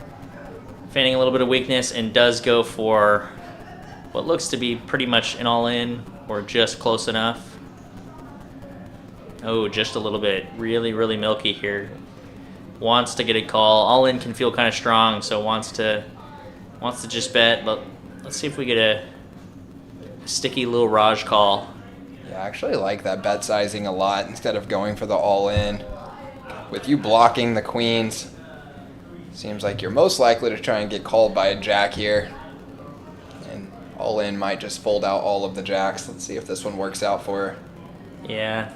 Feigning a little bit of weakness and does go for what looks to be pretty much an all-in or just close enough. Oh, just a little bit. Really, really milky here. Wants to get a call. All-in can feel kind of strong, so wants to just bet. But let's see if we get a sticky little Raj call. Yeah, I actually like that bet sizing a lot instead of going for the all-in. With you blocking the queens, seems like you're most likely to try and get called by a jack here. And all-in might just fold out all of the jacks. Let's see if this one works out for her. Yeah,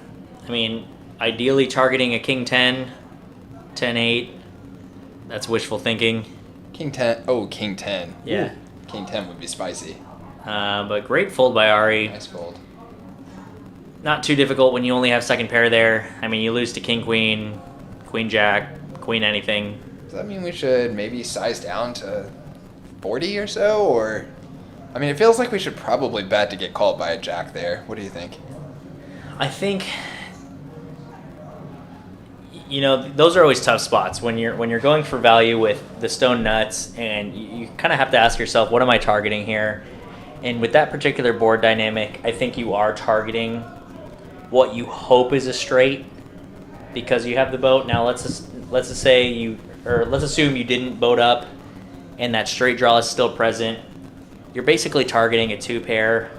I mean, ideally targeting a king 10, 10-8. That's wishful thinking. King 10. Oh, king 10. Yeah. Ooh, king 10 would be spicy. But great fold by Ari. Nice fold. Not too difficult when you only have second pair there. I mean, you lose to king queen, queen jack, queen anything. Does that mean we should maybe size down to 40 or so? Or, I mean, it feels like we should probably bet to get called by a jack there. What do you think? I think, you know, those are always tough spots when you're going for value with the stone nuts, and you kind of have to ask yourself, what am I targeting here? And with that particular board dynamic, I think you are targeting what you hope is a straight because you have the boat. Now let's just say let's assume you didn't boat up and that straight draw is still present. You're basically targeting a 2-pair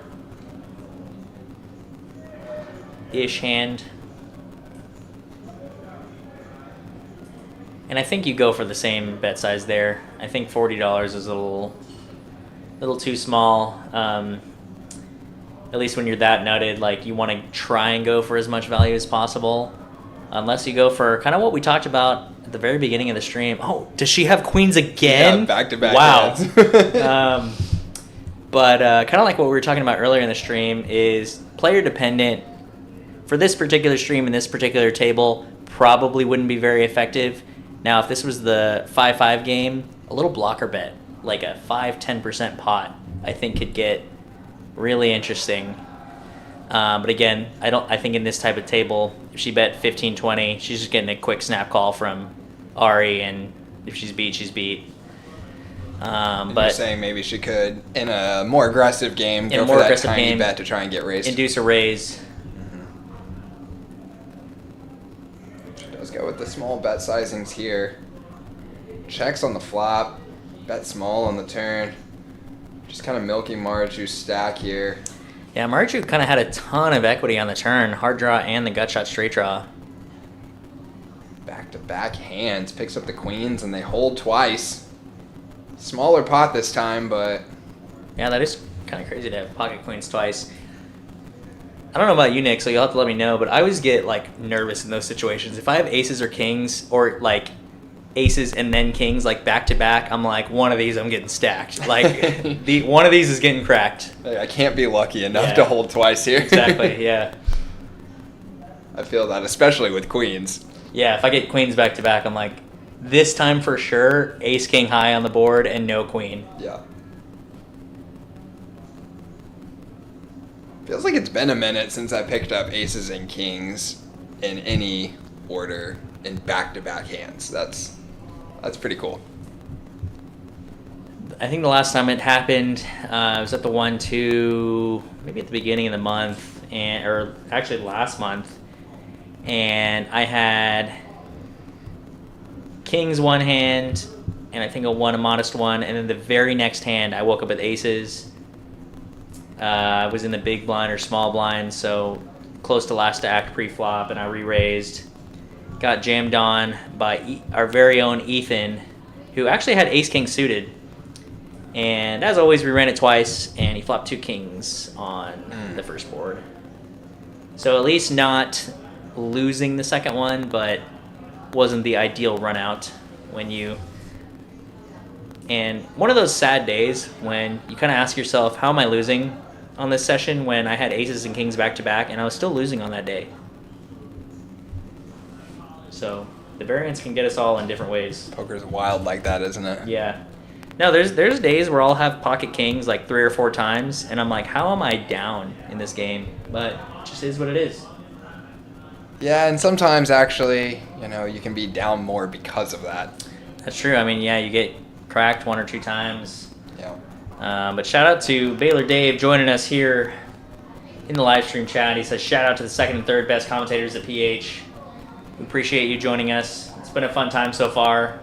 ish hand. And I think you go for the same bet size there. I think $40 is a little too small. At least when you're that nutted, like you want to try and go for as much value as possible. Unless you go for kind of what we talked about at the very beginning of the stream. Oh, does she have queens again? Yeah, back-to-back Wow. hands. But kind of like what we were talking about earlier in the stream is player dependent. For this particular stream and this particular table, probably wouldn't be very effective. Now, if this was the 5-5 game, a little blocker bet, like a 5-10% pot, I think could get really interesting. But again, I think in this type of table, if she bet 15-20, she's just getting a quick snap call from Ari, and if she's beat, she's beat. But But you're saying maybe she could, in a more aggressive game, In go a more for that aggressive tiny game, bet to try and get raised. induce a raise. She does go with the small bet sizings here. Checks on the flop, bet small on the turn. Just kind of milking Marju's stack here. Yeah, Marju kind of had a ton of equity on the turn, hard draw and the gut shot straight draw. Back-to-back hands, picks up the queens, and they hold twice. Smaller pot this time, but Yeah, that is kind of crazy to have pocket queens twice. I don't know about you, Nick, so you'll have to let me know, but I always get like nervous in those situations. If I have aces or kings, or like aces and then kings, like back to back, I'm like, one of these I'm getting stacked. Like one of these is getting cracked. I can't be lucky enough Yeah. to hold twice here. Exactly, yeah. I feel that, especially with queens. Yeah, if I get queens back to back, I'm like, this time for sure, ace king high on the board and no queen. Yeah. Feels like it's been a minute since I picked up aces and kings in any order in back-to-back hands. That's pretty cool. I think the last time it happened, I was at the 1-2, maybe at the beginning of the month, or actually last month, and I had kings one hand, and I think a modest one, and then the very next hand I woke up with aces. I was in the big blind or small blind, so close to last to act pre-flop, and I re-raised. Got jammed on by our very own Ethan, who actually had ace-king suited. And as always, we ran it twice, and he flopped 2 kings on the first board. So at least not losing the second one, but wasn't the ideal run out when you... And one of those sad days when you kind of ask yourself, how am I losing on this session when I had aces and kings back-to-back, and I was still losing on that day. So the variance can get us all in different ways. Poker's wild like that, isn't it? Yeah. No, there's days where I'll have pocket kings like 3 or 4 times, and I'm like, how am I down in this game? But it just is what it is. Yeah, and sometimes actually, you can be down more because of that. That's true. I mean, yeah, you get cracked 1 or 2 times. Yeah. But shout out to Baylor Dave joining us here in the live stream chat. He says, shout out to the second and third best commentators at PH. We appreciate you joining us. It's been a fun time so far.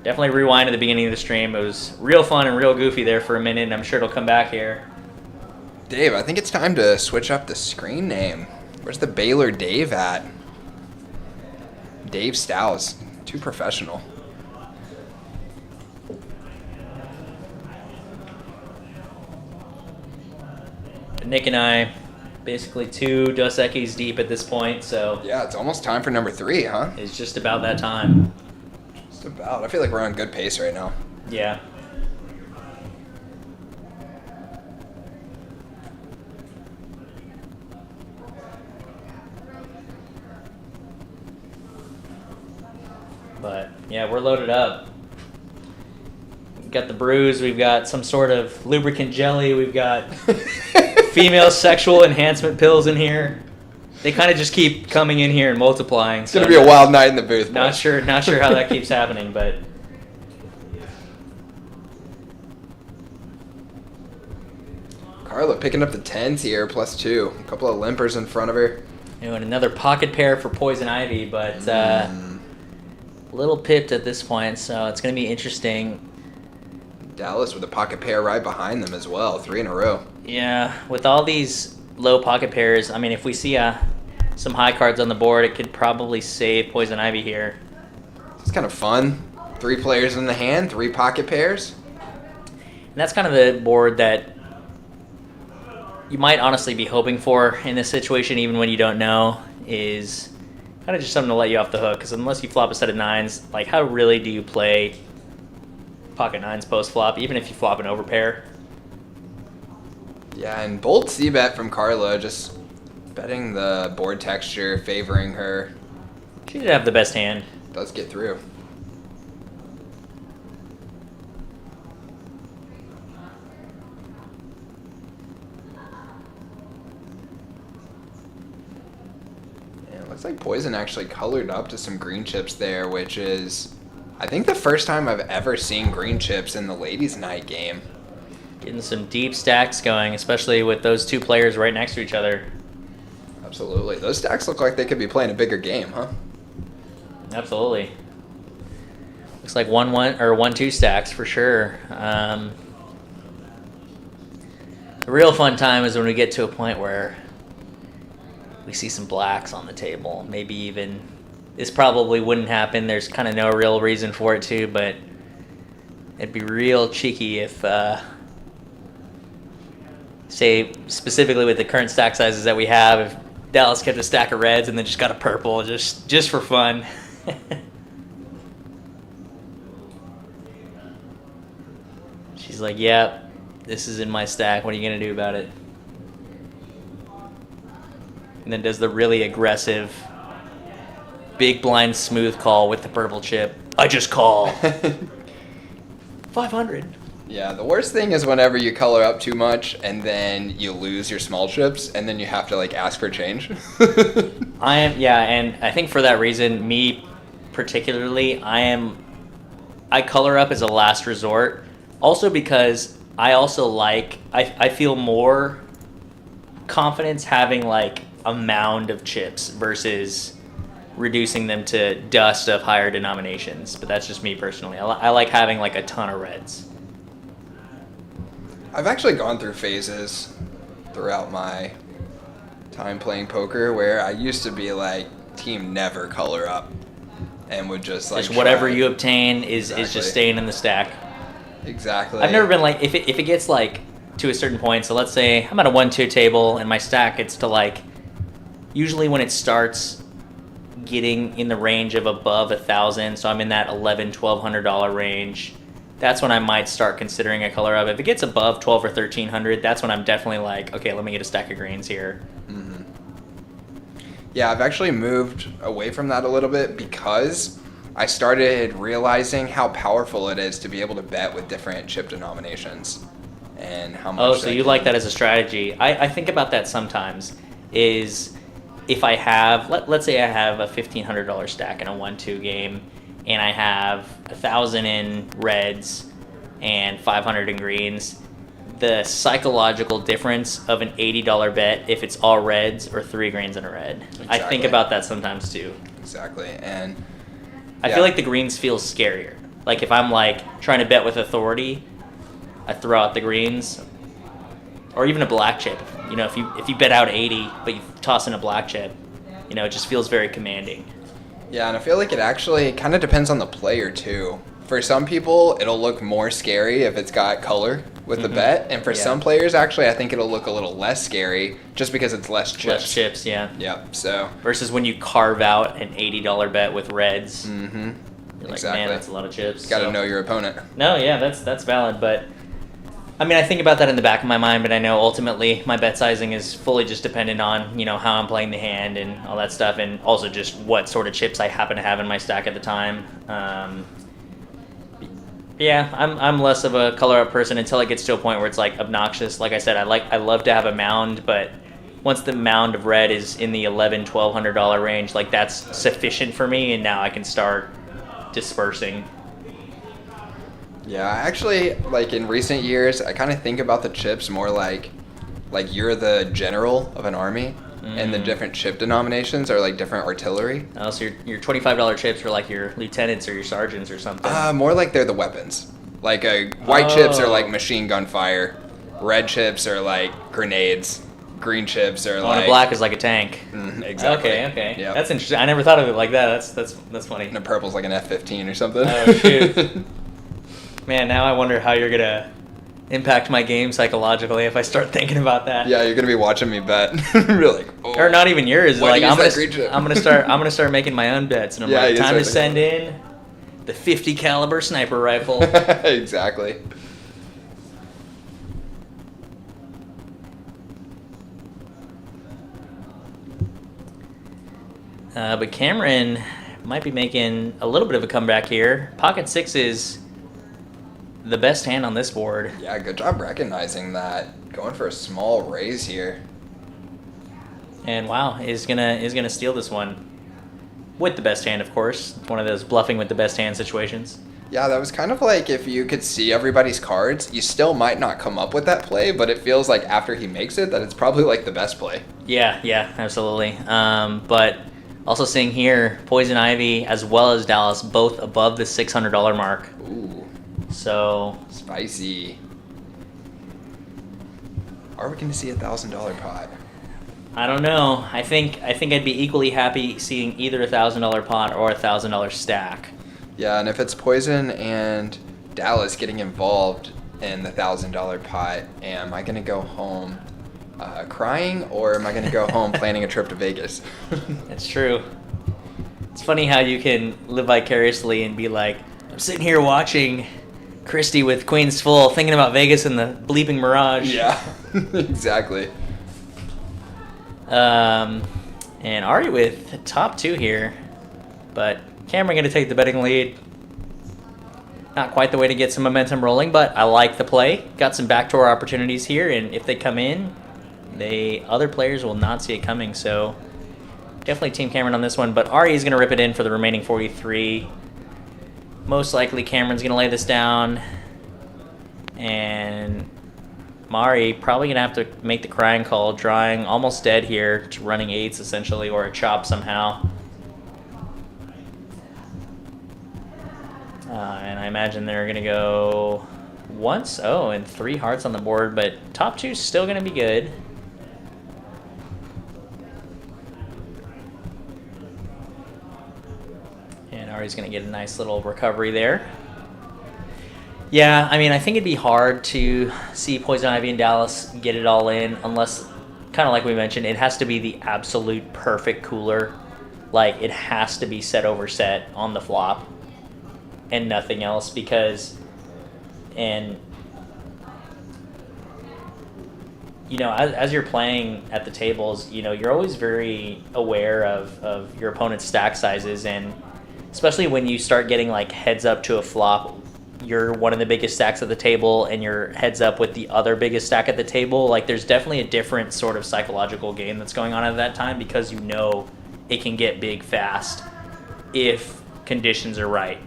Definitely rewind to the beginning of the stream. It was real fun and real goofy there for a minute, and I'm sure it'll come back here. Dave, I think it's time to switch up the screen name. Where's the Baylor Dave at? Dave Stows. Too professional. Nick and I, basically 2 Dos Equis deep at this point, so Yeah, it's almost time for number 3, huh? it's just about that time. Just about. I feel like we're on good pace right now. Yeah. But yeah, we're loaded up. We've got the brews, we've got some sort of lubricant jelly, we've got female sexual enhancement pills in here. They kind of just keep coming in here and multiplying. It's gonna be a wild night in the booth. Not boys. sure how that keeps happening, but Carla picking up the 10s here, +2. A couple of limpers in front of her. and another pocket pair for Poison Ivy, but a little pipped at this point, so it's going to be interesting. Dallas with a pocket pair right behind them as well, 3 in a row. Yeah, with all these low pocket pairs, I mean, if we see some high cards on the board, it could probably save Poison Ivy here. It's kind of fun. 3 players in the hand, 3 pocket pairs. And that's kind of the board that you might honestly be hoping for in this situation, even when you don't know, is kind of just something to let you off the hook. Because unless you flop a set of 9s, like, how really do you play pocket 9s post flop, even if you flop an overpair? Yeah, and bold c-bet from Carla, just betting the board texture, favoring her. She did have the best hand. Does get through. Yeah, it looks like Poison actually colored up to some green chips there, which is, I think, the first time I've ever seen green chips in the ladies' night game. Getting some deep stacks going, especially with those 2 players right next to each other. Absolutely. Those stacks look like they could be playing a bigger game, huh? Absolutely. Looks like 1-1 or 1-2 stacks for sure. The real fun time is when we get to a point where we see some blacks on the table. Maybe even this probably wouldn't happen. There's kind of no real reason for it to, but it'd be real cheeky if, say, specifically with the current stack sizes that we have, if Dallas kept a stack of reds and then just got a purple just for fun. She's like, yeah, this is in my stack. What are you going to do about it? And then does the really aggressive big blind smooth call with the purple chip. I just call. 500. Yeah, the worst thing is whenever you color up too much and then you lose your small chips and then you have to like ask for change. And I think for that reason, me particularly, I color up as a last resort. Also because I also I feel more confidence having like a mound of chips versus reducing them to dust of higher denominations. But that's just me personally. I like having like a ton of reds. I've actually gone through phases throughout my time playing poker where I used to be like team never color up and would just like Just whatever try. you obtain is Exactly. just staying in the stack. Exactly. I've never been like, if it gets like to a certain point, so let's say I'm at a 1-2 table and my stack gets to like, usually when it starts getting in the range of above 1,000, so I'm in that $1,100-$1,200 range, that's when I might start considering a color up. If it gets above 1,200 or 1,300, that's when I'm definitely like, okay, let me get a stack of greens here. Yeah, I've actually moved away from that a little bit because I started realizing how powerful it is to be able to bet with different chip denominations and how much. Oh, so you like that as a strategy. I think about that sometimes, is if I have, let's say I have a $1,500 stack in a 1-2 game, and I have 1,000 in reds and 500 in greens, the psychological difference of an $80 bet if it's all reds or 3 greens and a red. I think Exactly. about that sometimes too. Exactly, and I Yeah. feel like the greens feel scarier. Like if I'm like trying to bet with authority, I throw out the greens, or even a black chip. You know, if you bet out 80 but you toss in a black chip, you know, it just feels very commanding. yeah, and I feel like it actually kind of depends on the player too. For some people, it'll look more scary if it's got color with the bet, and for Yeah. some players, actually, I think it'll look a little less scary just because it's less chips. Less chips, yeah. Yep. So. Versus when you carve out an $80 bet with reds, Mm-hmm. you're like, Exactly. man, that's a lot of chips. Got to So- know your opponent. No, yeah, that's valid, but I mean, I think about that in the back of my mind, but I know ultimately my bet sizing is fully just dependent on, you know, how I'm playing the hand and all that stuff, and also just what sort of chips I happen to have in my stack at the time. Yeah, I'm less of a color up person until it gets to a point where it's like obnoxious. Like I said, I love to have a mound, but once the mound of red is in the $1,100-$1,200 range, like that's sufficient for me, and now I can start dispersing. Yeah, actually, like in recent years, I kind of think about the chips more like you're the general of an army, and the different chip denominations are like different artillery. Oh, so your $25 chips are like your lieutenants or your sergeants or something. More like they're the weapons. Like white chips are Oh. like machine gun fire, red chips are like grenades, green chips are Oh, like and a black is like a tank. exactly. Okay. Yep. That's interesting. I never thought of it like that. That's funny. And a purple's like an F-15 or something. Oh, shoot. Man, now I wonder how you're gonna impact my game psychologically if I start thinking about that. Yeah, you're gonna be watching me bet. You're like, oh. Or not even yours. Why Like do you I'm use gonna, that green chip? I'm gonna start making my own bets, and I'm Yeah, like, you time to start send in the 50 caliber sniper rifle. Exactly. But Cameron might be making a little bit of a comeback here. Pocket six is the best hand on this board. Yeah, good job recognizing that. Going for a small raise here. And wow, is gonna steal this one with the best hand, of course. One of those bluffing with the best hand situations. Yeah, that was kind of like if you could see everybody's cards, you still might not come up with that play, but it feels like after he makes it that it's probably like the best play. Yeah, absolutely. But also seeing here, Poison Ivy as well as Dallas both above the $600 mark. Ooh, So spicy. Are we going to see $1,000 pot? I don't know. I think I'd be equally happy seeing either $1,000 pot or $1,000 stack. Yeah, and if it's Poison and Dallas getting involved in the $1,000 pot, am I going to go home crying, or am I going to go home planning a trip to Vegas? That's true. It's funny how you can live vicariously and be like, I'm sitting here watching Christie with Queens full, thinking about Vegas and the bleeping mirage. Yeah, exactly. And Ari with top two here, but Cameron going to take the betting lead. Not quite the way to get some momentum rolling, but I like the play. Got some backdoor opportunities here, and if they come in, other players will not see it coming. So definitely Team Cameron on this one, but Ari is going to rip it in for the remaining 43. Most likely Cameron's going to lay this down, and Mari probably going to have to make the crying call, drawing almost dead here to running eights essentially, or a chop somehow. imagine they're going to go once. Oh, and 3 hearts on the board, but top 2's still going to be good. And Ari's going to get a nice little recovery there. Yeah, I mean, I think it'd be hard to see Poison Ivy and Dallas get it all in unless, kind of like we mentioned, it has to be the absolute perfect cooler. Like, it has to be set over set on the flop and nothing else because, and, you know, as you're playing at the tables, you know, you're always very aware of your opponent's stack sizes, and especially when you start getting, like, heads up to a flop, you're one of the biggest stacks at the table and you're heads up with the other biggest stack at the table. Like, there's definitely a different sort of psychological game that's going on at that time because you know it can get big fast if conditions are right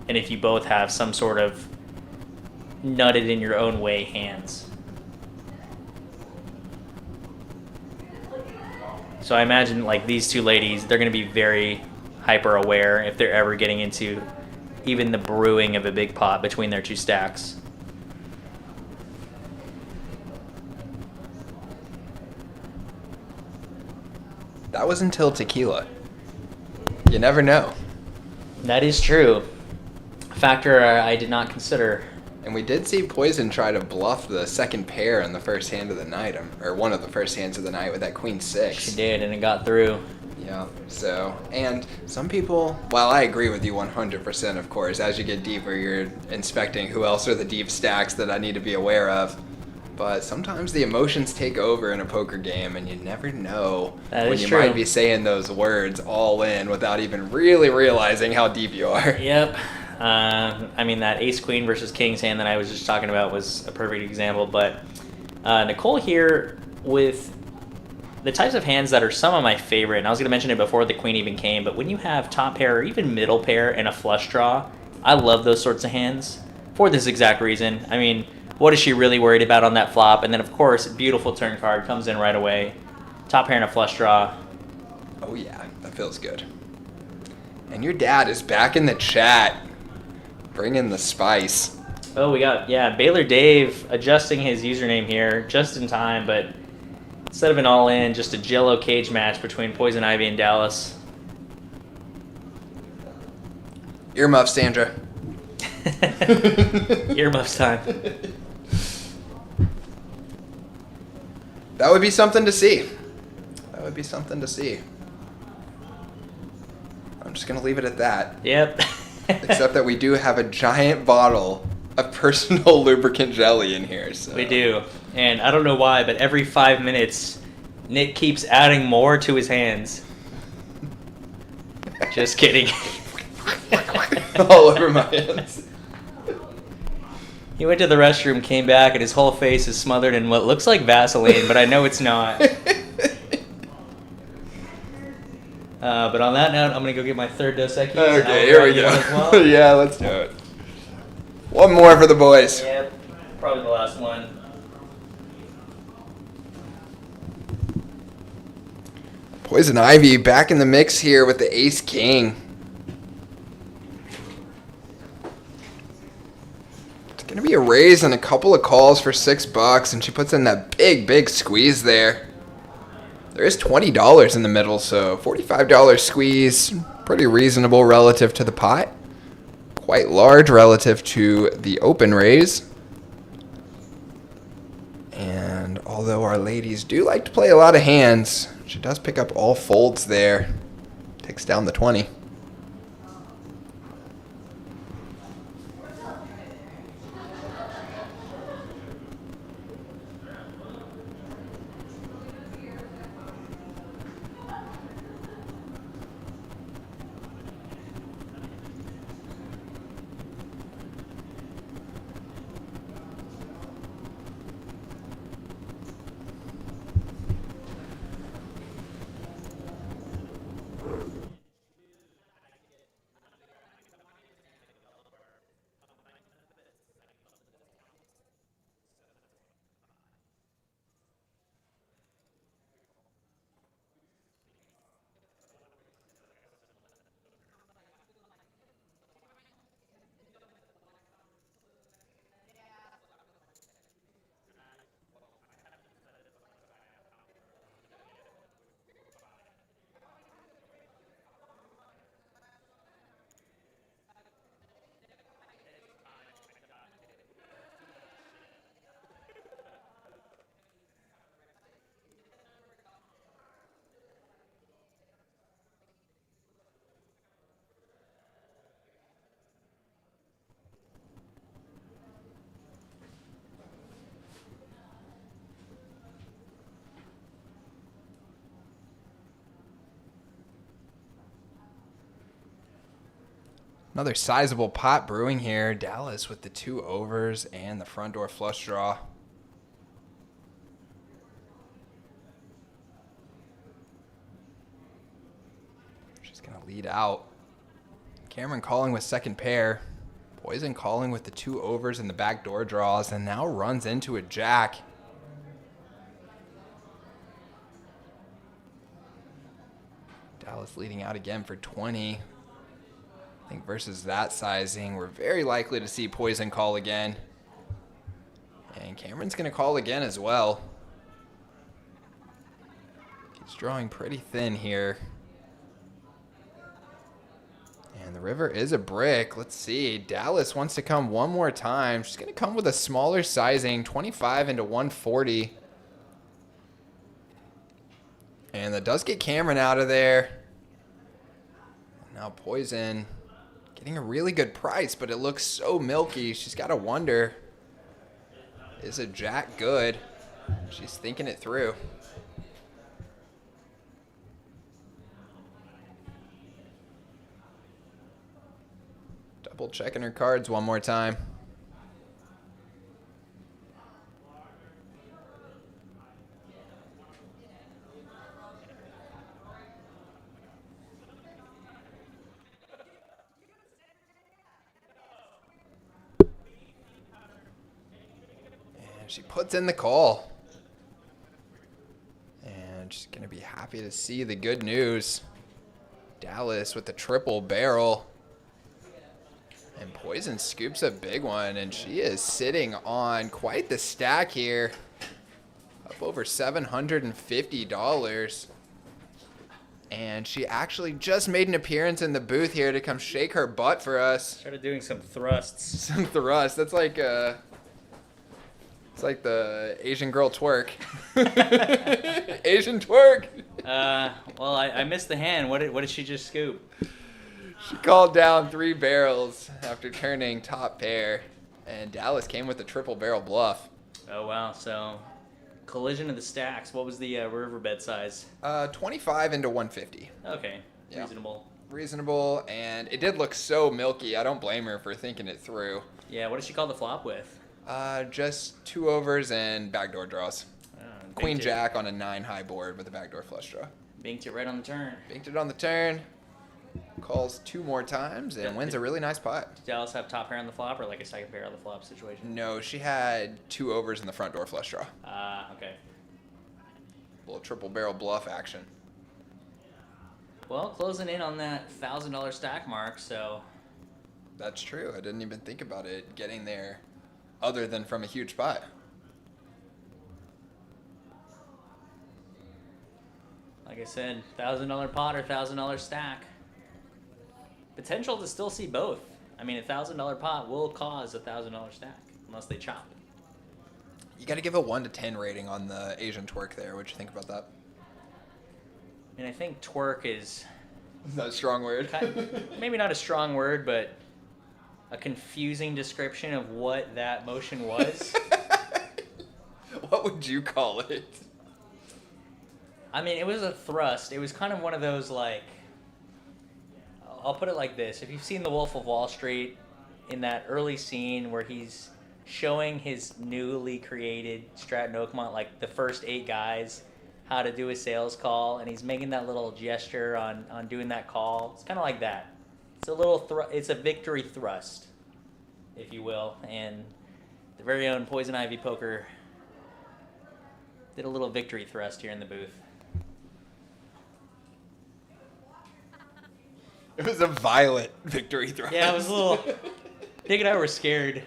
and if you both have some sort of nutted in your own way hands. So I imagine, like, these two ladies, they're going to be very hyper aware if they're ever getting into even the brewing of a big pot between their two stacks. That was until tequila. You never know. That is true. A factor I did not consider. And we did see Poison try to bluff the second pair in the first hand of the night, or one of the first hands of the night with that queen 6. She did, and it got through. Yeah, so, and some people, well, I agree with you 100%, of course. As you get deeper, you're inspecting who else are the deep stacks that I need to be aware of. But sometimes the emotions take over in a poker game, and you never know That when is you true. might be saying those words all in without even really realizing how deep you are. Yep. I mean, that ace-queen versus king's hand that I was just talking about was a perfect example. But Nicole here with the types of hands that are some of my favorite, and I was going to mention it before the queen even came, but when you have top pair or even middle pair and a flush draw, I love those sorts of hands for this exact reason. I mean, what is she really worried about on that flop? And then, of course, beautiful turn card comes in right away. Top pair and a flush draw. Oh yeah, that feels good. And your dad is back in the chat. Bring in the spice. Oh, we got, yeah, Baylor Dave adjusting his username here just in time, but instead of an all-in, just a Jello cage match between Poison Ivy and Dallas. Earmuffs, Sandra. Earmuffs time. That would be something to see. That would be something to see. I'm just going to leave it at that. Yep. Except that we do have a giant bottle of personal lubricant jelly in here. So. We do. And I don't know why, but every 5 minutes, Nick keeps adding more to his hands. Just kidding. All over my hands. He went to the restroom, came back, and his whole face is smothered in what looks like Vaseline, but I know it's not. But on that note, I'm going to go get my third Dos Equis. Okay, here we go. Well. Yeah, let's do it. One more for the boys. Yep, probably the last one. Poison Ivy back in the mix here with the ace king. It's going to be a raise and a couple of calls for $6, and she puts in that big squeeze there. There is $20 in the middle, so $45 squeeze, pretty reasonable relative to the pot. Quite large relative to the open raise. And although our ladies do like to play a lot of hands, she does pick up all folds there. Takes down the 20. Another sizable pot brewing here. Dallas with the 2 overs and the front door flush draw. She's going to lead out. Cameron calling with second pair. Poison calling with the 2 overs and the back door draws, and now runs into a jack. Dallas leading out again for 20. I think versus that sizing, we're very likely to see Poison call again. And Cameron's going to call again as well. He's drawing pretty thin here. And the river is a brick. Let's see. Dallas wants to come one more time. She's going to come with a smaller sizing, 25 into 140. And that does get Cameron out of there. Now Poison getting a really good price, but it looks so milky. She's got to wonder, is a jack good? She's thinking it through. Double checking her cards one more time. She puts in the call. And she's going to be happy to see the good news. Dallas with the triple barrel. And Poison scoops a big one, and she is sitting on quite the stack here. Up over $750. And she actually just made an appearance in the booth here to come shake her butt for us. Started doing some thrusts. Some thrust. That's like it's like the Asian girl twerk. Asian twerk. Well, I missed the hand. What did she just scoop? She called down 3 barrels after turning top pair, and Dallas came with a triple barrel bluff. Oh, wow. So, collision of the stacks. What was the riverbed size? 25 into 150. Okay. Yeah. Reasonable. Reasonable, and it did look so milky. I don't blame her for thinking it through. Yeah, what did she call the flop with? Just 2 overs and backdoor draws. Queen Binked it. jack on a 9 high board with a backdoor flush draw. Binked it right on the turn. Binked it on the turn. Calls 2 more times and wins a really nice pot. Did Dallas have top pair on the flop or like a second pair on the flop situation? No, she had 2 overs in the front door flush draw. Okay. Little triple barrel bluff action. Well, closing in on that $1,000 stack mark, so That's true. I didn't even think about it getting there other than from a huge pot. like I said, $1,000 pot or $1,000 stack. Potential to still see both. I mean, a $1,000 pot will cause a $1,000 stack unless they chop. You got to give a 1 to 10 rating on the Asian twerk there. What'd you think about that? And I think twerk is Is that a strong word? maybe not a strong word, but a confusing description of what that motion was. What would you call it? I mean, it was a thrust. It was kind of one of those, like, I'll put it like this. If you've seen The Wolf of Wall Street, in that early scene where he's showing his newly created Stratton Oakmont, like the first 8 guys, how to do a sales call, and he's making that little gesture on doing that call. It's kind of like that. It's a little it's a victory thrust, if you will. And the very own Poison Ivy Poker did a little victory thrust here in the booth. It was a violent victory thrust. Yeah, it was a little. Nick and I were scared.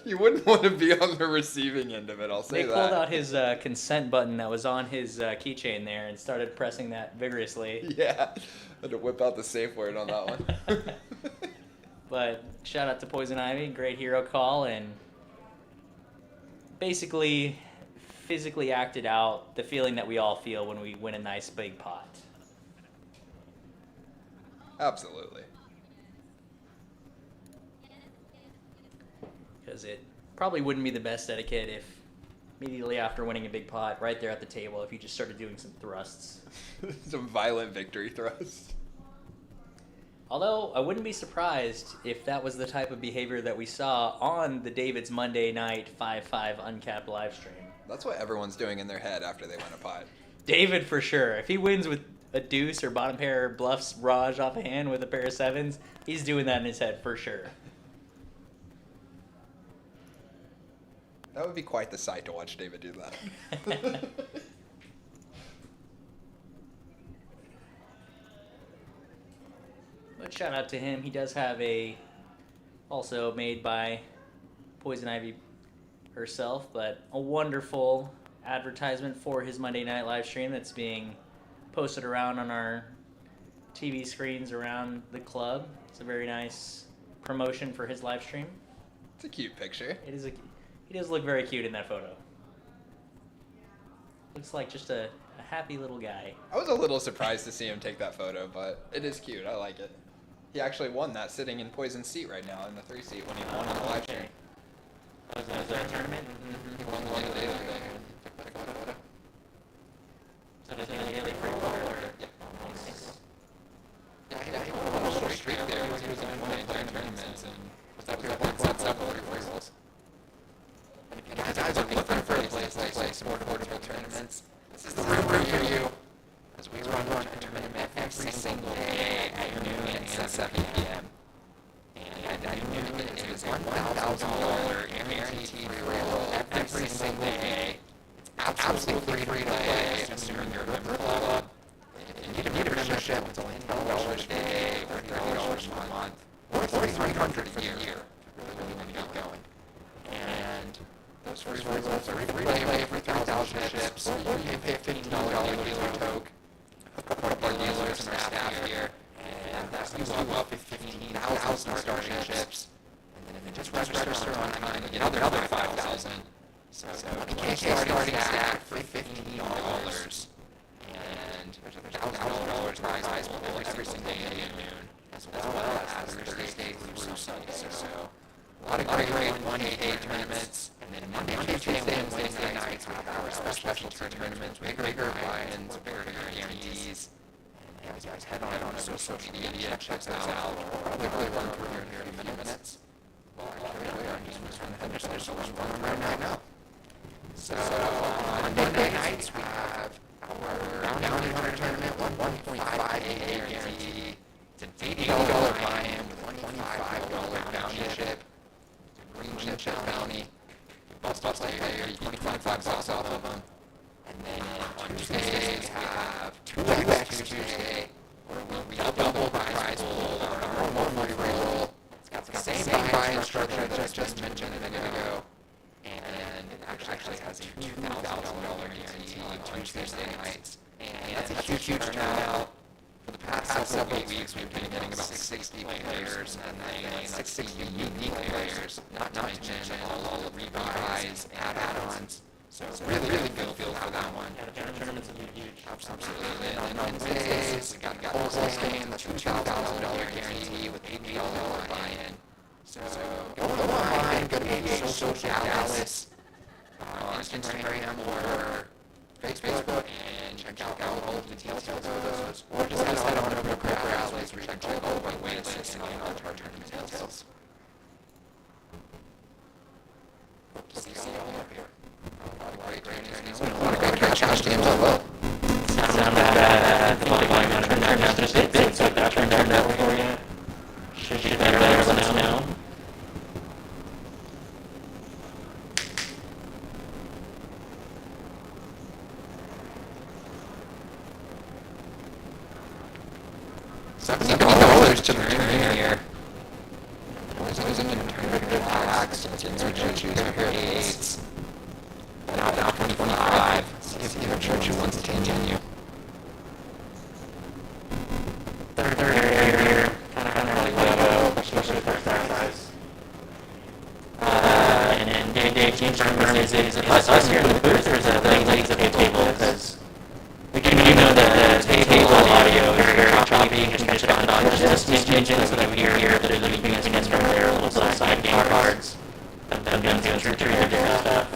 You wouldn't want to be on the receiving end of it, I'll say Nick that. pulled out his consent button that was on his keychain there and started pressing that vigorously. Yeah. Had to whip out the safe word on that one. But shout out to Poison Ivy, great hero call, and basically physically acted out the feeling that we all feel when we win a nice big pot. Absolutely. Because it probably wouldn't be the best etiquette if immediately after winning a big pot, right there at the table, if you just started doing some thrusts. Some violent victory thrust. Although I wouldn't be surprised if that was the type of behavior that we saw on the David's Monday night 5-5 uncapped live stream. That's what everyone's doing in their head after they win a pot. David for sure. If he wins with a deuce or bottom pair bluffs Raj off a hand with a pair of sevens, he's doing that in his head for sure. That would be quite the sight to watch David do that. But shout out to him. He does have a, also made by Poison Ivy herself, but a wonderful advertisement for his Monday night live stream that's being posted around on our TV screens around the club. It's a very nice promotion for his live stream. It's a cute picture. It is he does look very cute in that photo. Looks like just a happy little guy. I was a little surprised to see him take that photo, but it is cute. I like it. He actually won that sitting in Poison's seat right now, in the 3 seat, when he won on the live stream. Was that a tournament? He won the day that day. So does he get a free water? Yeah. Yeah, he won a little streak there. He was winning tournaments, and was up here at several free rolls. And if you guys are looking for a place to play some more portable tournaments, this is the room for you. As we run a tournament every single day at noon and 7 p.m. And at noon it is $1,000 guaranteed free roll every single day. It's absolutely free to play as you're in your member club. If you need a membership, it's only $10 a day or $30 a month or $3,300 for the year. Really want to get going. And those free rolls are free to play for 3,000 chips. You pay $15 dealer toke. A couple of our dealers and our staff here, and that's you up with 15,000 starting chips, and then just register on time and get another 5,000. So PK starting stack for $15, and there's $1,000 prize pool every single day at noon, as well as Thursday through Sunday. So a lot of great 1K tournaments, and then Monday, Tuesday, and Wednesday nights we have our special tournaments with bigger buy-ins, bigger guarantees. And guys, head on our social media, check those out. We'll probably run through here in a few minutes. Well, actually, our news from the Henderson, so we're running right now. So on Monday nights we have our Bounty Hunter tournament, 1.5K guarantee. It's an $80 buy-in with $25 bounty chip. Green chip bounty. Bust player, you get 25 bucks off of them. And then on Tuesdays we have 2X Tuesday, where we double prize pool on our normal free roll. It's got the same buy-in structure that I just mentioned a minute ago. And it actually has a $2,000 guarantee on Tuesday nights. And that's a huge turnout. For the past several weeks, we've been getting about 60 players, and then 60 unique players, not to mention all the rebuys and add-ons. So it's really good feel for that one. Yeah, the tournaments will be huge. Absolutely. And on Wednesdays, we got the Holstein, the $2,000 guarantee with $80 buy-in. So go online, go to PH Social Dallas on Instagram or Facebook, and check out all of the details of those. Or just head on over to Crab Rallies where you can check all of our waitlist and all of our tournament details. Hope to see you all up here. A lot of great trainings, a lot of great challenge games as well. Sound bad. The volume on tournament just a bit, so that turned out for you. Should better let us know. $70 to the turn here. Poison and tournament packs, and choose a pair of eights. Now 25. See if either church wants to continue. Third area, kind of like logo, especially first size. And then day team tournament is us here in the booth, or is it ladies at the table? Because we do know that the table audio is very choppy, you can catch it on just engine, so that we hear if there's anything that's against from their little side game cards. That guns go through different stuff.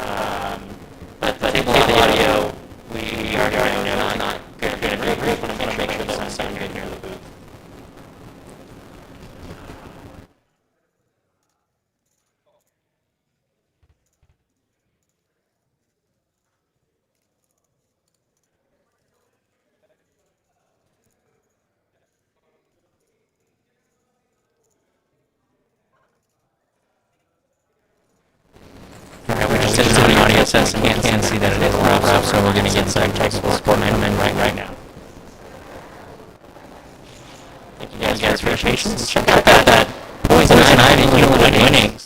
But the table audio, we are going to not good at great, but I'm going to make sure that I'm sounding good here in the booth. said it's an audio test and can't see that it is rough, so we're going to get some technical support come in right now. Thank you guys for your patience. Check out that Poison Ivy cumulative winnings.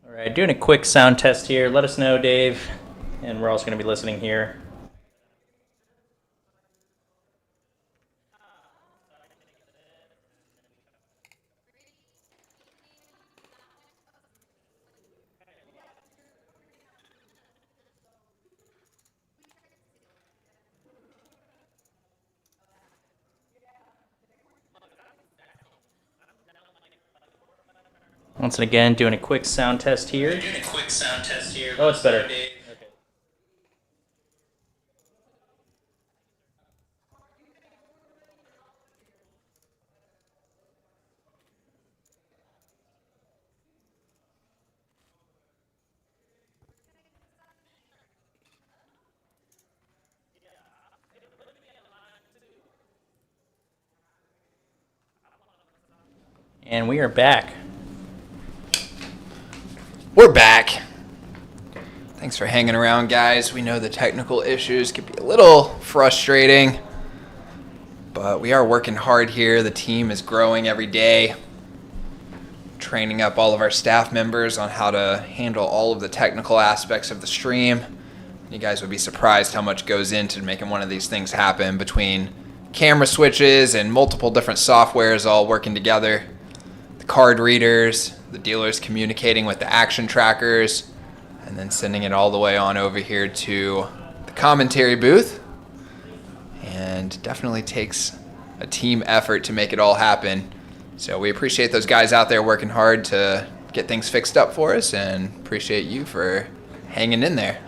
All right, doing a quick sound test here. Let us know, Dave, and we're also going to be listening here. Once again, doing a quick sound test here. Oh, it's better. Okay. And we are back. We're back. Thanks for hanging around, guys. We know the technical issues can be a little frustrating, but we are working hard here. The team is growing every day, training up all of our staff members on how to handle all of the technical aspects of the stream. You guys would be surprised how much goes into making one of these things happen between camera switches and multiple different softwares all working together. The card readers, the dealers communicating with the action trackers, and then sending it all the way on over here to the commentary booth. And definitely takes a team effort to make it all happen. So we appreciate those guys out there working hard to get things fixed up for us, and appreciate you for hanging in there.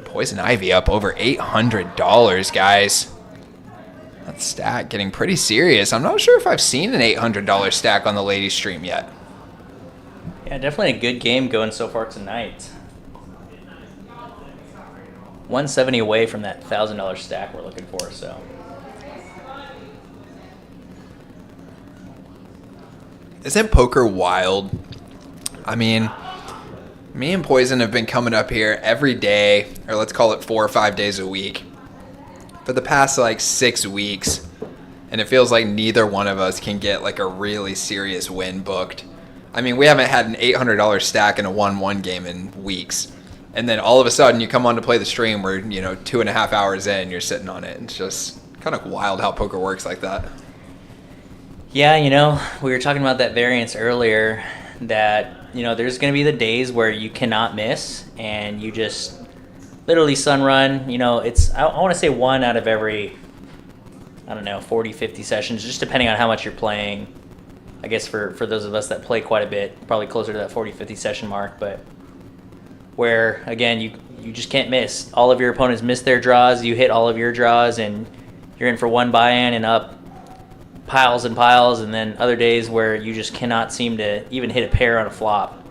Poison Ivy up over $800, guys. That stack getting pretty serious. I'm not sure if I've seen an $800 stack on the ladies stream yet. Yeah, definitely a good game going so far tonight. 170 away from that $1,000 stack we're looking for, so. Isn't poker wild? I mean, me and Poison have been coming up here every day, or let's call it 4 or 5 days a week, for the past like 6 weeks, and it feels like neither one of us can get like a really serious win booked. I mean, we haven't had an $800 stack in a 1-1 game in weeks, and then all of a sudden you come on to play the stream where, 2.5 hours in, you're sitting on it. It's just kind of wild how poker works like that. Yeah, we were talking about that variance earlier, that there's going to be the days where you cannot miss, and you just literally sun run. It's, I want to say 1 out of every, 40, 50 sessions, just depending on how much you're playing. I guess for those of us that play quite a bit, probably closer to that 40, 50 session mark, but where, again, you just can't miss. All of your opponents miss their draws, you hit all of your draws, and you're in for one buy-in and up piles and piles, and then other days where you just cannot seem to even hit a pair on a flop.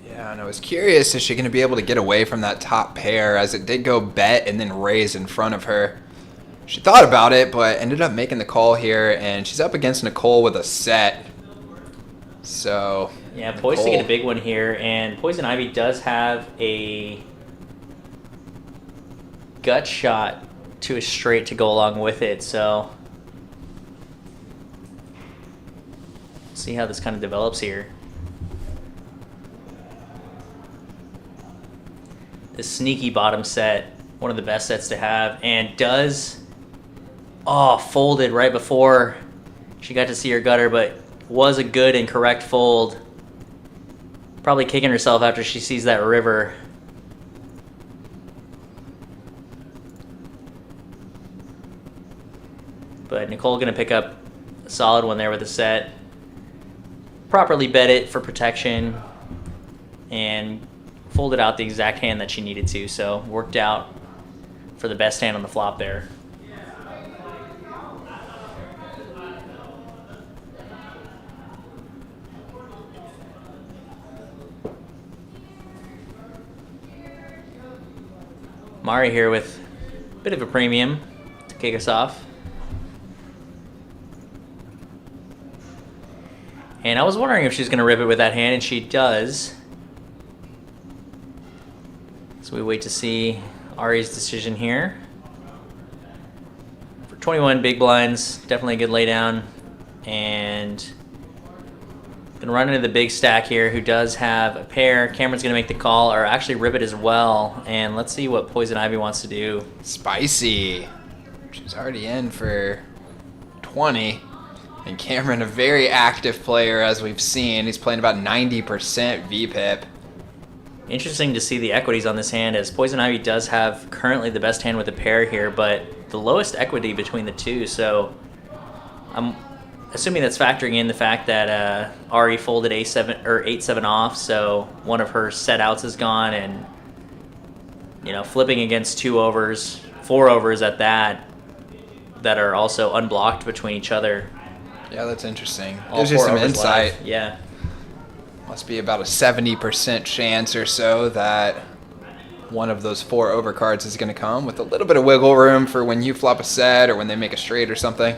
Yeah, and I was curious, is she going to be able to get away from that top pair, as it did go bet and then raise in front of her. She thought about it, but ended up making the call here, and she's up against Nicole with a set. So Yeah, poised to get a big one here, and Poison Ivy does have a gut shot to a straight to go along with it, so see how this kind of develops here. This sneaky bottom set, one of the best sets to have, and does folded right before she got to see her gutter, but was a good and correct fold. Probably kicking herself after she sees that river. But Nicole gonna pick up a solid one there with a set. Properly bet it for protection and folded out the exact hand that she needed to, so worked out for the best hand on the flop there. Mari here with a bit of a premium to kick us off. And I was wondering if she's going to rip it with that hand, and she does. So we wait to see Ari's decision here. For 21 big blinds, definitely a good laydown. And gonna run into the big stack here, who does have a pair. Cameron's gonna make the call, or actually rip it as well. And let's see what Poison Ivy wants to do. Spicy. She's already in for 20. And Cameron, a very active player, as we've seen. He's playing about 90% VPIP. Interesting to see the equities on this hand, as Poison Ivy does have currently the best hand with a pair here, but the lowest equity between the two. So I'm assuming that's factoring in the fact that Ari folded A7 or 8-7 off, so one of her set outs is gone, and flipping against 2 overs, 4 overs at that are also unblocked between each other. Yeah, that's interesting. All Gives you 4 some overs insight. live. Yeah. Must be about a 70% chance or so that one of those 4 overcards is going to come, with a little bit of wiggle room for when you flop a set or when they make a straight or something.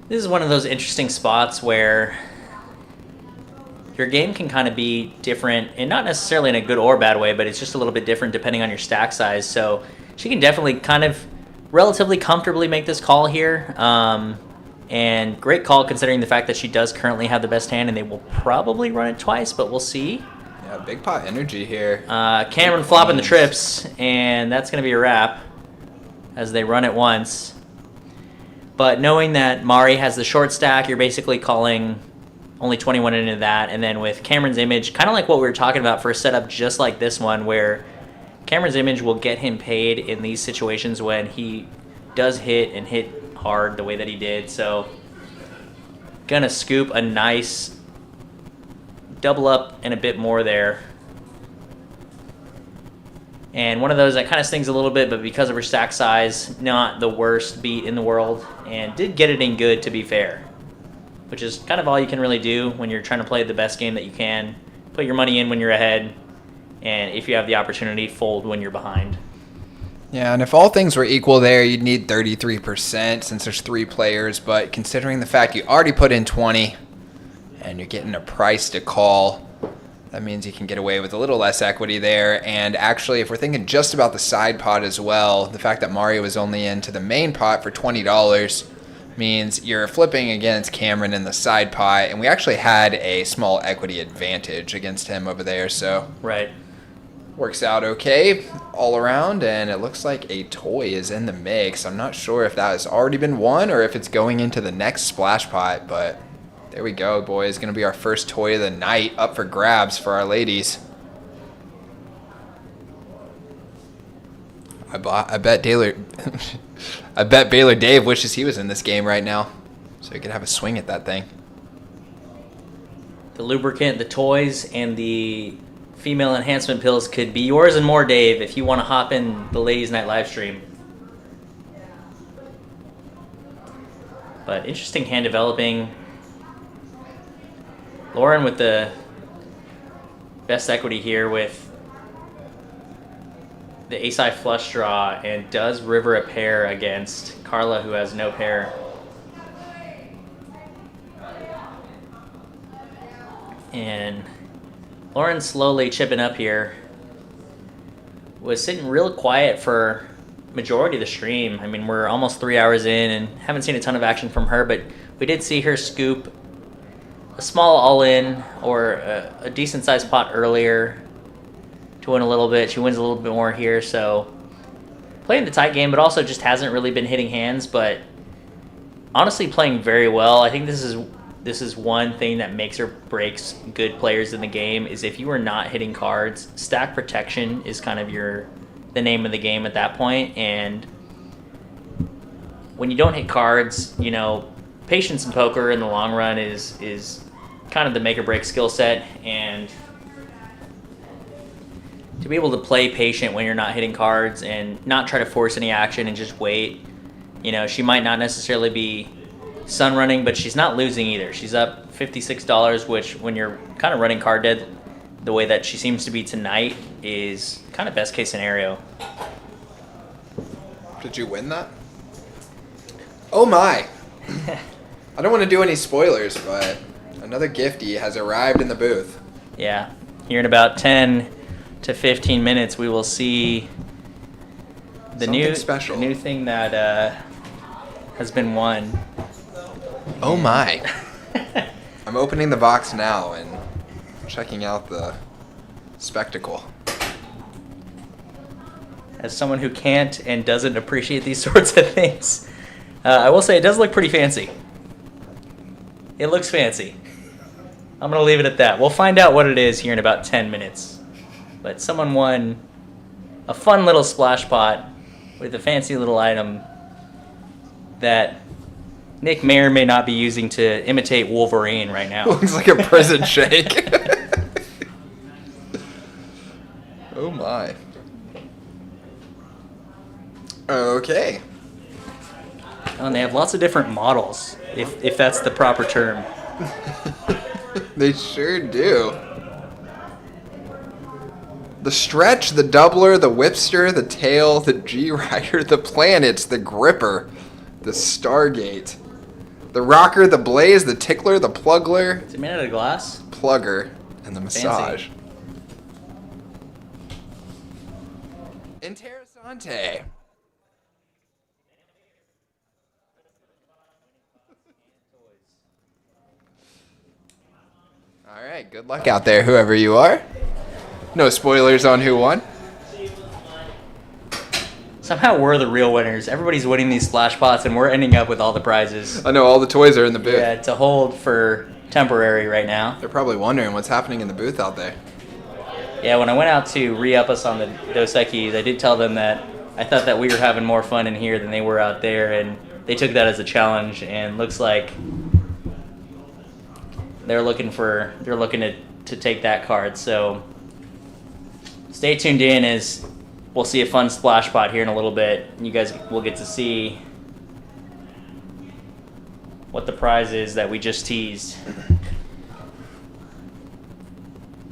This is one of those interesting spots where your game can kind of be different, and not necessarily in a good or bad way, but it's just a little bit different depending on your stack size. So she can definitely kind of relatively comfortably make this call here. And great call considering the fact that she does currently have the best hand, and they will probably run it twice, but we'll see. Yeah, big pot energy here. Cameron flopping the trips, and that's going to be a wrap as they run it once. But knowing that Mari has the short stack, you're basically calling only 21 into that. And then with Cameron's image, kind of like what we were talking about for a setup just like this one, where Cameron's image will get him paid in these situations when he does hit and hit hard the way that he did. So gonna scoop a nice double up and a bit more there. And one of those that kind of stings a little bit, but because of her stack size, not the worst beat in the world, and did get it in good, to be fair. Which is kind of all you can really do when you're trying to play the best game that you can. Put your money in when you're ahead, and if you have the opportunity, fold when you're behind. Yeah, and if all things were equal there, you'd need 33% since there's 3 players, but considering the fact you already put in 20 and you're getting a price to call, that means you can get away with a little less equity there. And actually, if we're thinking just about the side pot as well, the fact that Mario was only into the main pot for $20 means you're flipping against Cameron in the side pot, and we actually had a small equity advantage against him over there, so Right. works out okay all around. And it looks like a toy is in the mix. I'm not sure if that has already been won or if it's going into the next splash pot, but there we go, boys. Going to be our first toy of the night up for grabs for our ladies. I bet Baylor Dave wishes he was in this game right now so he could have a swing at that thing. The lubricant, the toys, and the female enhancement pills could be yours and more, Dave, if you want to hop in the Ladies Night live stream. But interesting hand developing. Lauren with the best equity here with the ace-high flush draw and does river a pair against Carla, who has no pair. And Lauren slowly chipping up here. Was sitting real quiet for majority of the stream. I mean, we're almost 3 hours in and haven't seen a ton of action from her, but we did see her scoop a small all-in or a decent-sized pot earlier to win a little bit. She wins a little bit more here, so playing the tight game, but also just hasn't really been hitting hands, but honestly playing very well. I think this is one thing that makes or breaks good players in the game is if you are not hitting cards, stack protection is kind of the name of the game at that point. And when you don't hit cards, you know, patience in poker in the long run is kind of the make or break skill set. And to be able to play patient when you're not hitting cards and not try to force any action and just wait, you know, she might not necessarily be sun running, but she's not losing either. She's up $56, which when you're kind of running card dead the way that she seems to be tonight is kind of best case scenario. Did you win that? Oh my. I don't want to do any spoilers, but another gifty has arrived in the booth. Yeah, here in about 10 to 15 minutes we will see the Something special. the new thing that has been won. Oh my. I'm opening the box now and checking out the spectacle. As someone who can't and doesn't appreciate these sorts of things, I will say it does look pretty fancy. It looks fancy. I'm going to leave it at that. We'll find out what it is here in about 10 minutes. But someone won a fun little splash pot with a fancy little item that Nick may or may not be using to imitate Wolverine right now. Looks like a prison shake. Oh my. Okay. Oh, and they have lots of different models, if that's the proper term. They sure do. The stretch, the doubler, the whipster, the tail, the G-Rider, the planets, the gripper, the Stargate, the rocker, the blaze, the tickler, the plugler, Is it made out of glass? plugger, and the massage. Interessante. All right, good luck out there, whoever you are. No spoilers on who won. Somehow we're the real winners. Everybody's winning these splash pots, and we're ending up with all the prizes. I know all the toys are in the booth. Yeah, to hold for temporary right now. They're probably wondering what's happening in the booth out there. Yeah, when I went out to re-up us on the Dos Equis, I did tell them that I thought that we were having more fun in here than they were out there, and they took that as a challenge, and looks like they're looking to take that card. So stay tuned in as we'll see a fun splash pot here in a little bit. You guys will get to see what the prize is that we just teased.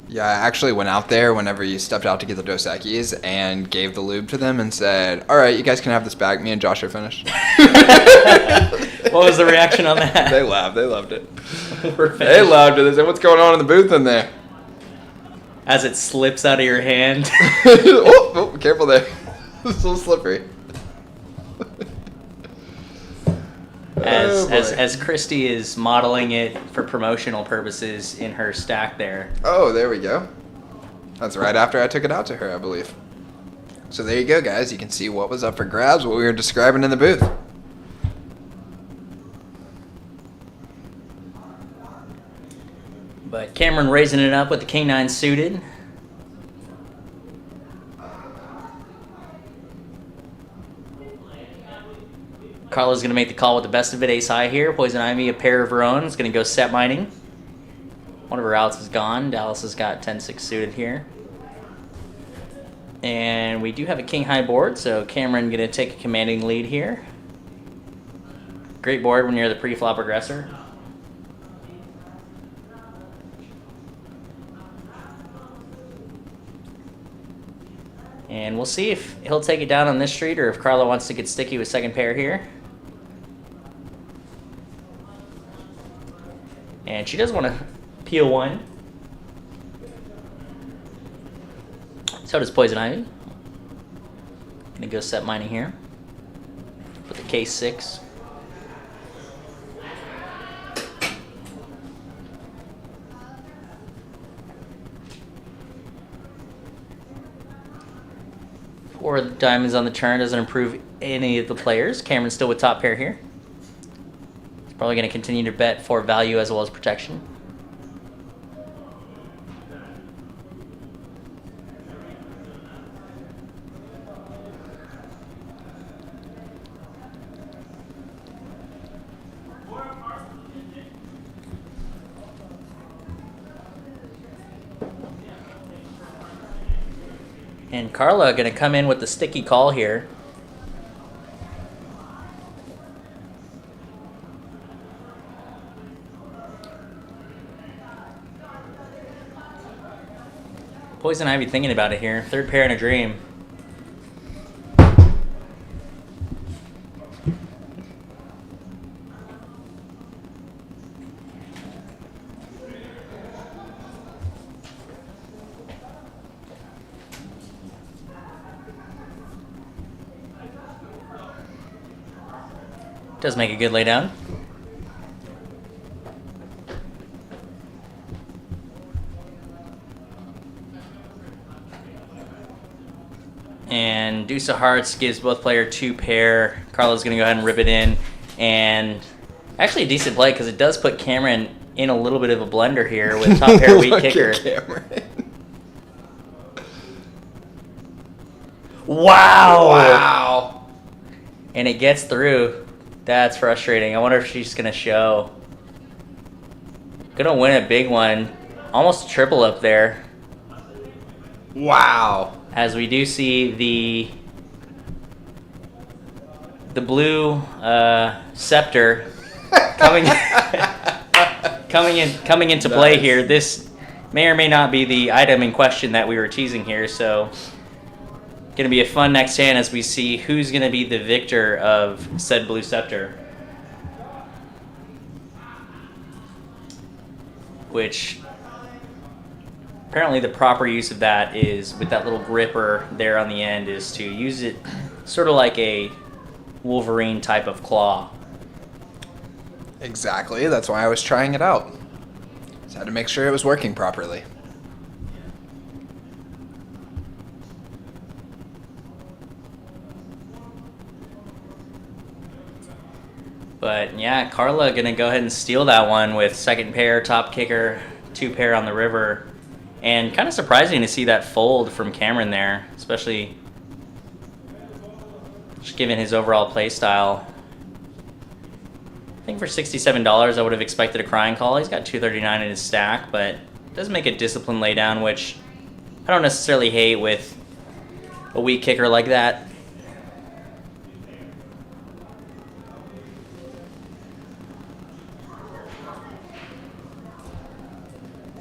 Yeah, I actually went out there whenever you stepped out to get the Dos Equis and gave the lube to them and said, all right, you guys can have this back. Me and Josh are finished. What was the reaction on that? They laughed. They loved it. We're They finished. loved it. They said, what's going on in the booth in there? As it slips out of your hand. Oh, careful there. It's a little slippery. Oh, boy. As Christy is modeling it for promotional purposes in her stack there. Oh, there we go. That's right after I took it out to her, I believe. So there you go, guys. You can see what was up for grabs, what we were describing in the booth. But Cameron raising it up with the King 9 suited. Carla's going to make the call with the best of it, ace high here. Poison Ivy, a pair of her own, is going to go set mining. One of her outs is gone. Dallas has got 10-6 suited here. And we do have a king high board, so Cameron going to take a commanding lead here. Great board when you're the pre-flop aggressor. And we'll see if he'll take it down on this street or if Carlo wants to get sticky with second pair here. And she does want to peel one. So does Poison Ivy. Gonna go set mining here. Put the K6. Four diamonds on the turn doesn't improve any of the players. Cameron's still with top pair here. He's probably going to continue to bet for value as well as protection. And Carla going to come in with the sticky call here. Poison Ivy thinking about it here. Third pair in a dream. Does make a good laydown. And Deuce of Hearts gives both player two pair. Carlo's going to go ahead and rip it in. And actually a decent play because it does put Cameron in a little bit of a blender here with top pair weak kicker. Wow! Wow. And it gets through. That's frustrating. I wonder if she's going to show. Gonna win a big one. Almost a triple up there. Wow. As we do see the blue scepter coming coming into play here. This may or may not be the item in question that we were teasing here. So going to be a fun next hand as we see who's going to be the victor of said blue scepter. Which, apparently the proper use of that is, with that little gripper there on the end, is to use it sort of like a Wolverine type of claw. Exactly. That's why I was trying it out. Just had to make sure it was working properly. But yeah, Carla gonna go ahead and steal that one with second pair, top kicker, two pair on the river. And kind of surprising to see that fold from Cameron there, especially just given his overall play style. I think for $67 I would have expected a crying call. He's got 239 in his stack, but does make a disciplined laydown, which I don't necessarily hate with a weak kicker like that.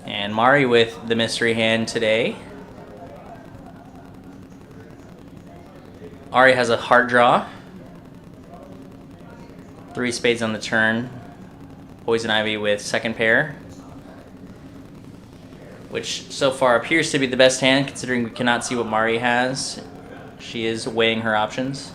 And Mari with the mystery hand today. Ari has a hard draw. 3 spades on the turn. Poison Ivy with second pair. Which so far appears to be the best hand considering we cannot see what Mari has. She is weighing her options.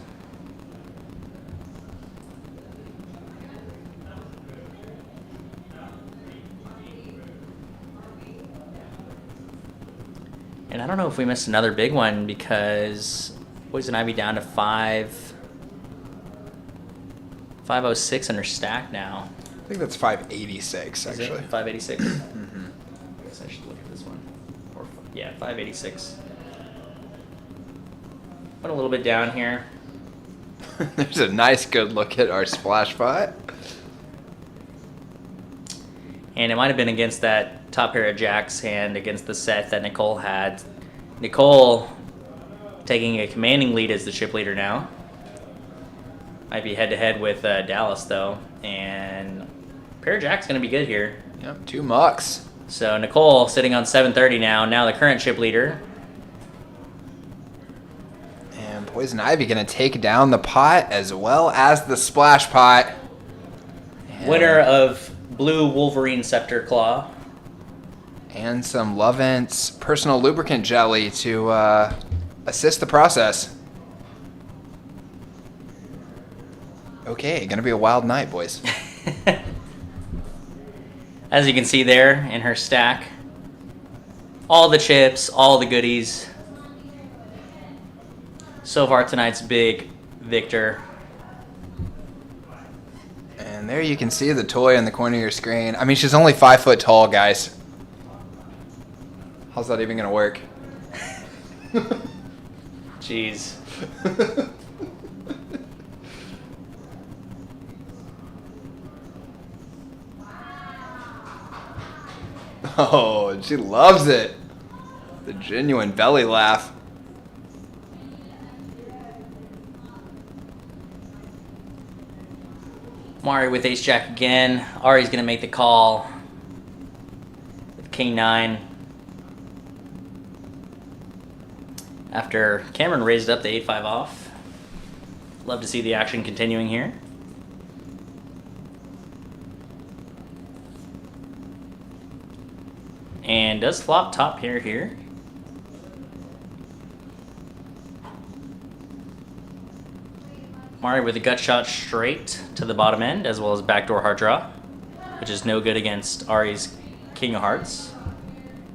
And I don't know if we missed another big one because Poison Ivy down to 506 under stack now. I think that's 586 Is actually. it 586? Mm-hmm. I guess I should look at this one. Yeah, 586. Went a little bit down here. There's a nice good look at our splash pot. And it might have been against that top pair of jacks hand against the set that Nicole had. Nicole taking a commanding lead as the chip leader now. Might be head-to-head with Dallas, though. And pair jack's going to be good here. Yep, 2 mucks. So Nicole sitting on 730 now the current chip leader. And Poison Ivy going to take down the pot as well as the splash pot. And Winner of Blue Wolverine Scepter Claw. And some Lovense personal lubricant jelly to assist the process. Okay, gonna be a wild night, boys. As you can see there in her stack, all the chips, all the goodies. So far tonight's big victor. And there you can see the toy in the corner of your screen. I mean, she's only 5 foot tall, guys. How's that even gonna work? Jeez. Oh, she loves it. The genuine belly laugh. Mari with ace jack again. Ari's gonna make the call with king 9. After Cameron raised up the 8-5 off. Love to see the action continuing here. And does flop top pair here. Mari with a gut shot straight to the bottom end, as well as backdoor hard draw, which is no good against Ari's king of hearts.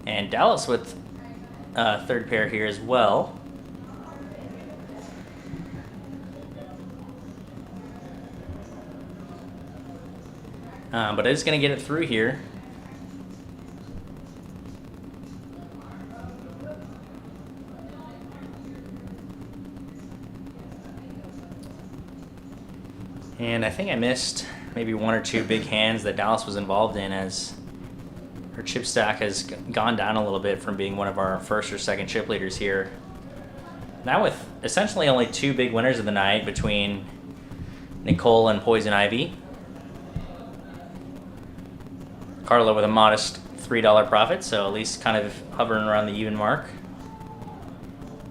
And Dallas with third pair here as well. But it's going to get it through here. And I think I missed maybe 1 or 2 big hands that Dallas was involved in, as her chip stack has gone down a little bit from being one of our first or second chip leaders here. Now with essentially only 2 big winners of the night between Nicole and Poison Ivy. Carla with a modest $3 profit, so at least kind of hovering around the even mark,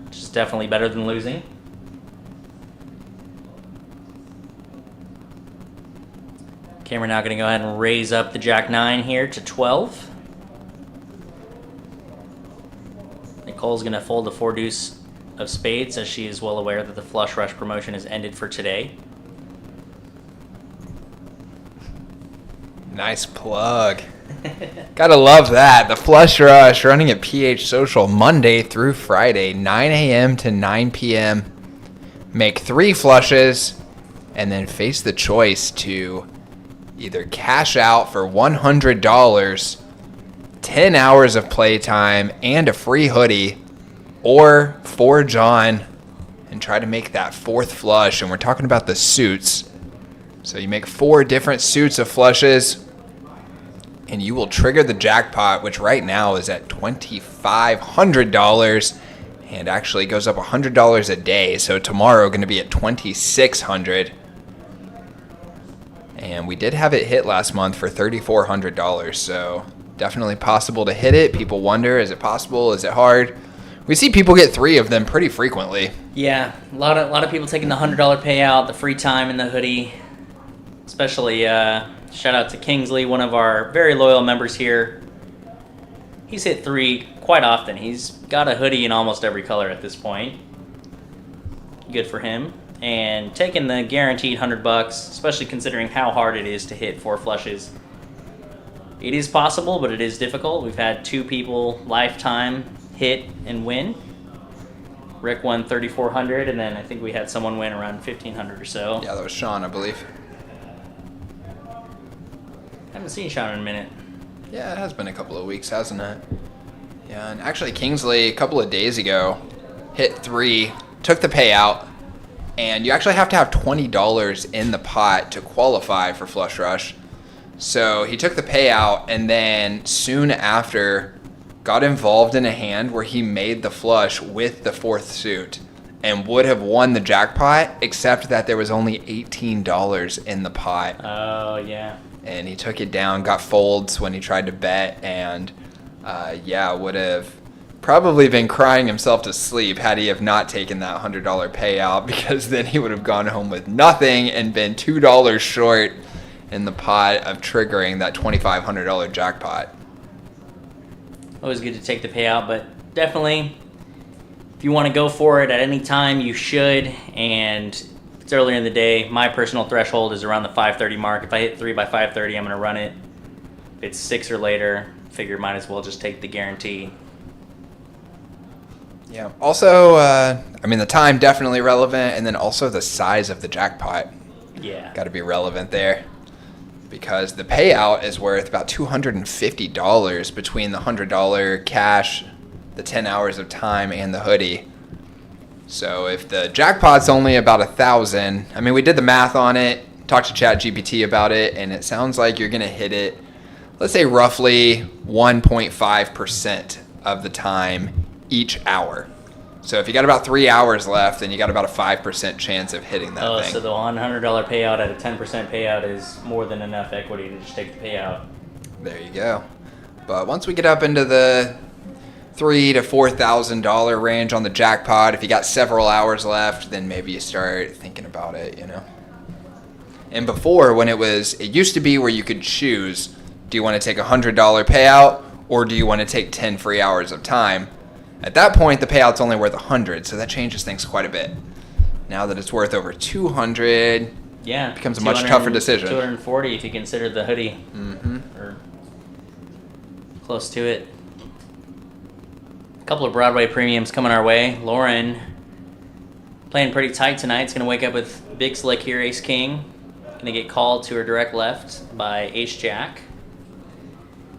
which is definitely better than losing. Okay, we're now going to go ahead and raise up the Jack 9 here to 12. Nicole's going to fold the 4 deuce of spades, as she is well aware that the flush rush promotion has ended for today. Nice plug. Gotta love that. The Flush Rush running at PH Social Monday through Friday, 9 a.m. to 9 p.m. Make 3 flushes and then face the choice to either cash out for $100, 10 hours of playtime, and a free hoodie, or for John and try to make that 4th flush. And we're talking about the suits. So you make 4 different suits of flushes, and you will trigger the jackpot, which right now is at $2,500 and actually goes up $100 a day. So tomorrow going to be at $2,600. And we did have it hit last month for $3,400. So definitely possible to hit it. People wonder, is it possible? Is it hard? We see people get 3 of them pretty frequently. Yeah, a lot of people taking the $100 payout, the free time in the hoodie. Especially shout out to Kingsley, one of our very loyal members here. He's hit 3 quite often. He's got a hoodie in almost every color at this point. Good for him. And taking the guaranteed $100, especially considering how hard it is to hit 4 flushes. It is possible, but it is difficult. We've had 2 people lifetime hit and win. Rick won $3,400, and then I think we had someone win around $1,500 or so. Yeah, that was Sean, I believe. Haven't seen Sean in a minute. Yeah, it has been a couple of weeks, hasn't it? Yeah, and actually Kingsley, a couple of days ago, hit 3, took the payout, and you actually have to have $20 in the pot to qualify for Flush Rush. So he took the payout, and then soon after got involved in a hand where he made the flush with the 4th suit. and would have won the jackpot, except that there was only $18 in the pot. Oh, yeah. And he took it down, got folds when he tried to bet, and would have probably been crying himself to sleep had he have not taken that $100 payout, because then he would have gone home with nothing and been $2 short in the pot of triggering that $2,500 jackpot. Always good to take the payout, but definitely, if you want to go for it at any time, you should. And if it's earlier in the day, my personal threshold is around the 5:30 mark. If I hit 3 by 5:30, I'm going to run it. If it's 6 or later, figure might as well just take the guarantee. Yeah. Also, the time definitely relevant, and then also the size of the jackpot. Yeah. Got to be relevant there, because the payout is worth about $250 between the $100 cash, the 10 hours of time, and the hoodie. So if the jackpot's only about $1,000, we did the math on it, talked to ChatGPT about it, and it sounds like you're going to hit it, let's say roughly 1.5% of the time each hour. So if you got about 3 hours left, then you got about a 5% chance of hitting that thing. So the $100 payout at a 10% payout is more than enough equity to just take the payout. There you go. But once we get up into the $3,000 to $4,000 range on the jackpot, if you got several hours left, then maybe you start thinking about it, And before, when it used to be where you could choose, do you want to take a $100 payout, or do you want to take 10 free hours of time? At that point, the payout's only worth $100, so that changes things quite a bit. Now that it's worth over $200, yeah, it becomes a much tougher decision. $240 if you consider the hoodie, or close to it. A couple of Broadway premiums coming our way. Lauren playing pretty tight tonight. It's going to wake up with big slick here, Ace King. Going to get called to her direct left by Ace Jack.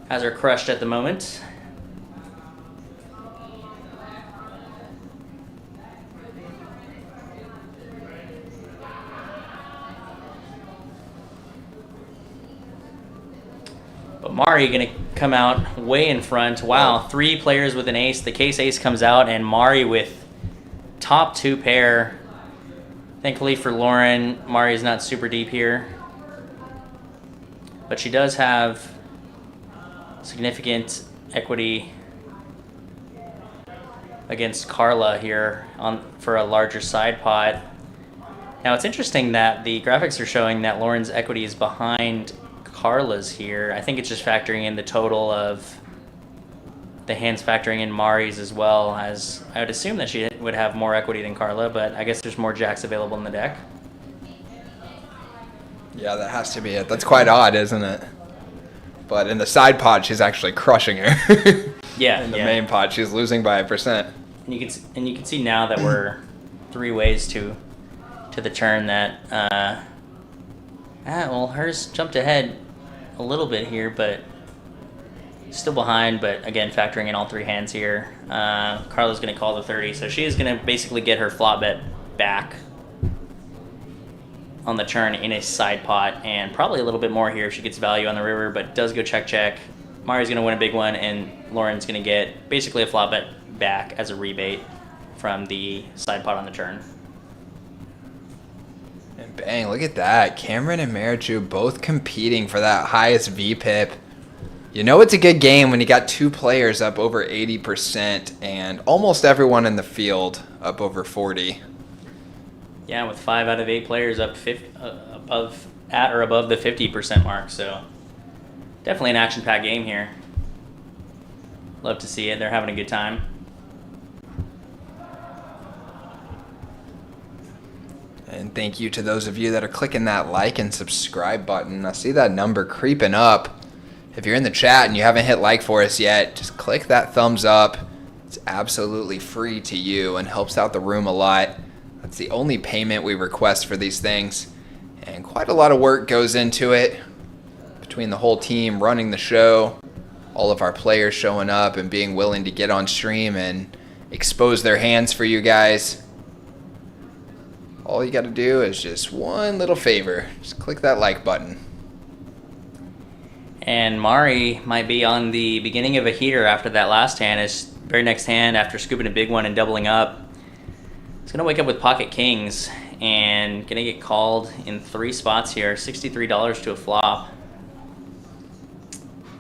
Has her crushed at the moment. But Mari going to come out way in front. Wow, 3 players with an ace. The case ace comes out, and Mari with top 2 pair. Thankfully for Lauren, Mari is not super deep here. But she does have significant equity against Carla here for a larger side pot. Now it's interesting that the graphics are showing that Lauren's equity is behind Carla's here. I think it's just factoring in the total of the hands, factoring in Mari's as well, as I would assume that she would have more equity than Carla, but I guess there's more jacks available in the deck. Yeah, that has to be it. That's quite odd, isn't it? But in the side pot, she's actually crushing her. Yeah. In the main pot, she's losing by 1%. And you can see now that we're 3 ways to the turn that hers jumped ahead a little bit here, but still behind. But again, factoring in all 3 hands here, Carla's going to call the 30, so she is going to basically get her flop bet back on the turn in a side pot, and probably a little bit more here if she gets value on the river, but does go check. Mari's going to win a big one, and Lauren's going to get basically a flop bet back as a rebate from the side pot on the turn. And bang, look at that. Cameron and Marichu both competing for that highest VPIP. You know it's a good game when you got 2 players up over 80% and almost everyone in the field up over 40. Yeah, with 5 out of 8 players up at or above the 50% mark, so definitely an action-packed game here. Love to see it. They're having a good time. And thank you to those of you that are clicking that like and subscribe button. I see that number creeping up. If you're in the chat and you haven't hit like for us yet, just click that thumbs up. It's absolutely free to you and helps out the room a lot. That's the only payment we request for these things. And quite a lot of work goes into it between the whole team running the show, all of our players showing up and being willing to get on stream and expose their hands for you guys. All you got to do is just one little favor. Just click that like button. And Mari might be on the beginning of a heater after that last hand. His very next hand, after scooping a big one and doubling up, it's He's gonna wake up with pocket kings and gonna get called in 3 spots here. $63 to a flop.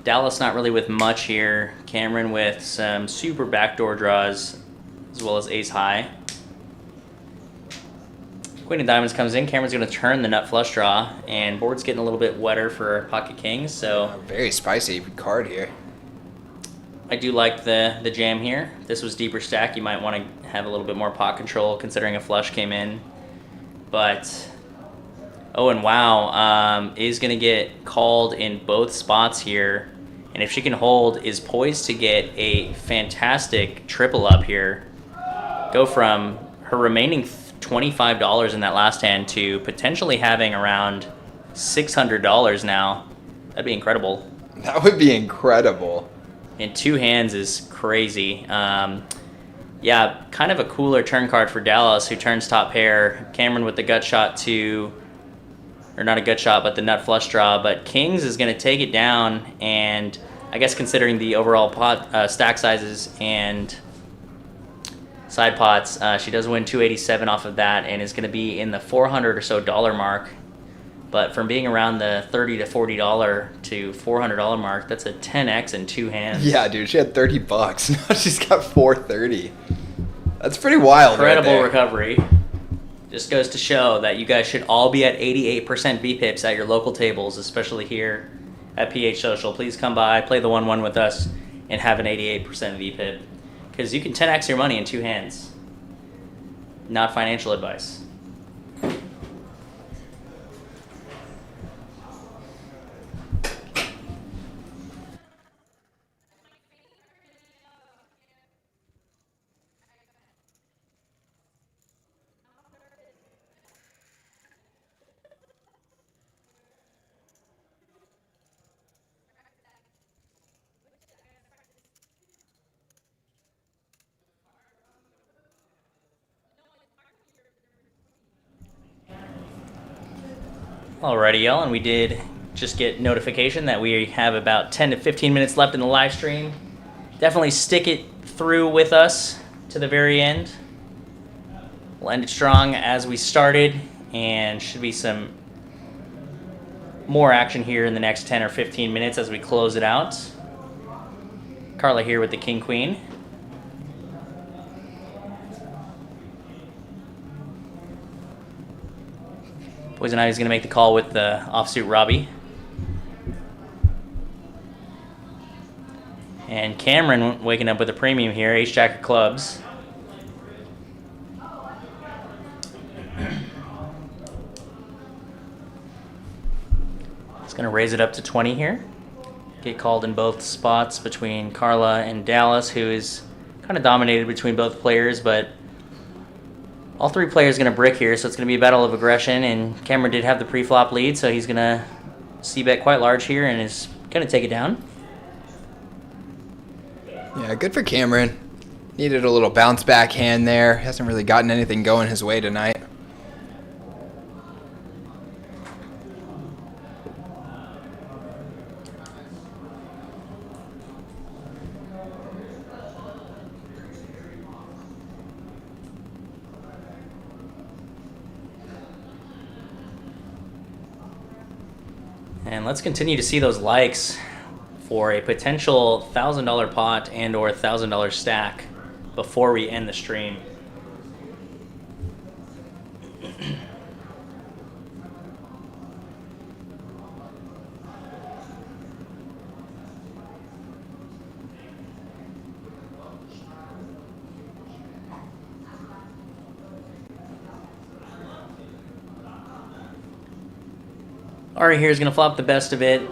Dallas not really with much here. Cameron with some super backdoor draws as well as ace high. Queen of diamonds comes in. Cameron's going to turn the nut flush draw, and board's getting a little bit wetter for pocket kings, so Very spicy card here. I do like the jam here. If this was deeper stack, you might want to have a little bit more pot control considering a flush came in. But, oh, and wow, is going to get called in both spots here. And if she can hold, is poised to get a fantastic triple up here. Go from her remaining $25 in that last hand to potentially having around $600 now. That'd be incredible. That would be incredible. In 2 hands is crazy. Yeah, kind of a cooler turn card for Dallas, who turns top pair. Cameron with the gut shot to, or not a gut shot, but the nut flush draw. But Kings is going to take it down, and I guess considering the overall pot stack sizes and side pots, she does win 287 off of that, and is going to be in the $400 or so mark. But from being around the $30 to $40 to $400 mark, that's a 10x in 2 hands. Yeah, dude, she had $30. Now she's got $430. That's pretty wild. Incredible right there. recovery. Just goes to show that you guys should all be at 88% VPIPs at your local tables, especially here at PH Social. Please come by, play the 1-1 with us, and have an 88% VPIP. Because you can 10x your money in 2 hands. Not financial advice. Alrighty, y'all, and we did just get notification that we have about 10 to 15 minutes left in the live stream. Definitely stick it through with us to the very end. We'll end it strong as we started, and should be some more action here in the next 10 or 15 minutes as we close it out. Carla here with the King Queen. Poison Ivy's going to make the call with the offsuit Robbie. And Cameron waking up with a premium here, ace jack of clubs. It's going to raise it up to 20 here. Get called in both spots between Carla and Dallas, who is kind of dominated between both players, but all 3 players going to brick here, so it's going to be a battle of aggression, and Cameron did have the pre-flop lead, so he's going to c-bet quite large here and is going to take it down. Yeah, good for Cameron. Needed a little bounce back hand there. Hasn't really gotten anything going his way tonight. And let's continue to see those likes for a potential $1,000 pot and or $1,000 stack before we end the stream. Ari here is going to flop the best of it.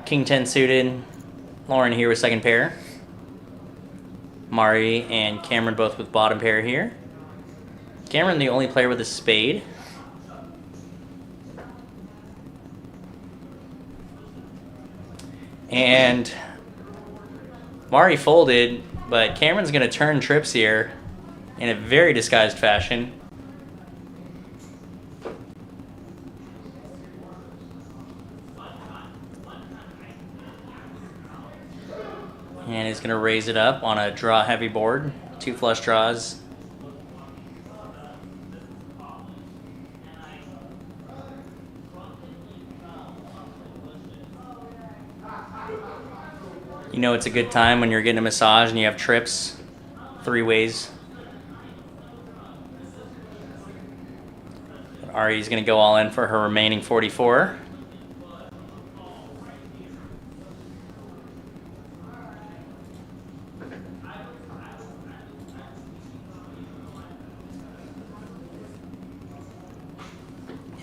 King 10 suited. Lauren here with second pair. Mari and Cameron both with bottom pair here. Cameron the only player with a spade. And Mari folded, but Cameron's going to turn trips here in a very disguised fashion. And he's going to raise it up on a draw-heavy board. 2 flush draws. You know it's a good time when you're getting a massage and you have trips 3 ways. Ari's going to go all in for her remaining 44.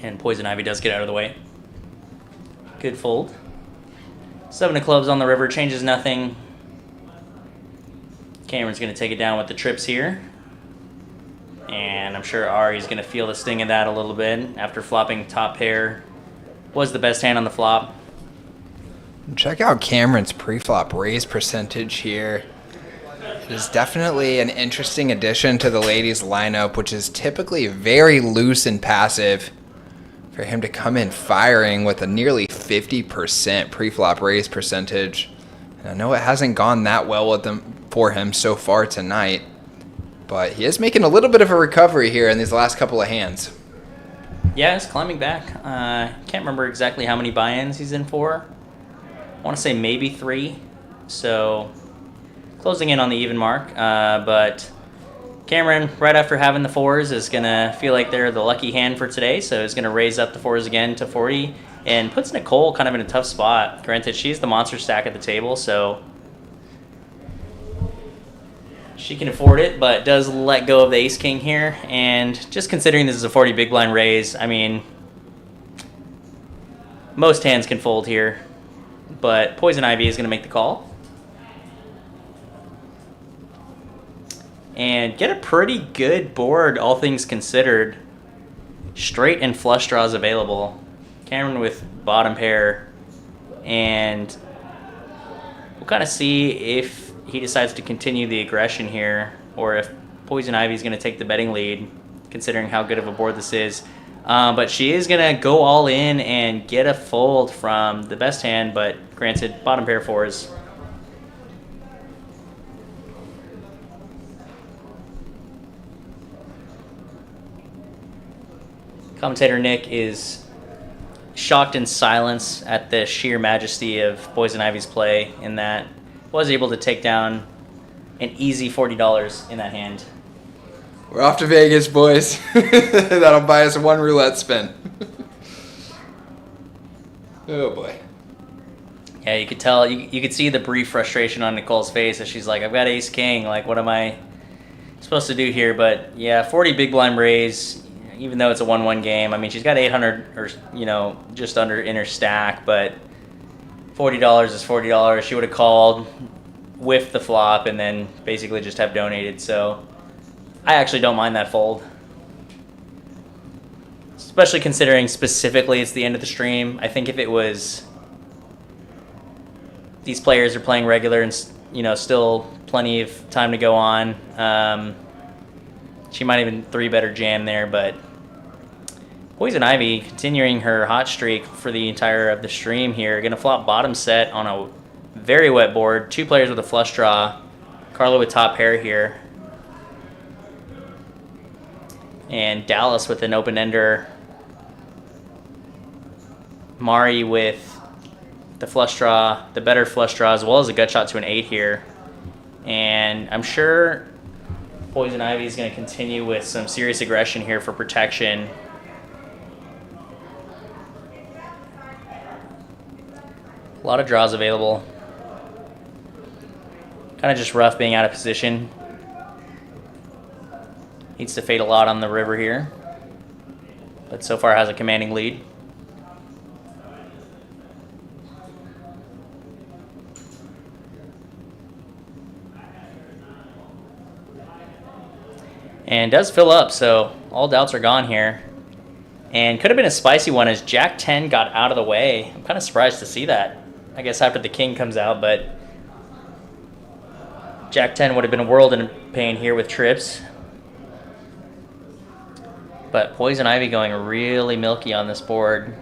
And Poison Ivy does get out of the way. Good fold. 7 of clubs on the river, changes nothing. Cameron's going to take it down with the trips here. And I'm sure Ari's going to feel the sting of that a little bit after flopping top pair. Was the best hand on the flop. Check out Cameron's pre-flop raise percentage here. It is definitely an interesting addition to the ladies' lineup, which is typically very loose and passive. For him to come in firing with a nearly 50% pre-flop raise percentage. And I know it hasn't gone that well with them for him so far tonight, but he is making a little bit of a recovery here in these last couple of hands. Yeah, he's climbing back. Can't remember exactly how many buy-ins he's in for. I want to say maybe 3. So closing in on the even mark. But Cameron, right after having the 4s, is going to feel like they're the lucky hand for today. So he's going to raise up the 4s again to 40 and puts Nicole kind of in a tough spot. Granted, she's the monster stack at the table, so she can afford it, but does let go of the ace-king here. And just considering this is a 40 big blind raise, I mean, most hands can fold here. But Poison Ivy is going to make the call. And get a pretty good board, all things considered. Straight and flush draws available. Cameron with bottom pair. And we'll kind of see if he decides to continue the aggression here, or if Poison Ivy is going to take the betting lead, considering how good of a board this is. But she is going to go all in and get a fold from the best hand, but granted, bottom pair 4s. Commentator Nick is shocked in silence at the sheer majesty of Poison Ivy's play in that was able to take down an easy $40 in that hand. We're off to Vegas, boys. That'll buy us 1 roulette spin. Oh boy. Yeah, you could tell, you could see the brief frustration on Nicole's face as she's like, I've got ace king, like what am I supposed to do here? But yeah, 40 big blind raise, even though it's a 1-1 game. I mean, she's got 800 or, you know, just under in her stack, but $40 is $40. She would have called, whiffed the flop, and then basically just have donated. So I actually don't mind that fold. Especially considering specifically it's the end of the stream. I think if it was these players are playing regular and, you know, still plenty of time to go on, she might even 3-bet her jam there, but Poison Ivy continuing her hot streak for the entire of the stream here. Going to flop bottom set on a very wet board. 2 players with a flush draw. Carla with top pair here. And Dallas with an open-ender. Mari with the flush draw, the better flush draw, as well as a gut shot to an 8 here. And I'm sure Poison Ivy is going to continue with some serious aggression here for protection. A lot of draws available. Kind of just rough being out of position. Needs to fade a lot on the river here, but so far has a commanding lead. And does fill up, so all doubts are gone here. And could have been a spicy one as Jack 10 got out of the way. I'm kind of surprised to see that. I guess after the king comes out, but Jack 10 would have been a world in pain here with trips. But Poison Ivy going really milky on this board,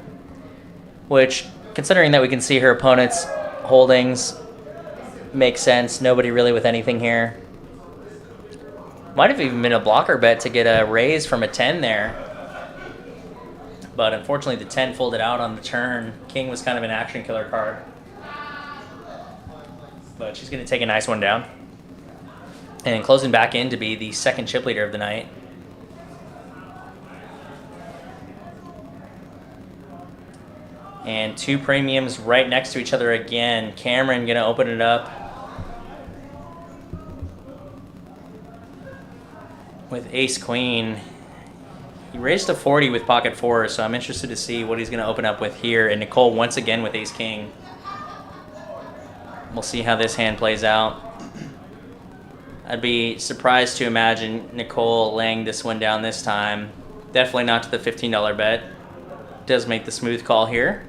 which, considering that we can see her opponent's holdings, makes sense. Nobody really with anything here. Might have even been a blocker bet to get a raise from a 10 there. But unfortunately the 10 folded out on the turn. King was kind of an action killer card. but she's going to take a nice one down. And closing back in to be the second chip leader of the night. And two premiums right next to each other again. Cameron going to open it up with ace queen. He raised to 40 with pocket four, so I'm interested to see what he's going to open up with here. And Nicole once again with ace king. We'll see how this hand plays out. I'd be surprised to imagine Nicole laying this one down this time. Definitely not to the $15 bet. Does make the smooth call here.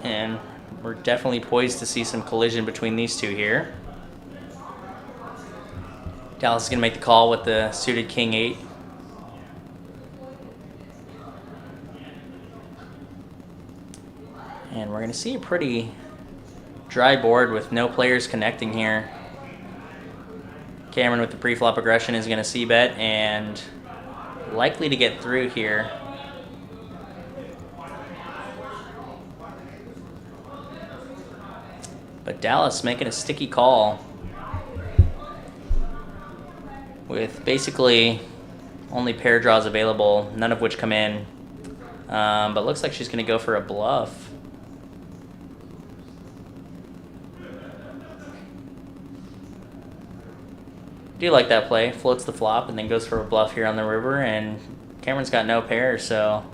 And we're definitely poised to see some collision between these two here. Dallas is going to make the call with the suited king 8. And we're going to see a pretty dry board with no players connecting here. Cameron with the pre-flop aggression is going to c-bet and likely to get through here. But Dallas making a sticky call with basically only pair draws available, none of which come in. But looks like she's going to go for a bluff. Do like that play. Floats the flop and then goes for a bluff here on the river, and Cameron's got no pair, so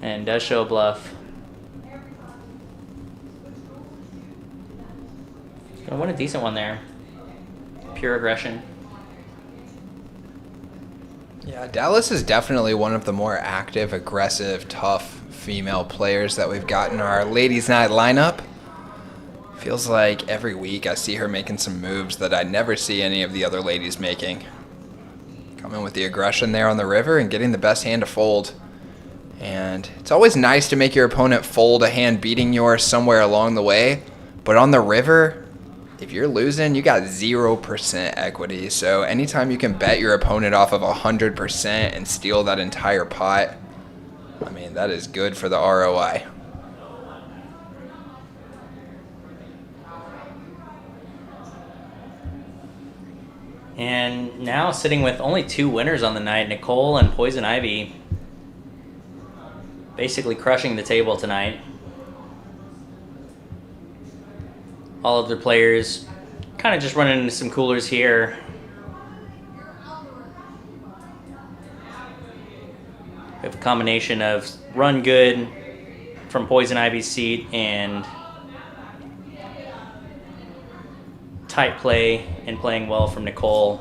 and does show a bluff. Gonna win a decent one there. Pure aggression. Yeah, Dallas is definitely one of the more active, aggressive, tough female players that we've got in our ladies' night lineup. Feels like every week I see her making some moves that I never see any of the other ladies making. Coming with the aggression there on the river and getting the best hand to fold. And it's always nice to make your opponent fold a hand beating yours somewhere along the way. But on the river, if you're losing, you got 0% equity. So anytime you can bet your opponent off of 100% and steal that entire pot, I mean, that is good for the ROI. And now sitting with only two winners on the night, Nicole and Poison Ivy. Basically crushing the table tonight. All of their players kind of just running into some coolers here. We have a combination of run good from Poison Ivy's seat and tight play and playing well from Nicole,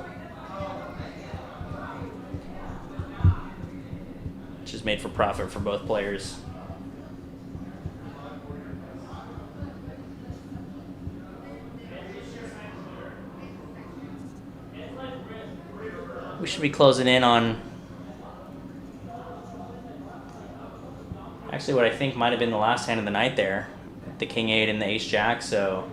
which is made for profit for both players. We should be closing in on actually what I think might have been the last hand of the night there, the King 8 and the Ace Jack. So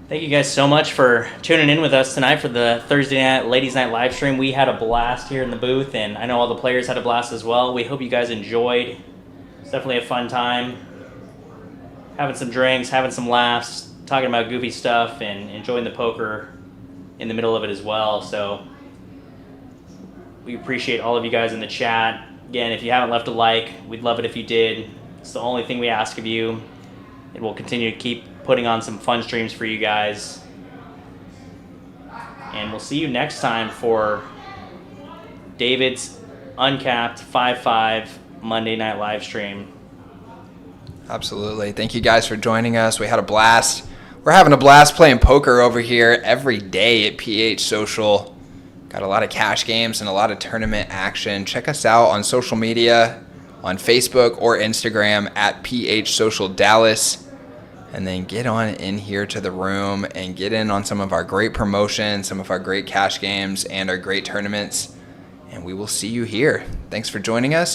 thank you guys so much for tuning in with us tonight for the Thursday night ladies night live stream. We had a blast here in the booth, and I know all the players had a blast as well. We hope you guys enjoyed. It's definitely a fun time, having some drinks, having some laughs, talking about goofy stuff, and enjoying the poker in the middle of it as well. So we appreciate all of you guys in the chat. Again, if you haven't left a like, we'd love it if you did. It's the only thing we ask of you. And we'll continue to keep putting on some fun streams for you guys. And we'll see you next time for David's Uncapped 5-5 Monday night live stream. Absolutely. Thank you guys for joining us. We had a blast. We're having a blast playing poker over here every day at PH Social. Got a lot of cash games and a lot of tournament action. Check us out on social media, on Facebook or Instagram at PH Social Dallas. And then get on in here to the room and get in on some of our great promotions, some of our great cash games, and our great tournaments. And we will see you here. Thanks for joining us.